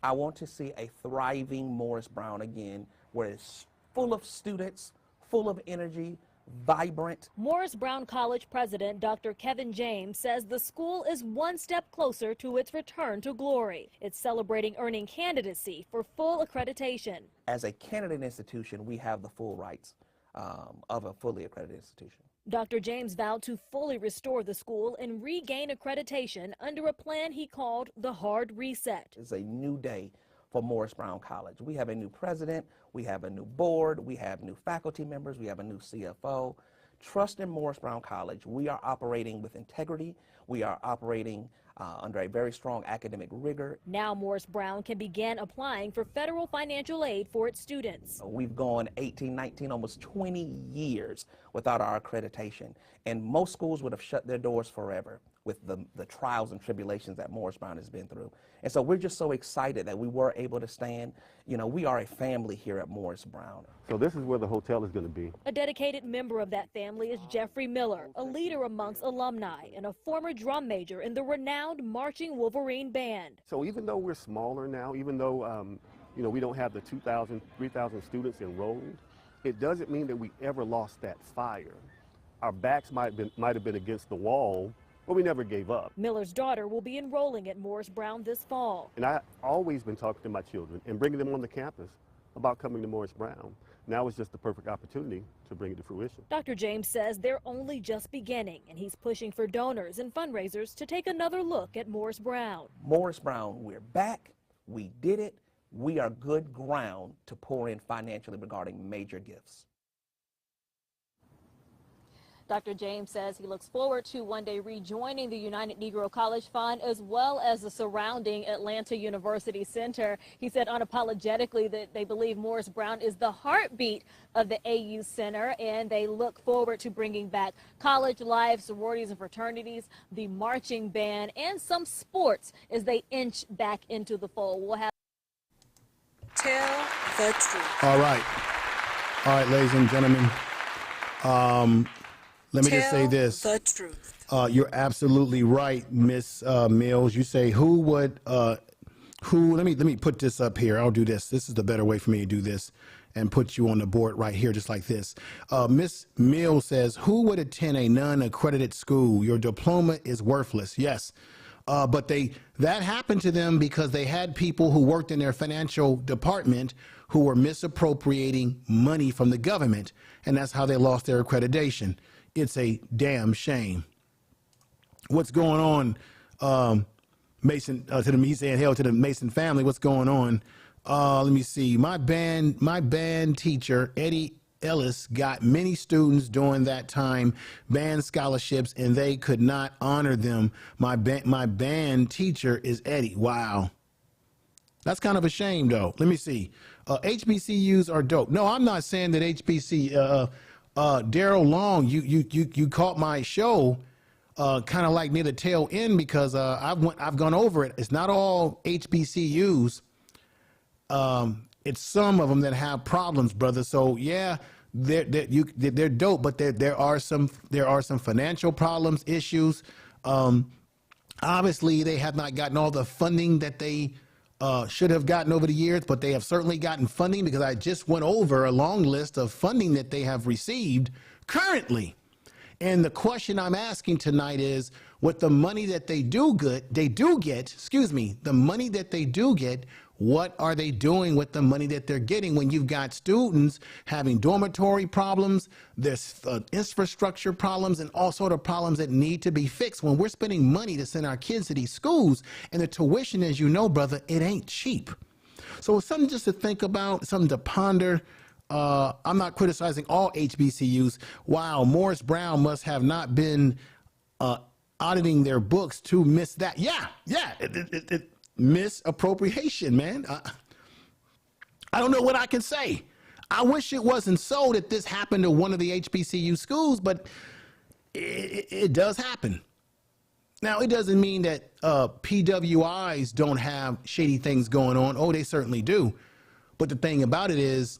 Speaker 13: I want to see a thriving Morris Brown again, where it's full of students, full of energy, vibrant.
Speaker 12: Morris Brown College president Dr. Kevin James says the school is one step closer to its return to glory. It's celebrating earning candidacy for full accreditation.
Speaker 13: As a candidate institution, we have the full rights of a fully accredited institution.
Speaker 12: Dr. James vowed to fully restore the school and regain accreditation under a plan he called the Hard Reset.
Speaker 13: It's a new day for Morris Brown College. We have a new president, we have a new board, we have new faculty members, we have a new CFO. Trust in Morris Brown College. We are operating with integrity. We are operating under a very strong academic rigor.
Speaker 12: Now Morris Brown can begin applying for federal financial aid for its students.
Speaker 13: We've gone 18, 19, almost 20 years without our accreditation, and most schools would have shut their doors forever with the trials and tribulations that Morris Brown has been through. And so we're just so excited that we were able to stand. You know, we are a family here at Morris Brown.
Speaker 14: So this is where the hotel is going to be.
Speaker 12: A dedicated member of that family is Jeffrey Miller, a leader amongst alumni and a former drum major in the renowned Marching Wolverine Band.
Speaker 14: So even though we're smaller now, even though you know, we don't have the 2,000, 3,000 students enrolled, it doesn't mean that we ever lost that fire. Our backs might have been against the wall, but we never gave up.
Speaker 12: Miller's daughter will be enrolling at Morris Brown this fall.
Speaker 14: And I've always been talking to my children and bringing them on the campus about coming to Morris Brown. Now is just the perfect opportunity to bring it to fruition.
Speaker 12: Dr. James says they're only just beginning, and he's pushing for donors and fundraisers to take another look at Morris Brown.
Speaker 13: Morris Brown, we're back. We did it. We are good ground to pour in financially regarding major gifts.
Speaker 12: Dr. James says he looks forward to one day rejoining the United Negro College Fund as well as the surrounding Atlanta University Center. He said unapologetically that they believe Morris Brown is the heartbeat of the AU Center, and they look forward to bringing back college life, sororities and fraternities, the marching band, and some sports as they inch back into the fold. We'll have
Speaker 5: Tell the truth.
Speaker 2: All right, ladies and gentlemen. Let me just say this.
Speaker 5: The truth.
Speaker 2: You're absolutely right, Miss Mills. You say who would let me put this up here. I'll do this. This is the better way for me to do this and put you on the board right here, just like this. Miss Mills says, who would attend a non-accredited school? Your diploma is worthless. Yes. But that happened to them because they had people who worked in their financial department who were misappropriating money from the government, and that's how they lost their accreditation. It's a damn shame. What's going on, Mason? He's saying hail to the Mason family. What's going on? Let me see. My band teacher, Eddie Ellis got many students during that time band scholarships, and they could not honor them. My band teacher is Eddie. Wow. That's kind of a shame, though. Let me see. HBCUs are dope. No, I'm not saying that Daryl Long, you caught my show kind of like near the tail end, because I've gone over it. It's not all HBCUs. It's some of them that have problems, brother. So yeah, they're dope, but there are some financial problems, issues. Obviously, they have not gotten all the funding that they should have gotten over the years, but they have certainly gotten funding, because I just went over a long list of funding that they have received currently. And the question I'm asking tonight is, with the money that they do get, the money that they do get, what are they doing with the money that they're getting when you've got students having dormitory problems, there's infrastructure problems, and all sort of problems that need to be fixed? When we're spending money to send our kids to these schools, and the tuition, as you know, brother, it ain't cheap. So it's something just to think about, something to ponder. I'm not criticizing all HBCUs. Wow, Morris Brown must have not been auditing their books to miss that. Yeah, misappropriation, man. I don't know what I can say. I wish it wasn't so that this happened to one of the HBCU schools, but it does happen. Now, it doesn't mean that PWIs don't have shady things going on. Oh, they certainly do. But the thing about it is,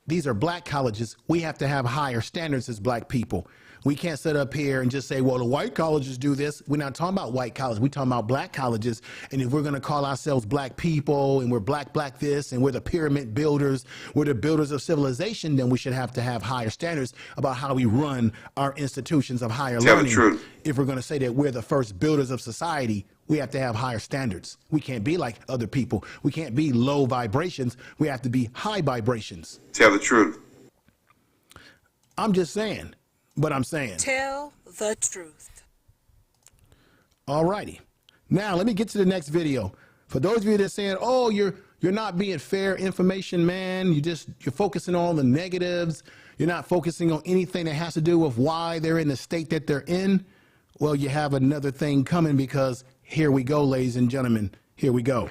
Speaker 2: these are black colleges. We have to have higher standards as black people. We can't sit up here and just say, well, the white colleges do this. We're not talking about white colleges. We're talking about black colleges. And if we're going to call ourselves black people, and we're black this, and we're the pyramid builders, we're the builders of civilization, then we should have to have higher standards about how we run our institutions of higher learning.
Speaker 8: Tell the truth.
Speaker 2: If we're going to say that we're the first builders of society, we have to have higher standards. We can't be like other people. We can't be low vibrations. We have to be high vibrations.
Speaker 8: Tell the truth.
Speaker 2: I'm just saying. But I'm saying.
Speaker 5: Tell the truth.
Speaker 2: All righty. Now, let me get to the next video. For those of you that are saying, oh, you're not being fair information, man. You're focusing on the negatives. You're not focusing on anything that has to do with why they're in the state that they're in. Well, you have another thing coming, because here we go, ladies and gentlemen. Here we go.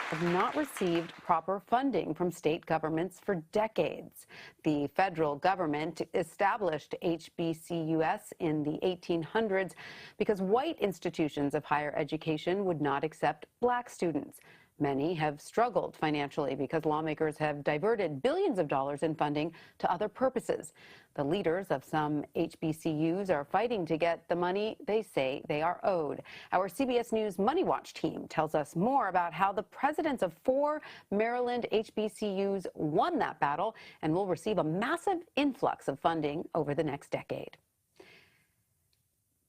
Speaker 9: Have not received proper funding from state governments for decades. The federal government established HBCUs in the 1800s because white institutions of higher education would not accept black students. Many have struggled financially because lawmakers have diverted billions of dollars in funding to other purposes. The leaders of some HBCUs are fighting to get the money they say they are owed. Our CBS News Money Watch team tells us more about how the presidents of 4 Maryland HBCUs won that battle and will receive a massive influx of funding over the next decade.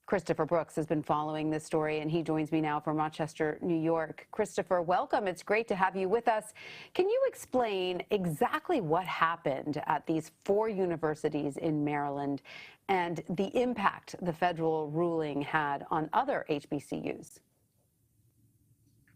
Speaker 9: Christopher Brooks has been following this story, and he joins me now from Rochester, New York. Christopher, welcome. It's great to have you with us. Can you explain exactly what happened at these 4 universities in Maryland and the impact the federal ruling had on other HBCUs?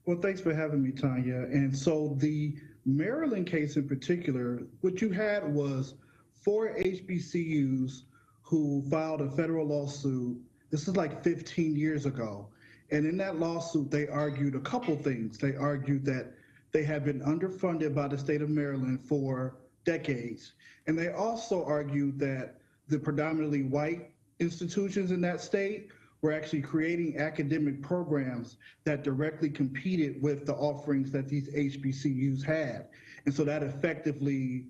Speaker 15: Well, thanks for having me, Tanya. And so the Maryland case in particular, what you had was 4 HBCUs who filed a federal lawsuit. This is like 15 years ago. And in that lawsuit, they argued a couple things. They argued that they had been underfunded by the state of Maryland for decades. And they also argued that the predominantly white institutions in that state were actually creating academic programs that directly competed with the offerings that these HBCUs had. And so that effectively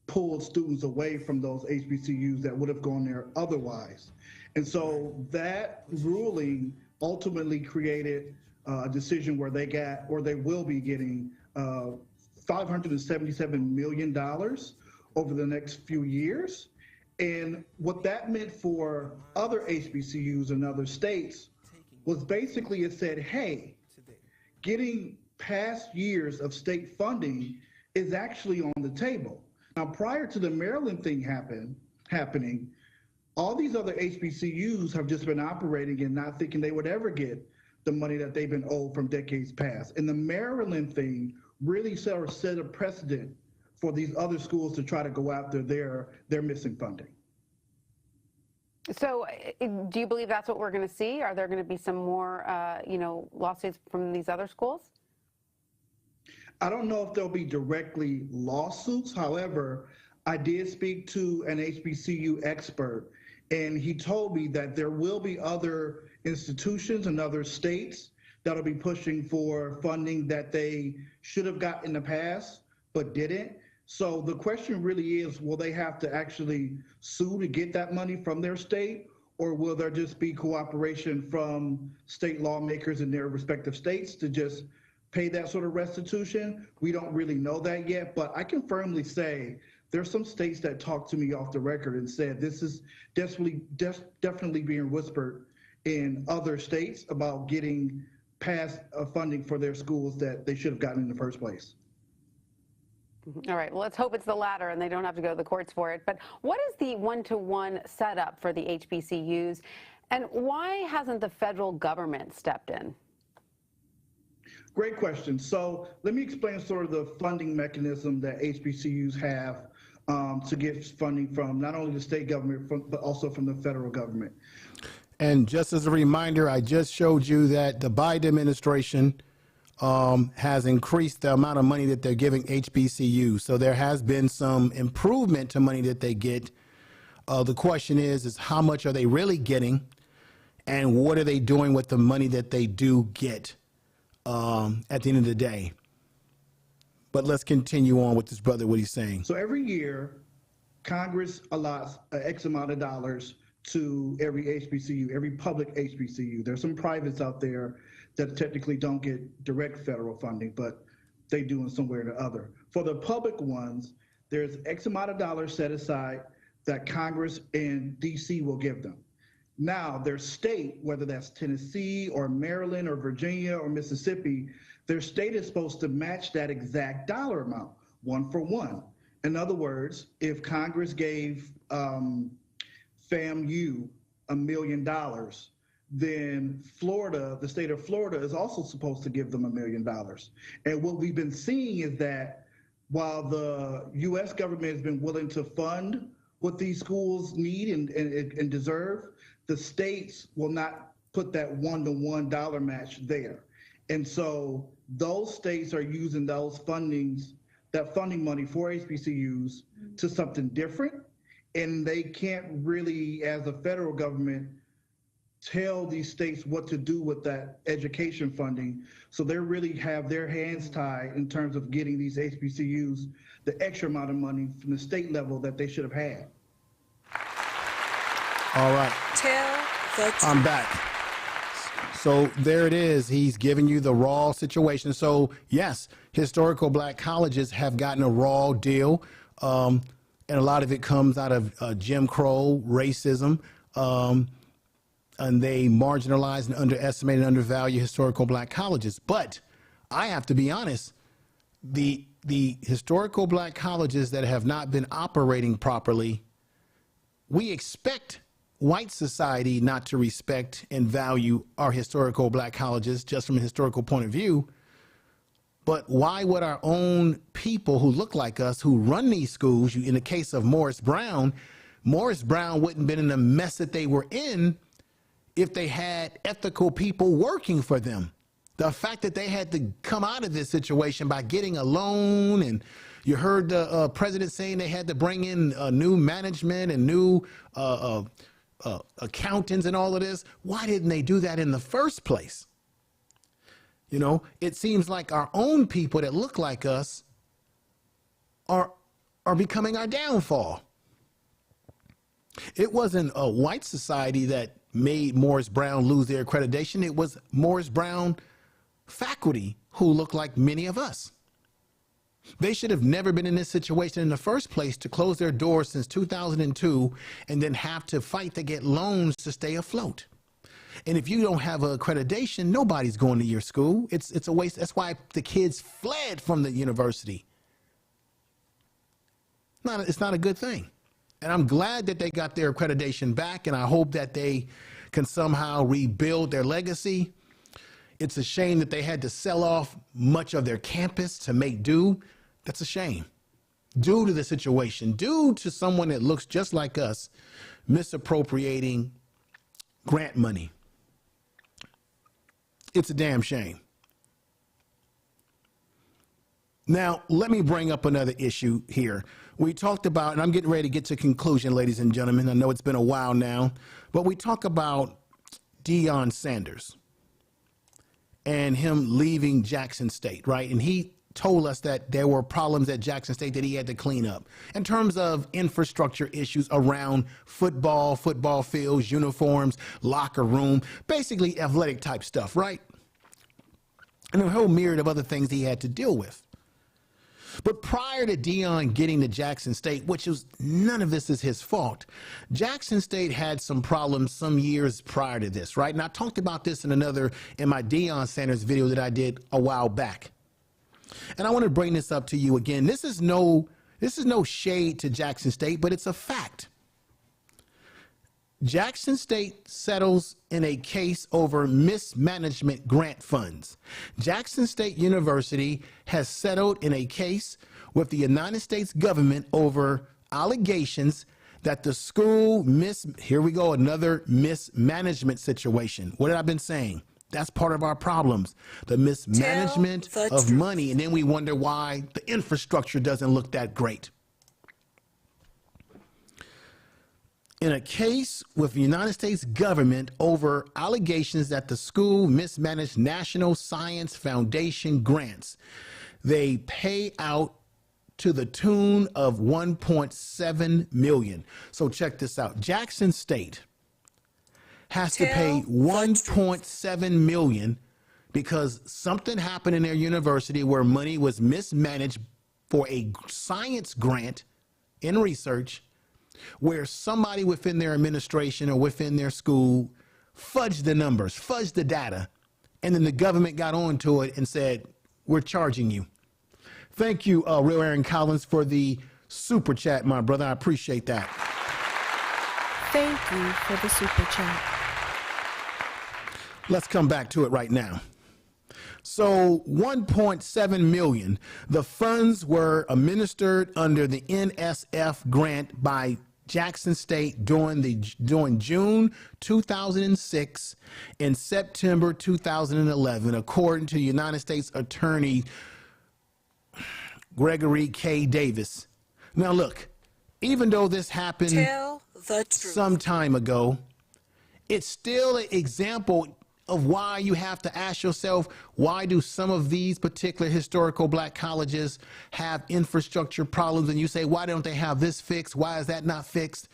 Speaker 15: pulled students away from those HBCUs that would have gone there otherwise. And so that ruling ultimately created a decision where they got, or they will be getting, $577 million over the next few years. And what that meant for other HBCUs in other states was basically it said, hey, getting past years of state funding is actually on the table. Now, prior to the Maryland thing happening, all these other HBCUs have just been operating and not thinking they would ever get the money that they've been owed from decades past. And the Maryland thing really set a precedent for these other schools to try to go after their missing funding.
Speaker 9: So do you believe that's what we're going to see? Are there going to be some more, lawsuits from these other schools?
Speaker 15: I don't know if there'll be directly lawsuits. However, I did speak to an HBCU expert, and he told me that there will be other institutions and other states that'll be pushing for funding that they should have got in the past but didn't. So the question really is, will they have to actually sue to get that money from their state, or will there just be cooperation from state lawmakers in their respective states to just pay that sort of restitution? We don't really know that yet, but I can firmly say there's some states that talked to me off the record and said this is definitely being whispered in other states about getting past funding for their schools that they should have gotten in the first place.
Speaker 9: All right, well, let's hope it's the latter and they don't have to go to the courts for it. But what is the one-to-one setup for the HBCUs, and why hasn't the federal government stepped in?
Speaker 15: Great question. So let me explain sort of the funding mechanism that HBCUs have to get funding from not only the state government, but also from the federal government.
Speaker 2: And just as a reminder, I just showed you that the Biden administration has increased the amount of money that they're giving HBCUs. So there has been some improvement to money that they get. The question is how much are they really getting, and what are they doing with the money that they do get at the end of the day? But let's continue on with this brother, what he's saying.
Speaker 15: So every year, Congress allots an X amount of dollars to every HBCU, every public HBCU. There's some privates out there that technically don't get direct federal funding, but they do in some way or the other. For the public ones, there's X amount of dollars set aside that Congress and DC will give them. Now, their state, whether that's Tennessee or Maryland or Virginia or Mississippi, their state is supposed to match that exact dollar amount, one for one. In other words, if Congress gave FAMU $1 million, then Florida, the state of Florida, is also supposed to give them $1 million. And what we've been seeing is that while the U.S. government has been willing to fund what these schools need and deserve, the states will not put that one-to-one dollar match there. And so those states are using those fundings, that funding money for HBCUs to something different. And they can't really, as a federal government, tell these states what to do with that education funding. So they really have their hands tied in terms of getting these HBCUs the extra amount of money from the state level that they should have had.
Speaker 2: All right.
Speaker 5: Tell the truth.
Speaker 2: I'm back. So there it is. He's giving you the raw situation. So yes, historical black colleges have gotten a raw deal. And a lot of it comes out of Jim Crow, racism, and they marginalize and underestimate and undervalue historical black colleges. But I have to be honest, the historical black colleges that have not been operating properly, we expect white society not to respect and value our historical black colleges just from a historical point of view. But why would our own people who look like us, who run these schools, in the case of Morris Brown wouldn't have been in the mess that they were in if they had ethical people working for them. The fact that they had to come out of this situation by getting a loan, and you heard the president saying they had to bring in new management and new accountants and all of this. Why didn't they do that in the first place? You know, it seems like our own people that look like us are becoming our downfall. It wasn't a white society that made Morris Brown lose their accreditation. It was Morris Brown faculty who look like many of us. They should have never been in this situation in the first place, to close their doors since 2002 and then have to fight to get loans to stay afloat. And if you don't have accreditation, nobody's going to your school. It's a waste. That's why the kids fled from the university. It's not a good thing. And I'm glad that they got their accreditation back, and I hope that they can somehow rebuild their legacy. It's a shame that they had to sell off much of their campus to make do. That's a shame. Due to the situation, due to someone that looks just like us misappropriating grant money. It's a damn shame. Now, let me bring up another issue here. We talked about, and I'm getting ready to get to conclusion, ladies and gentlemen. I know it's been a while now, but we talk about Deion Sanders and him leaving Jackson State, right? And he told us that there were problems at Jackson State that he had to clean up in terms of infrastructure issues around football fields, uniforms, locker room, basically athletic type stuff, right? And a whole myriad of other things he had to deal with. But prior to Deion getting to Jackson State, which was none of this is his fault, Jackson State had some problems some years prior to this, right? And I talked about this in my Deion Sanders video that I did a while back. And I want to bring this up to you again. This is no shade to Jackson State, but it's a fact. Jackson State settles in a case over mismanagement grant funds. Jackson State University has settled in a case with the United States government over allegations that the school here we go, another mismanagement situation. What have I been saying? That's part of our problems, the mismanagement of money. And then we wonder why the infrastructure doesn't look that great. In a case with the United States government over allegations that the school mismanaged National Science Foundation grants, they pay out to the tune of $1.7 million. So check this out. Jackson State has to pay $1.7 million because something happened in their university where money was mismanaged for a science grant in research, where somebody within their administration or within their school fudged the numbers, fudged the data, and then the government got onto it and said, we're charging you. Thank you, Real Aaron Collins, for the super chat, my brother. I appreciate that.
Speaker 8: Thank you for the super chat.
Speaker 2: Let's come back to it right now. So $1.7 million, the funds were administered under the NSF grant by Jackson State during June 2006 and September 2011, according to United States Attorney Gregory K. Davis. Now look, even though this happened some time ago, it's still an example of why you have to ask yourself, why do some of these particular historical black colleges have infrastructure problems? And you say, why don't they have this fixed? Why is that not fixed?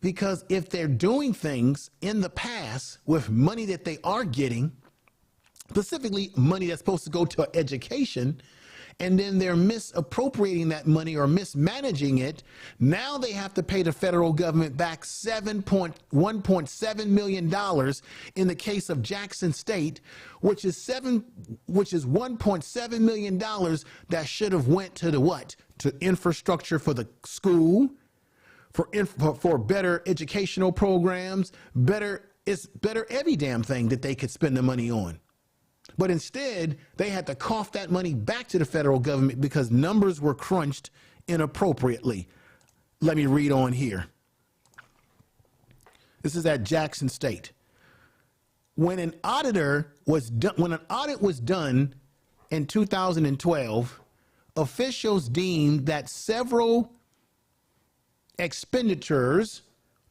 Speaker 2: Because if they're doing things in the past with money that they are getting, specifically money that's supposed to go to education, and then they're misappropriating that money or mismanaging it, now they have to pay the federal government back $1.7 million in the case of Jackson State, which is $1.7 million that should have went to the what? To infrastructure for the school, for better educational programs, better every damn thing that they could spend the money on. But instead, they had to cough that money back to the federal government because numbers were crunched inappropriately. Let me read on here. This is at Jackson State. When an audit was done in 2012, officials deemed that several expenditures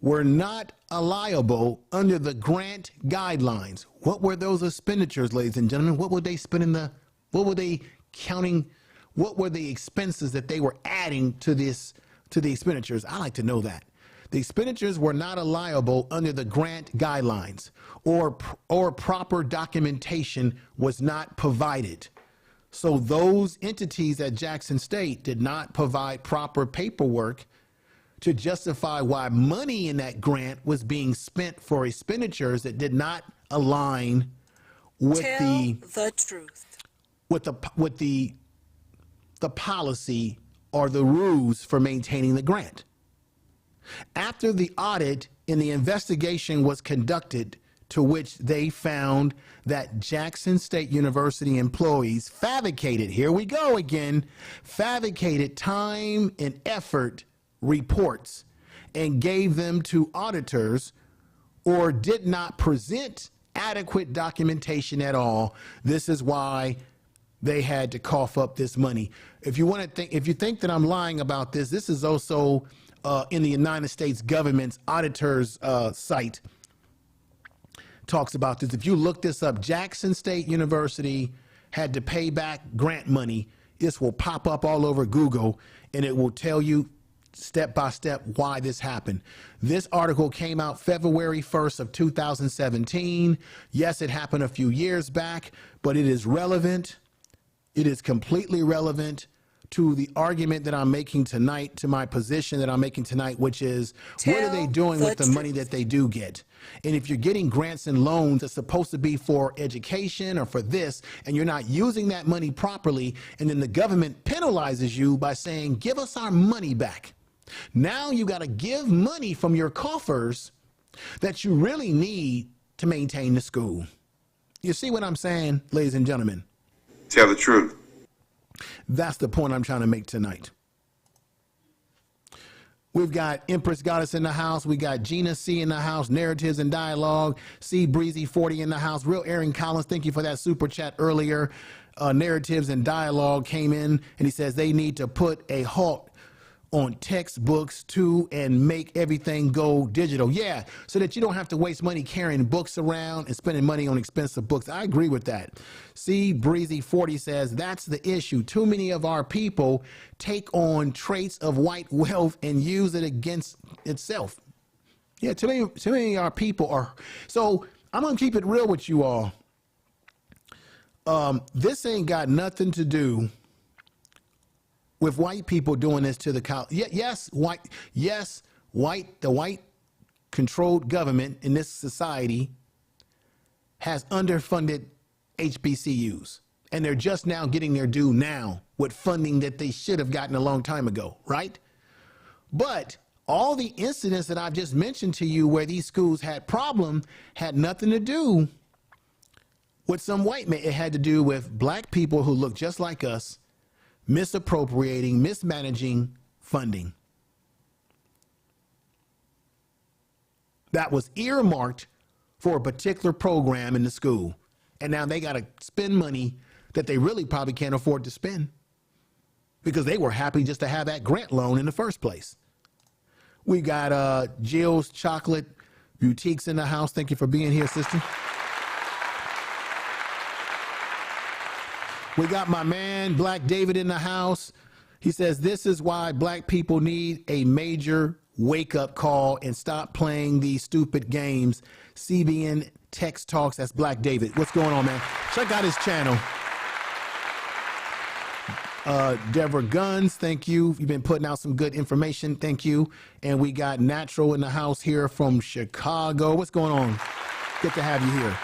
Speaker 2: were not liable under the grant guidelines. What were those expenditures, ladies and gentlemen? What were they spending what were they counting? What were the expenses that they were adding to the expenditures? I like to know that. The expenditures were not liable under the grant guidelines, or proper documentation was not provided. So those entities at Jackson State did not provide proper paperwork to justify why money in that grant was being spent for expenditures that did not align with the policy or the rules for maintaining the grant. After the audit and the investigation was conducted to which they found that Jackson State University employees fabricated, here we go again, fabricated time and effort reports and gave them to auditors, or did not present adequate documentation at all. This is why they had to cough up this money. If you think that I'm lying about this, this is also in the United States government's auditor's site. Talks about this. If you look this up, Jackson State University had to pay back grant money. This will pop up all over Google, and it will tell you step by step why this happened. This article came out February 1st of 2017. Yes, it happened a few years back, but it is relevant. It is completely relevant to the argument that I'm making tonight, to my position that I'm making tonight, which is, what are they doing with the money that they do get? And if you're getting grants and loans that's supposed to be for education or for this, and you're not using that money properly, and then the government penalizes you by saying, give us our money back. Now you got to give money from your coffers that you really need to maintain the school. You see what I'm saying, ladies and gentlemen?
Speaker 16: Tell the truth.
Speaker 2: That's the point I'm trying to make tonight. We've got Empress Goddess in the house. We got Gina C in the house. Narratives and Dialogue. C Breezy 40 in the house. Real Aaron Collins, thank you for that super chat earlier. Narratives and Dialogue came in, and he says they need to put a halt on textbooks too and make everything go digital. Yeah, so that you don't have to waste money carrying books around and spending money on expensive books. I agree with that. C Breezy 40 says that's the issue. Too many of our people take on traits of white wealth and use it against itself. Yeah, too many of our people are. So I'm gonna keep it real with you all. This ain't got nothing to do with white people doing this to the college. The white controlled government in this society has underfunded HBCUs, and they're just now getting their due now with funding that they should have gotten a long time ago, right? But all the incidents that I've just mentioned to you where these schools had problems had nothing to do with some white man. It had to do with black people who look just like us, misappropriating, mismanaging funding that was earmarked for a particular program in the school. And now they got to spend money that they really probably can't afford to spend because they were happy just to have that grant loan in the first place. We got Jill's Chocolate Boutiques in the house. Thank you for being here, sister. We got my man, Black David, in the house. He says, this is why black people need a major wake-up call and stop playing these stupid games. CBN Text Talks, that's Black David. What's going on, man? Check out his channel. Deborah Guns, thank you. You've been putting out some good information. Thank you. And we got Natural in the house here from Chicago. What's going on? Good to have you here.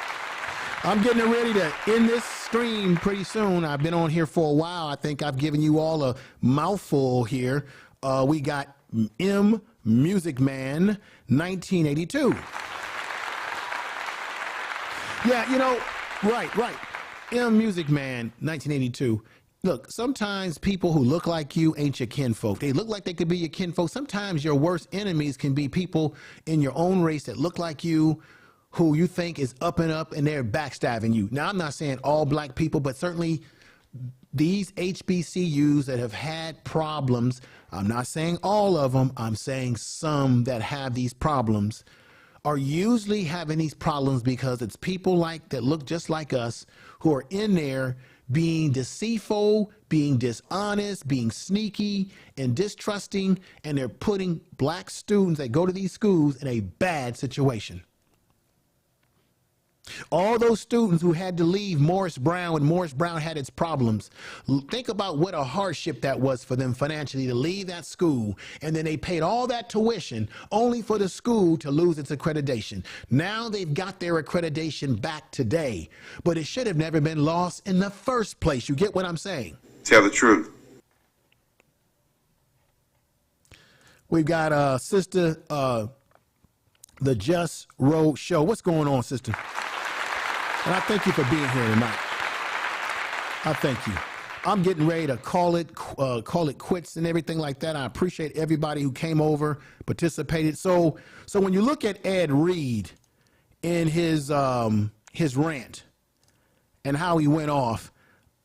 Speaker 2: I'm getting ready to end this stream pretty soon. I've been on here for a while. I think I've given you all a mouthful here. We got M Music Man 1982. Yeah, you know, right. M Music Man 1982. Look, sometimes people who look like you ain't your kinfolk. They look like they could be your kinfolk. Sometimes your worst enemies can be people in your own race that look like you, who you think is up and they're backstabbing you. Now, I'm not saying all black people, but certainly these HBCUs that have had problems, I'm not saying all of them, I'm saying some that have these problems, are usually having these problems because it's people that look just like us who are in there being deceitful, being dishonest, being sneaky and distrusting, and they're putting black students that go to these schools in a bad situation. All those students who had to leave Morris Brown when Morris Brown had its problems, think about what a hardship that was for them financially to leave that school, and then they paid all that tuition only for the school to lose its accreditation. Now they've got their accreditation back today, but it should have never been lost in the first place. You get what I'm saying?
Speaker 16: Tell the truth.
Speaker 2: We've got Sister the Just Road Show. What's going on, sister? And I thank you for being here tonight. I thank you. I'm getting ready to call it quits and everything like that. I appreciate everybody who came over, participated. So when you look at Ed Reed in his rant and how he went off,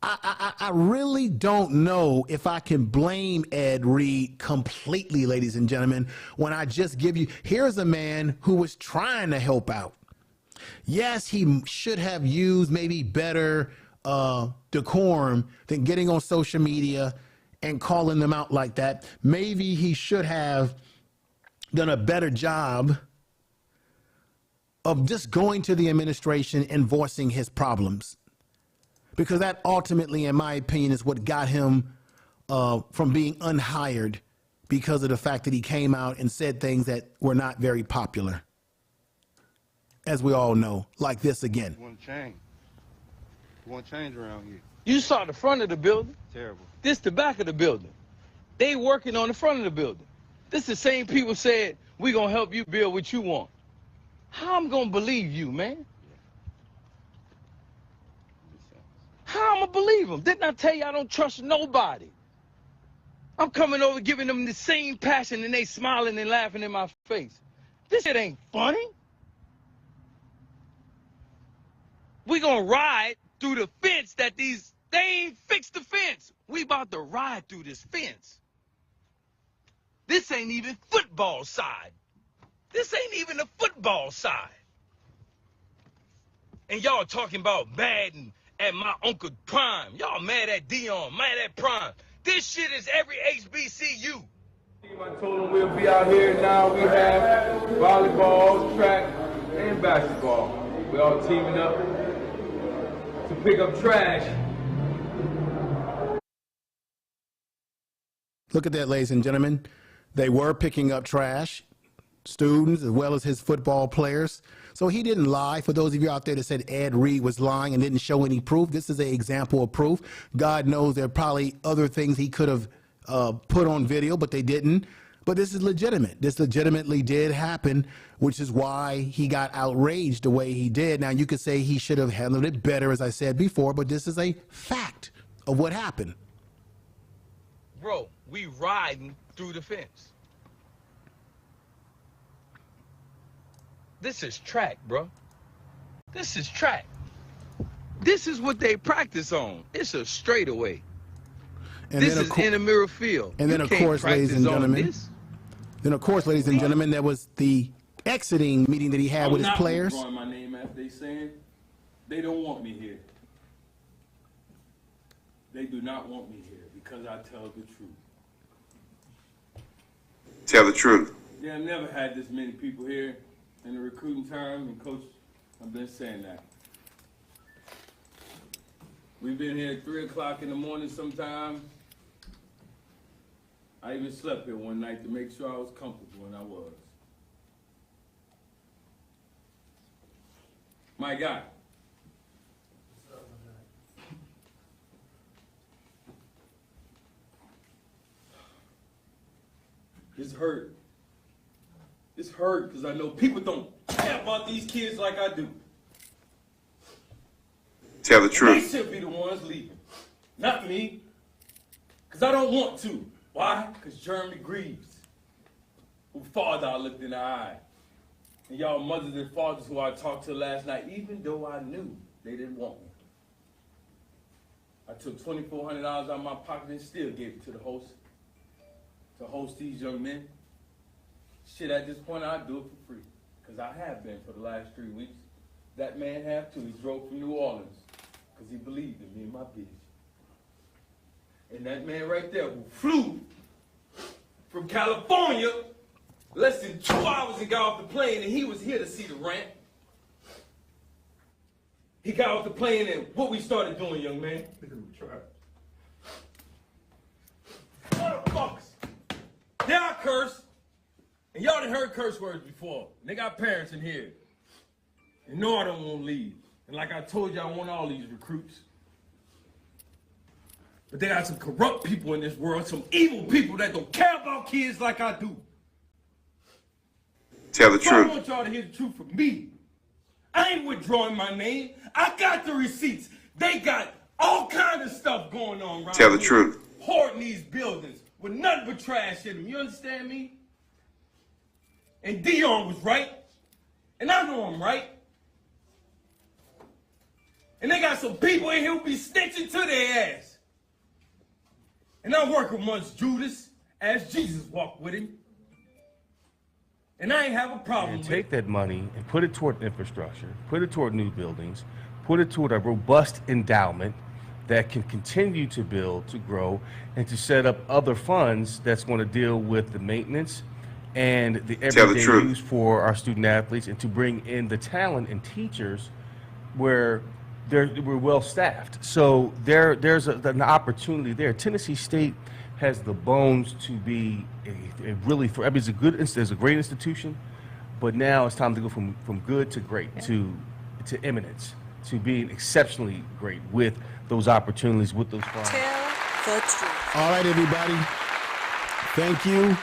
Speaker 2: I really don't know if I can blame Ed Reed completely, ladies and gentlemen, when I just give you, here's a man who was trying to help out. Yes, he should have used maybe better decorum than getting on social media and calling them out like that. Maybe he should have done a better job of just going to the administration and voicing his problems. Because that ultimately, in my opinion, is what got him from being unhired, because of the fact that he came out and said things that were not very popular. As we all know, like this again.
Speaker 4: Want change. Want change around here.
Speaker 17: You saw the front of the building.
Speaker 4: Terrible.
Speaker 17: This the back of the building. They working on the front of the building. This the same people said, we gonna help you build what you want. How I'm gonna believe you, man? How I'm gonna believe them? Didn't I tell you I don't trust nobody? I'm coming over giving them the same passion and they smiling and laughing in my face. This shit ain't funny. We gonna ride through the fence that they ain't fixed the fence. We about to ride through this fence. This ain't even football side. This ain't even the football side. And y'all talking about Madden at my Uncle Prime. Y'all mad at Deion, mad at Prime. This shit is every HBCU. I told them we'll be out here now. We have volleyball, track, and basketball. We all teaming up to pick up trash.
Speaker 2: Look at that, ladies and gentlemen. They were picking up trash, students as well as his football players. So he didn't lie. For those of you out there that said Ed Reed was lying and didn't show any proof, this is an example of proof. God knows there are probably other things he could have put on video, but they didn't. But this is legitimate. This legitimately did happen, which is why he got outraged the way he did. Now, you could say he should have handled it better, as I said before, but this is a fact of what happened.
Speaker 17: Bro, we riding through the fence. This is track, bro. This is track. This is what they practice on. It's a straightaway.
Speaker 2: And
Speaker 17: this is in a mirror field.
Speaker 2: And then, of course, ladies and gentlemen, there was the exiting meeting that he had with his players.
Speaker 17: I'm not my name as they saying. They don't want me here. They do not want me here because I tell the truth.
Speaker 16: Tell the truth.
Speaker 17: They have never had this many people here in the recruiting time, and Coach, I've been saying that. We've been here at 3 o'clock in the morning sometime. I even slept here one night to make sure I was comfortable, and I was. My guy. It's hurt. It's hurt because I know people don't care about these kids like I do.
Speaker 16: Tell the truth.
Speaker 17: They should be the ones leaving, not me. Because I don't want to. Why? Because Jeremy grieves. Whose father I looked in the eye. And y'all mothers and fathers who I talked to last night, even though I knew they didn't want me. I took $2,400 out of my pocket and still gave it to the host. To host these young men. Shit, at this point, I'd do it for free. Because I have been for the last 3 weeks. That man have too. He drove from New Orleans. Because he believed in me and my business. And that man right there who flew from California less than 2 hours and got off the plane, and he was here to see the rant. He got off the plane, and what we started doing, young man? Motherfuckers. They I curse. And y'all done heard curse words before. And they got parents in here. And no, I don't want to leave. And like I told you, I want all these recruits. But they got some corrupt people in this world, some evil people that don't care about kids like I do.
Speaker 16: Tell the
Speaker 17: So
Speaker 16: truth.
Speaker 17: I want y'all to hear the truth from me. I ain't withdrawing my name. I got the receipts. They got all kinds of stuff going on around
Speaker 16: Tell the
Speaker 17: here.
Speaker 16: truth.
Speaker 17: Hoarding these buildings with nothing but trash in them. You understand me? And Deion was right. And I know I'm right. And they got some people in here who be snitching to their ass. And I work amongst Judas as Jesus walked with him. And I ain't have a problem
Speaker 18: And
Speaker 17: with
Speaker 18: take
Speaker 17: it.
Speaker 18: that money and put it toward infrastructure, put it toward new buildings, put it toward a robust endowment that can continue to build, to grow, and to set up other funds that's going to deal with the maintenance and the everyday use for our student athletes, and to bring in the talent and teachers where we're well staffed. So there's an opportunity there. Tennessee State has the bones to be a really, I mean, it's a great institution, but now it's time to go from good to great, to eminence, to being exceptionally great with those opportunities, with those funds.
Speaker 5: Tell the truth.
Speaker 2: All right, everybody. Thank you,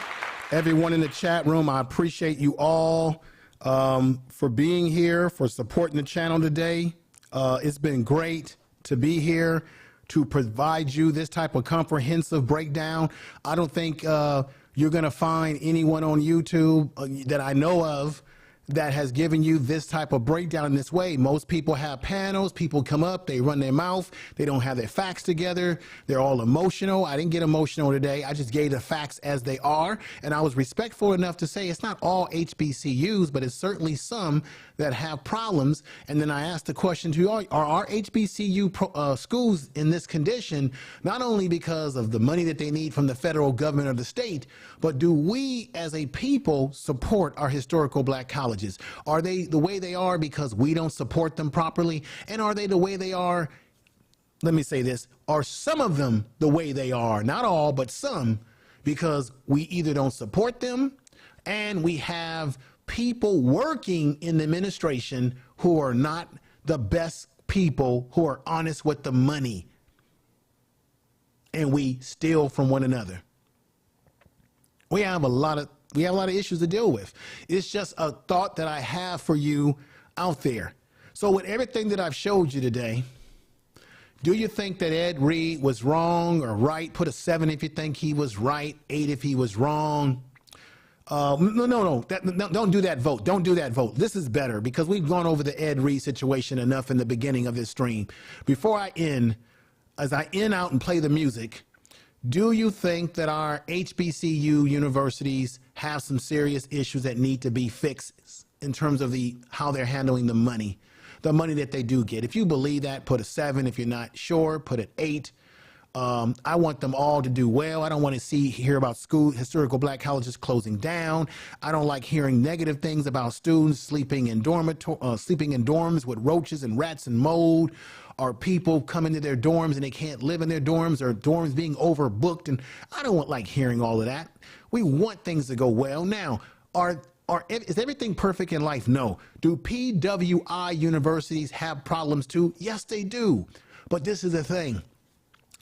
Speaker 2: everyone in the chat room. I appreciate you all for being here, for supporting the channel today. It's been great to be here to provide you this type of comprehensive breakdown. I don't think you're going to find anyone on YouTube that I know of that has given you this type of breakdown in this way. Most people have panels, people come up, they run their mouth, they don't have their facts together, they're all emotional. I didn't get emotional today, I just gave the facts as they are, and I was respectful enough to say it's not all HBCUs, but it's certainly some that have problems. And then I asked the question to you all, are our HBCU schools in this condition, not only because of the money that they need from the federal government or the state, but do we as a people support our historical black colleges? Are they the way they are because we don't support them properly? And are they the way they are, let me say this, are some of them the way they are, not all, but some, because we either don't support them and we have people working in the administration who are not the best people, who are honest with the money, and we steal from one another. We have a lot of issues to deal with. It's just a thought that I have for you out there. So with everything that I've showed you today, do you think that Ed Reed was wrong or right? Put a 7 if you think he was right, 8 if he was wrong. No. Don't do that vote. Don't do that vote. This is better because we've gone over the Ed Reed situation enough in the beginning of this stream. Before I end, as I end out and play the music, do you think that our HBCU universities have some serious issues that need to be fixed in terms of how they're handling the money that they do get? If you believe that, put a 7. If you're not sure, put an 8. I want them all to do well. I don't want to hear about historical black colleges closing down. I don't like hearing negative things about students sleeping in dorms with roaches and rats and mold, or people coming to their dorms and they can't live in their dorms, or dorms being overbooked. And I don't like hearing all of that. We want things to go well. Now, is everything perfect in life? No. Do PWI universities have problems too? Yes, they do. But this is the thing.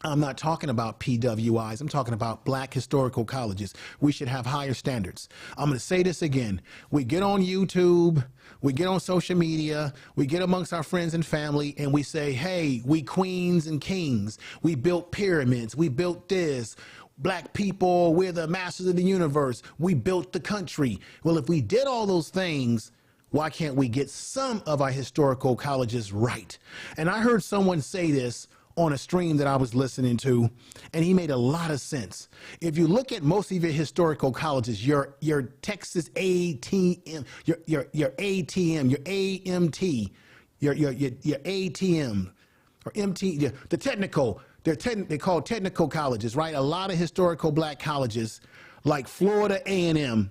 Speaker 2: I'm not talking about PWIs. I'm talking about black historical colleges. We should have higher standards. I'm going to say this again. We get on YouTube, we get on social media, we get amongst our friends and family, and we say, hey, we queens and kings. We built pyramids. We built this. Black people, we're the masters of the universe. We built the country. Well, if we did all those things, why can't we get some of our historical colleges right? And I heard someone say this on a stream that I was listening to, and he made a lot of sense. If you look at most of your historical colleges, your Texas ATM, your ATM, your AMT, your ATM or MT, the technical, they're called technical colleges, right? A lot of historical black colleges like Florida A&M.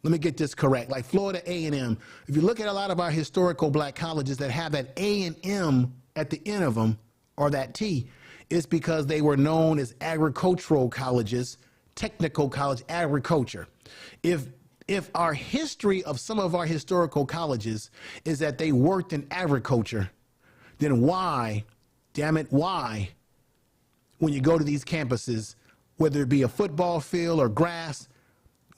Speaker 2: Let me get this correct. Like Florida A&M. If you look at a lot of our historical black colleges that have that A&M at the end of them, or that T, is because they were known as agricultural colleges, technical college, agriculture. If our history of some of our historical colleges is that they worked in agriculture, then why, damn it, why, when you go to these campuses, whether it be a football field or grass,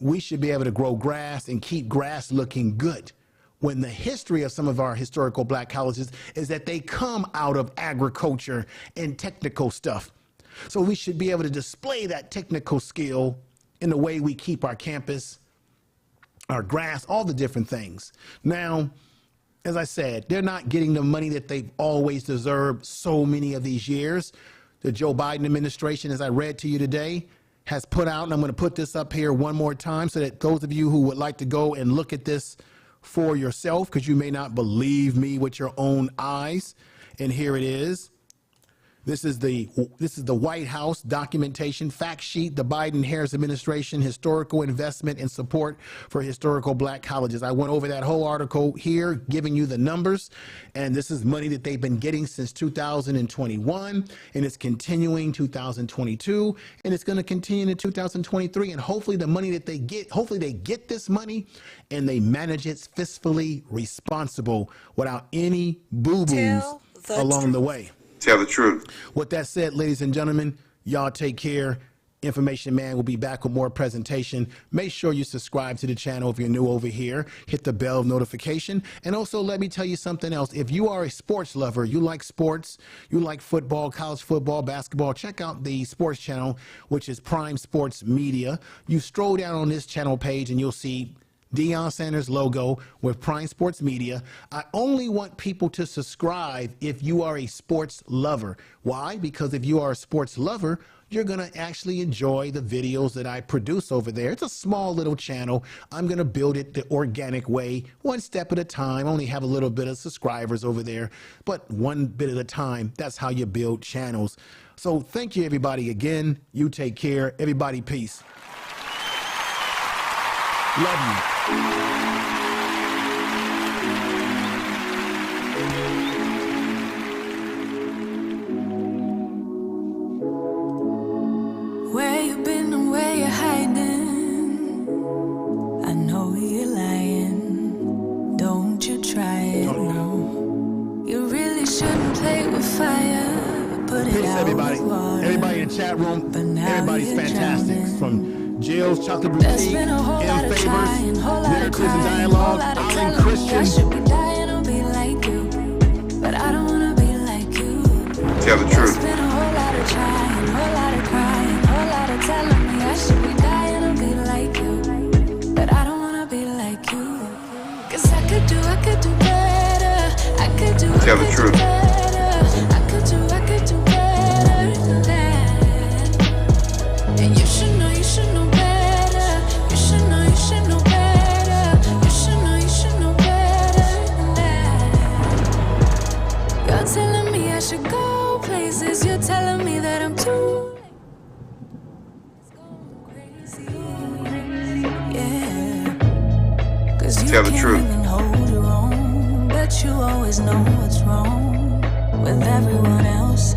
Speaker 2: we should be able to grow grass and keep grass looking good. When the history of some of our historical black colleges is that they come out of agriculture and technical stuff. So we should be able to display that technical skill in the way we keep our campus, our grass, all the different things. Now, as I said, they're not getting the money that they've always deserved so many of these years. The Joe Biden administration, as I read to you today, has put out, and I'm going to put this up here one more time so that those of you who would like to go and look at this for yourself, because you may not believe me with your own eyes. And here it is. This is the White House documentation fact sheet, the Biden-Harris administration historical investment and support for historical black colleges. I went over that whole article here, giving you the numbers, and this is money that they've been getting since 2021, and it's continuing 2022, and it's going to continue in 2023, and hopefully the money that they get, hopefully they get this money and they manage it fiscally responsible without any boo-boos along the way.
Speaker 16: Tell the truth.
Speaker 2: With that said, ladies and gentlemen, y'all take care. Information Man will be back with more presentation. Make sure you subscribe to the channel if you're new over here. Hit the bell notification. And also, let me tell you something else. If you are a sports lover, you like sports, you like football, college football, basketball, check out the sports channel, which is Prime Sports Media. You stroll down on this channel page and you'll see Deion Sanders logo with Prime Sports Media. I only want people to subscribe if you are a sports lover. Why? Because if you are a sports lover, you're going to actually enjoy the videos that I produce over there. It's a small little channel. I'm going to build it the organic way, one step at a time. I only have a little bit of subscribers over there, but one bit at a time. That's how you build channels. So thank you, everybody, again. You take care. Everybody, peace. Love you.
Speaker 19: Where you been and where you hiding? I know you're lying. Don't you try it, no. You really shouldn't play with fire. Put it
Speaker 2: Peace,
Speaker 19: out
Speaker 2: everybody.
Speaker 19: with water.
Speaker 2: Everybody in the chat room. Everybody's fantastic.
Speaker 19: Drowning.
Speaker 2: From Jill's Chocolate Boutique, M. Favors, Narratives and Dialogue, Alan Christian.
Speaker 19: I should be dying to be like you, but I don't wanna be like you.
Speaker 16: Tell the truth.
Speaker 19: There's been a whole lot of trying, whole lot of crying, whole lot of telling me I should be dying to be like you, but I don't wanna be like you. 'Cause I could do better. I could do
Speaker 16: Tell the truth.
Speaker 19: better. I could do better than that. And you should know better. You should know better. You should know better than that. You're telling me I should go places. You're telling me that I'm too crazy. Yeah. 'Cause you
Speaker 16: Tell the
Speaker 19: can't
Speaker 16: truth.
Speaker 19: even hold your own, but you always know what's wrong with everyone else.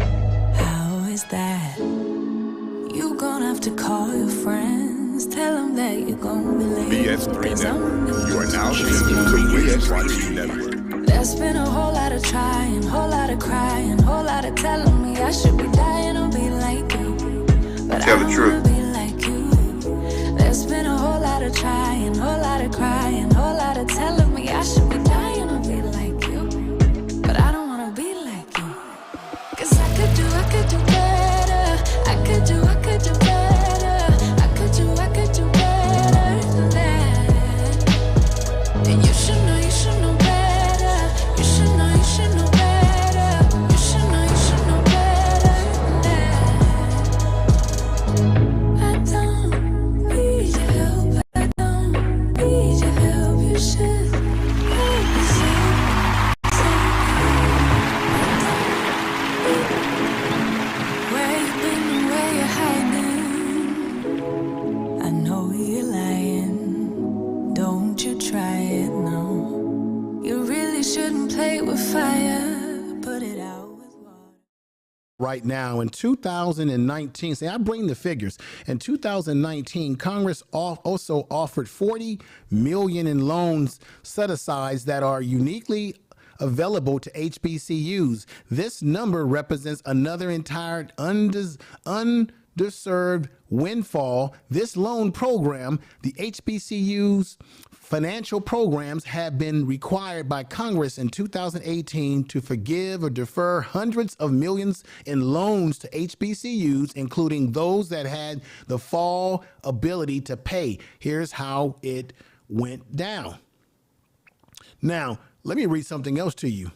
Speaker 19: How is that? You gonna have to call your friends, tell them that you're gonna be late.
Speaker 20: BS3 Network. You are now listening to BS3 Network.
Speaker 19: There's been a whole lot of trying, whole lot of crying, whole lot of telling me I should be dying to be like you, but
Speaker 16: Tell
Speaker 19: I
Speaker 16: the
Speaker 19: don't
Speaker 16: truth.
Speaker 19: wanna be like you. There's been a whole lot of trying, whole lot of crying, whole lot of telling me I should be dying to be like you, but I don't wanna be like you. 'Cause I could do better. I could do better. I could do better than that. And you should know better. You should know better. You should know better than that. I don't need your help. I don't need your help. You should help yourself. Where you been and where you hiding? I know you're lying. Don't you try it, no. You really shouldn't play with fire. Put it out with water.
Speaker 2: Right now in 2019, I bring the figures. In 2019, Congress also offered $40 million in loans set aside that are uniquely available to HBCUs. This number represents another entire undeserved windfall. This loan program, the HBCU's financial programs, have been required by Congress in 2018 to forgive or defer hundreds of millions in loans to HBCUs, including those that had the full ability to pay. Here's how it went down. Now, let me read something else to you.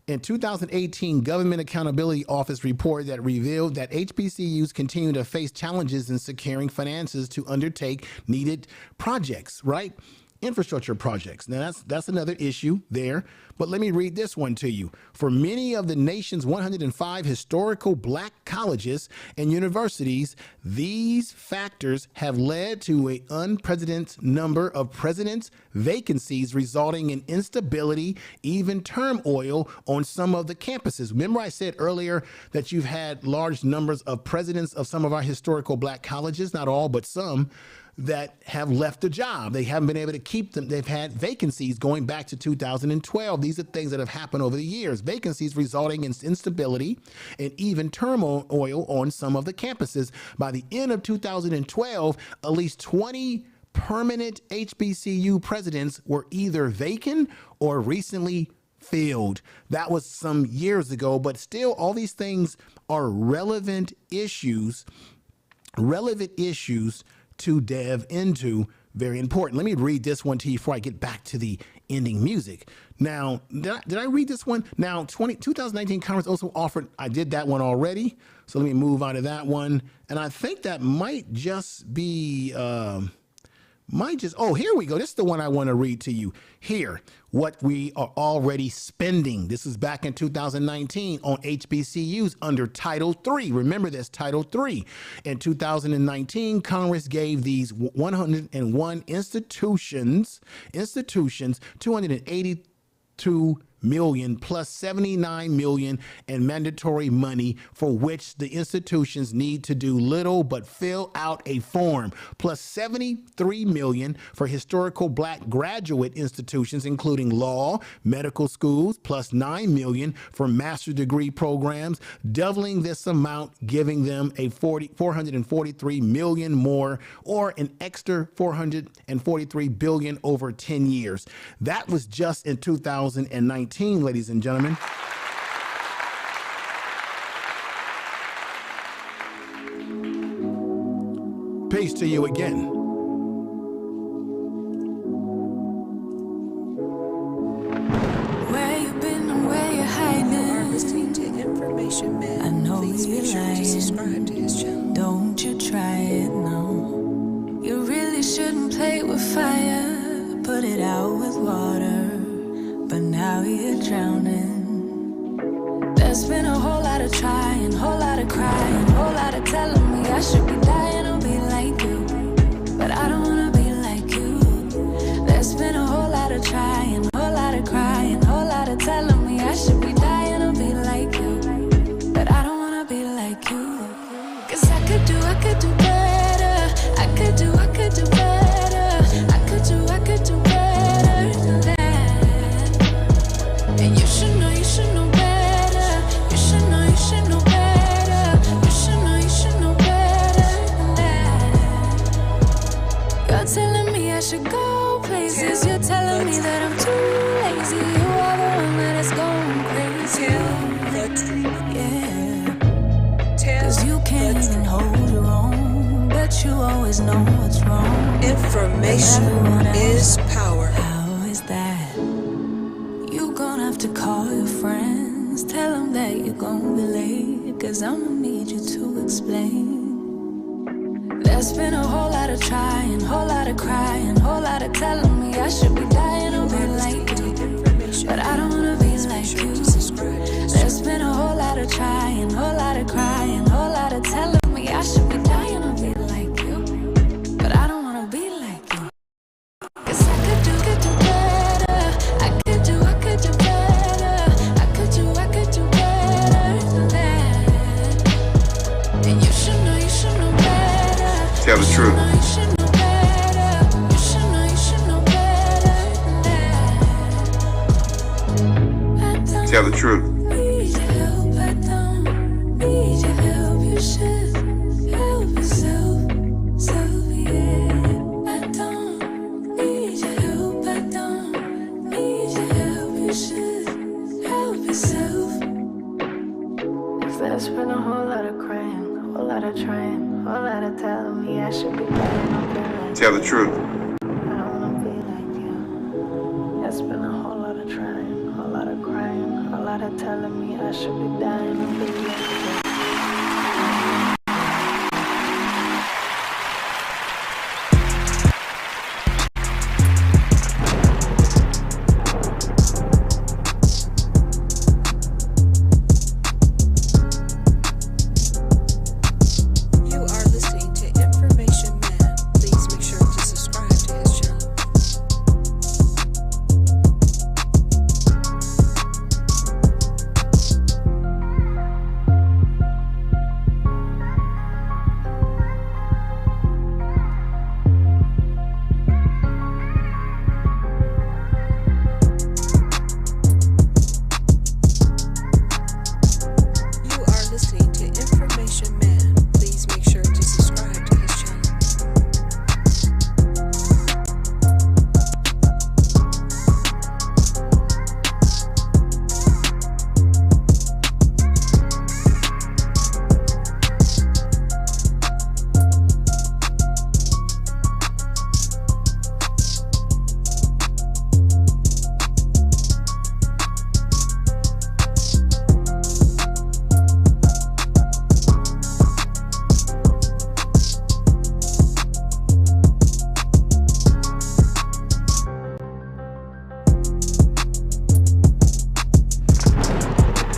Speaker 2: In 2018, Government Accountability Office report that revealed that HBCUs continue to face challenges in securing finances to undertake needed projects, right? Infrastructure projects. Now that's another issue there, but let me read this one to you. For many of the nation's 105 historical black colleges and universities, these factors have led to an unprecedented number of presidents' vacancies, resulting in instability, even turmoil on some of the campuses. Remember I said earlier that you've had large numbers of presidents of some of our historical black colleges, not all, but some, that have left the job. They haven't been able to keep them. They've had vacancies going back to 2012. These are things that have happened over the years. Vacancies resulting in instability and even turmoil on some of the campuses. By the end of 2012, at least 20 permanent HBCU presidents were either vacant or recently filled. That was some years ago, but still all these things are relevant issues to delve into. Very important. Let me read this one to you before I get back to the ending music. Now, did I read this one? Now, 2019 Congress also offered, I did that one already, so let me move on to that one. And I think that might just be, oh, here we go. This is the one I want to read to you. Here, what we are already spending. This is back in 2019 on HBCUs under Title III. Remember this, Title III. In 2019, Congress gave these 101 institutions $282 million plus $79 million in mandatory money, for which the institutions need to do little but fill out a form, plus $73 million for historical black graduate institutions, including law, medical schools, plus $9 million for master's degree programs, doubling this amount, giving them a $443 million more, or an extra $443 billion over 10 years. That was just in 2019. Ladies and gentlemen. Peace to you again.
Speaker 19: Where you been and where you hiding? Listening to information, man. I know please be sure to subscribe to his channel. Don't you try it, no. You really shouldn't play with fire. Put it out with water. But now you're drowning. There's been a whole lot of trying, whole lot of crying, whole lot of telling me I should be dying or be like you. But I don't wanna be like you. There's been a whole lot of trying, whole lot of crying, whole lot of telling me I should be dying or be like you. But I don't wanna be like you. 'Cause I could do better. I could do better. I could do better than that. And you should know better. You should know better. You should know better than that. You're telling me I should go places. You're telling me that I'm too lazy. You are the one that is going crazy. Yeah. 'Cause you can't even hold your own, but you always know what's wrong.
Speaker 5: Information is power.
Speaker 19: How is that? Gonna have to call your friends, tell them that you're gonna be late, 'cause I'ma need you to explain. There's been a whole lot of trying, whole lot of crying, whole lot of telling me I should be dying or be like you. But I don't wanna be like you. There's been a whole lot of trying, whole lot of crying, whole lot of telling me I should be dying or be like you. But I don't wanna be like you. 'Cause I could do better. I could do better. I could do better than that. And you should know better.
Speaker 16: Tell the truth.
Speaker 19: You should know better. You should know better than that.
Speaker 16: Tell the truth.
Speaker 19: Need your help, I don't need your help. It's been a whole lot of crying, whole lot of trying, whole lot of telling me I should be better.
Speaker 16: Tell the truth.
Speaker 19: I don't wanna be like you. It's been a whole lot of trying, whole lot of crying, whole lot of telling me I should be dying to be like you.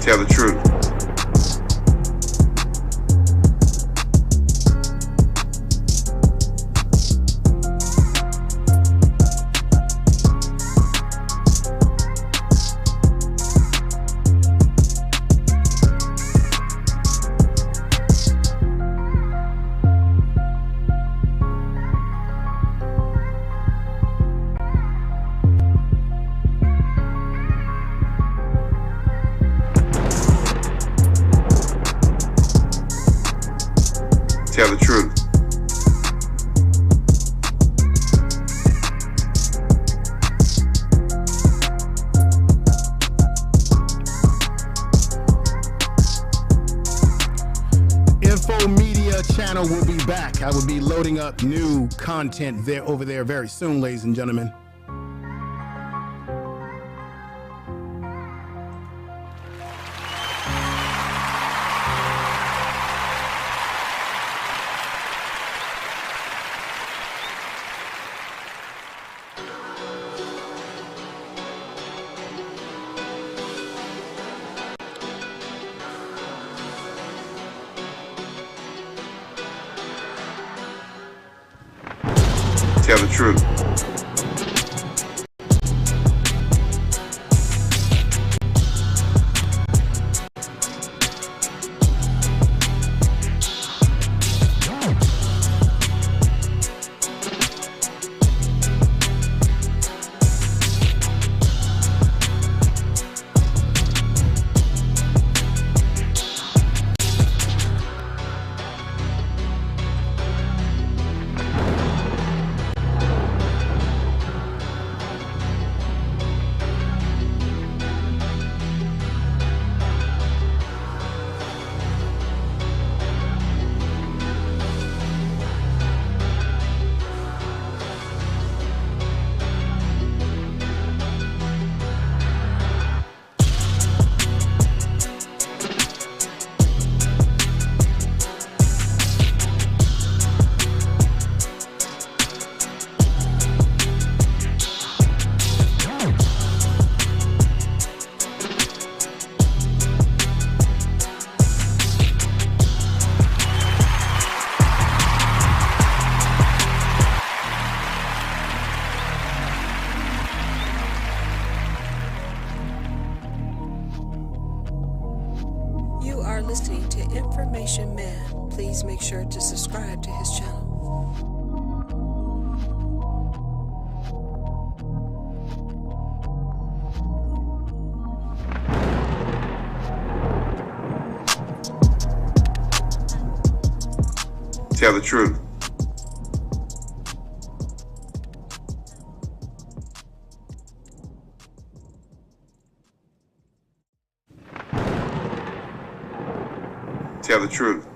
Speaker 16: Tell the truth. Tell the truth.
Speaker 2: Info Media channel will be back. I will be loading up new content over there very soon, ladies and gentlemen.
Speaker 16: Tell the truth.
Speaker 5: You are listening to Information Man. Please make sure to subscribe to his channel.
Speaker 16: Tell the truth. Tell the truth.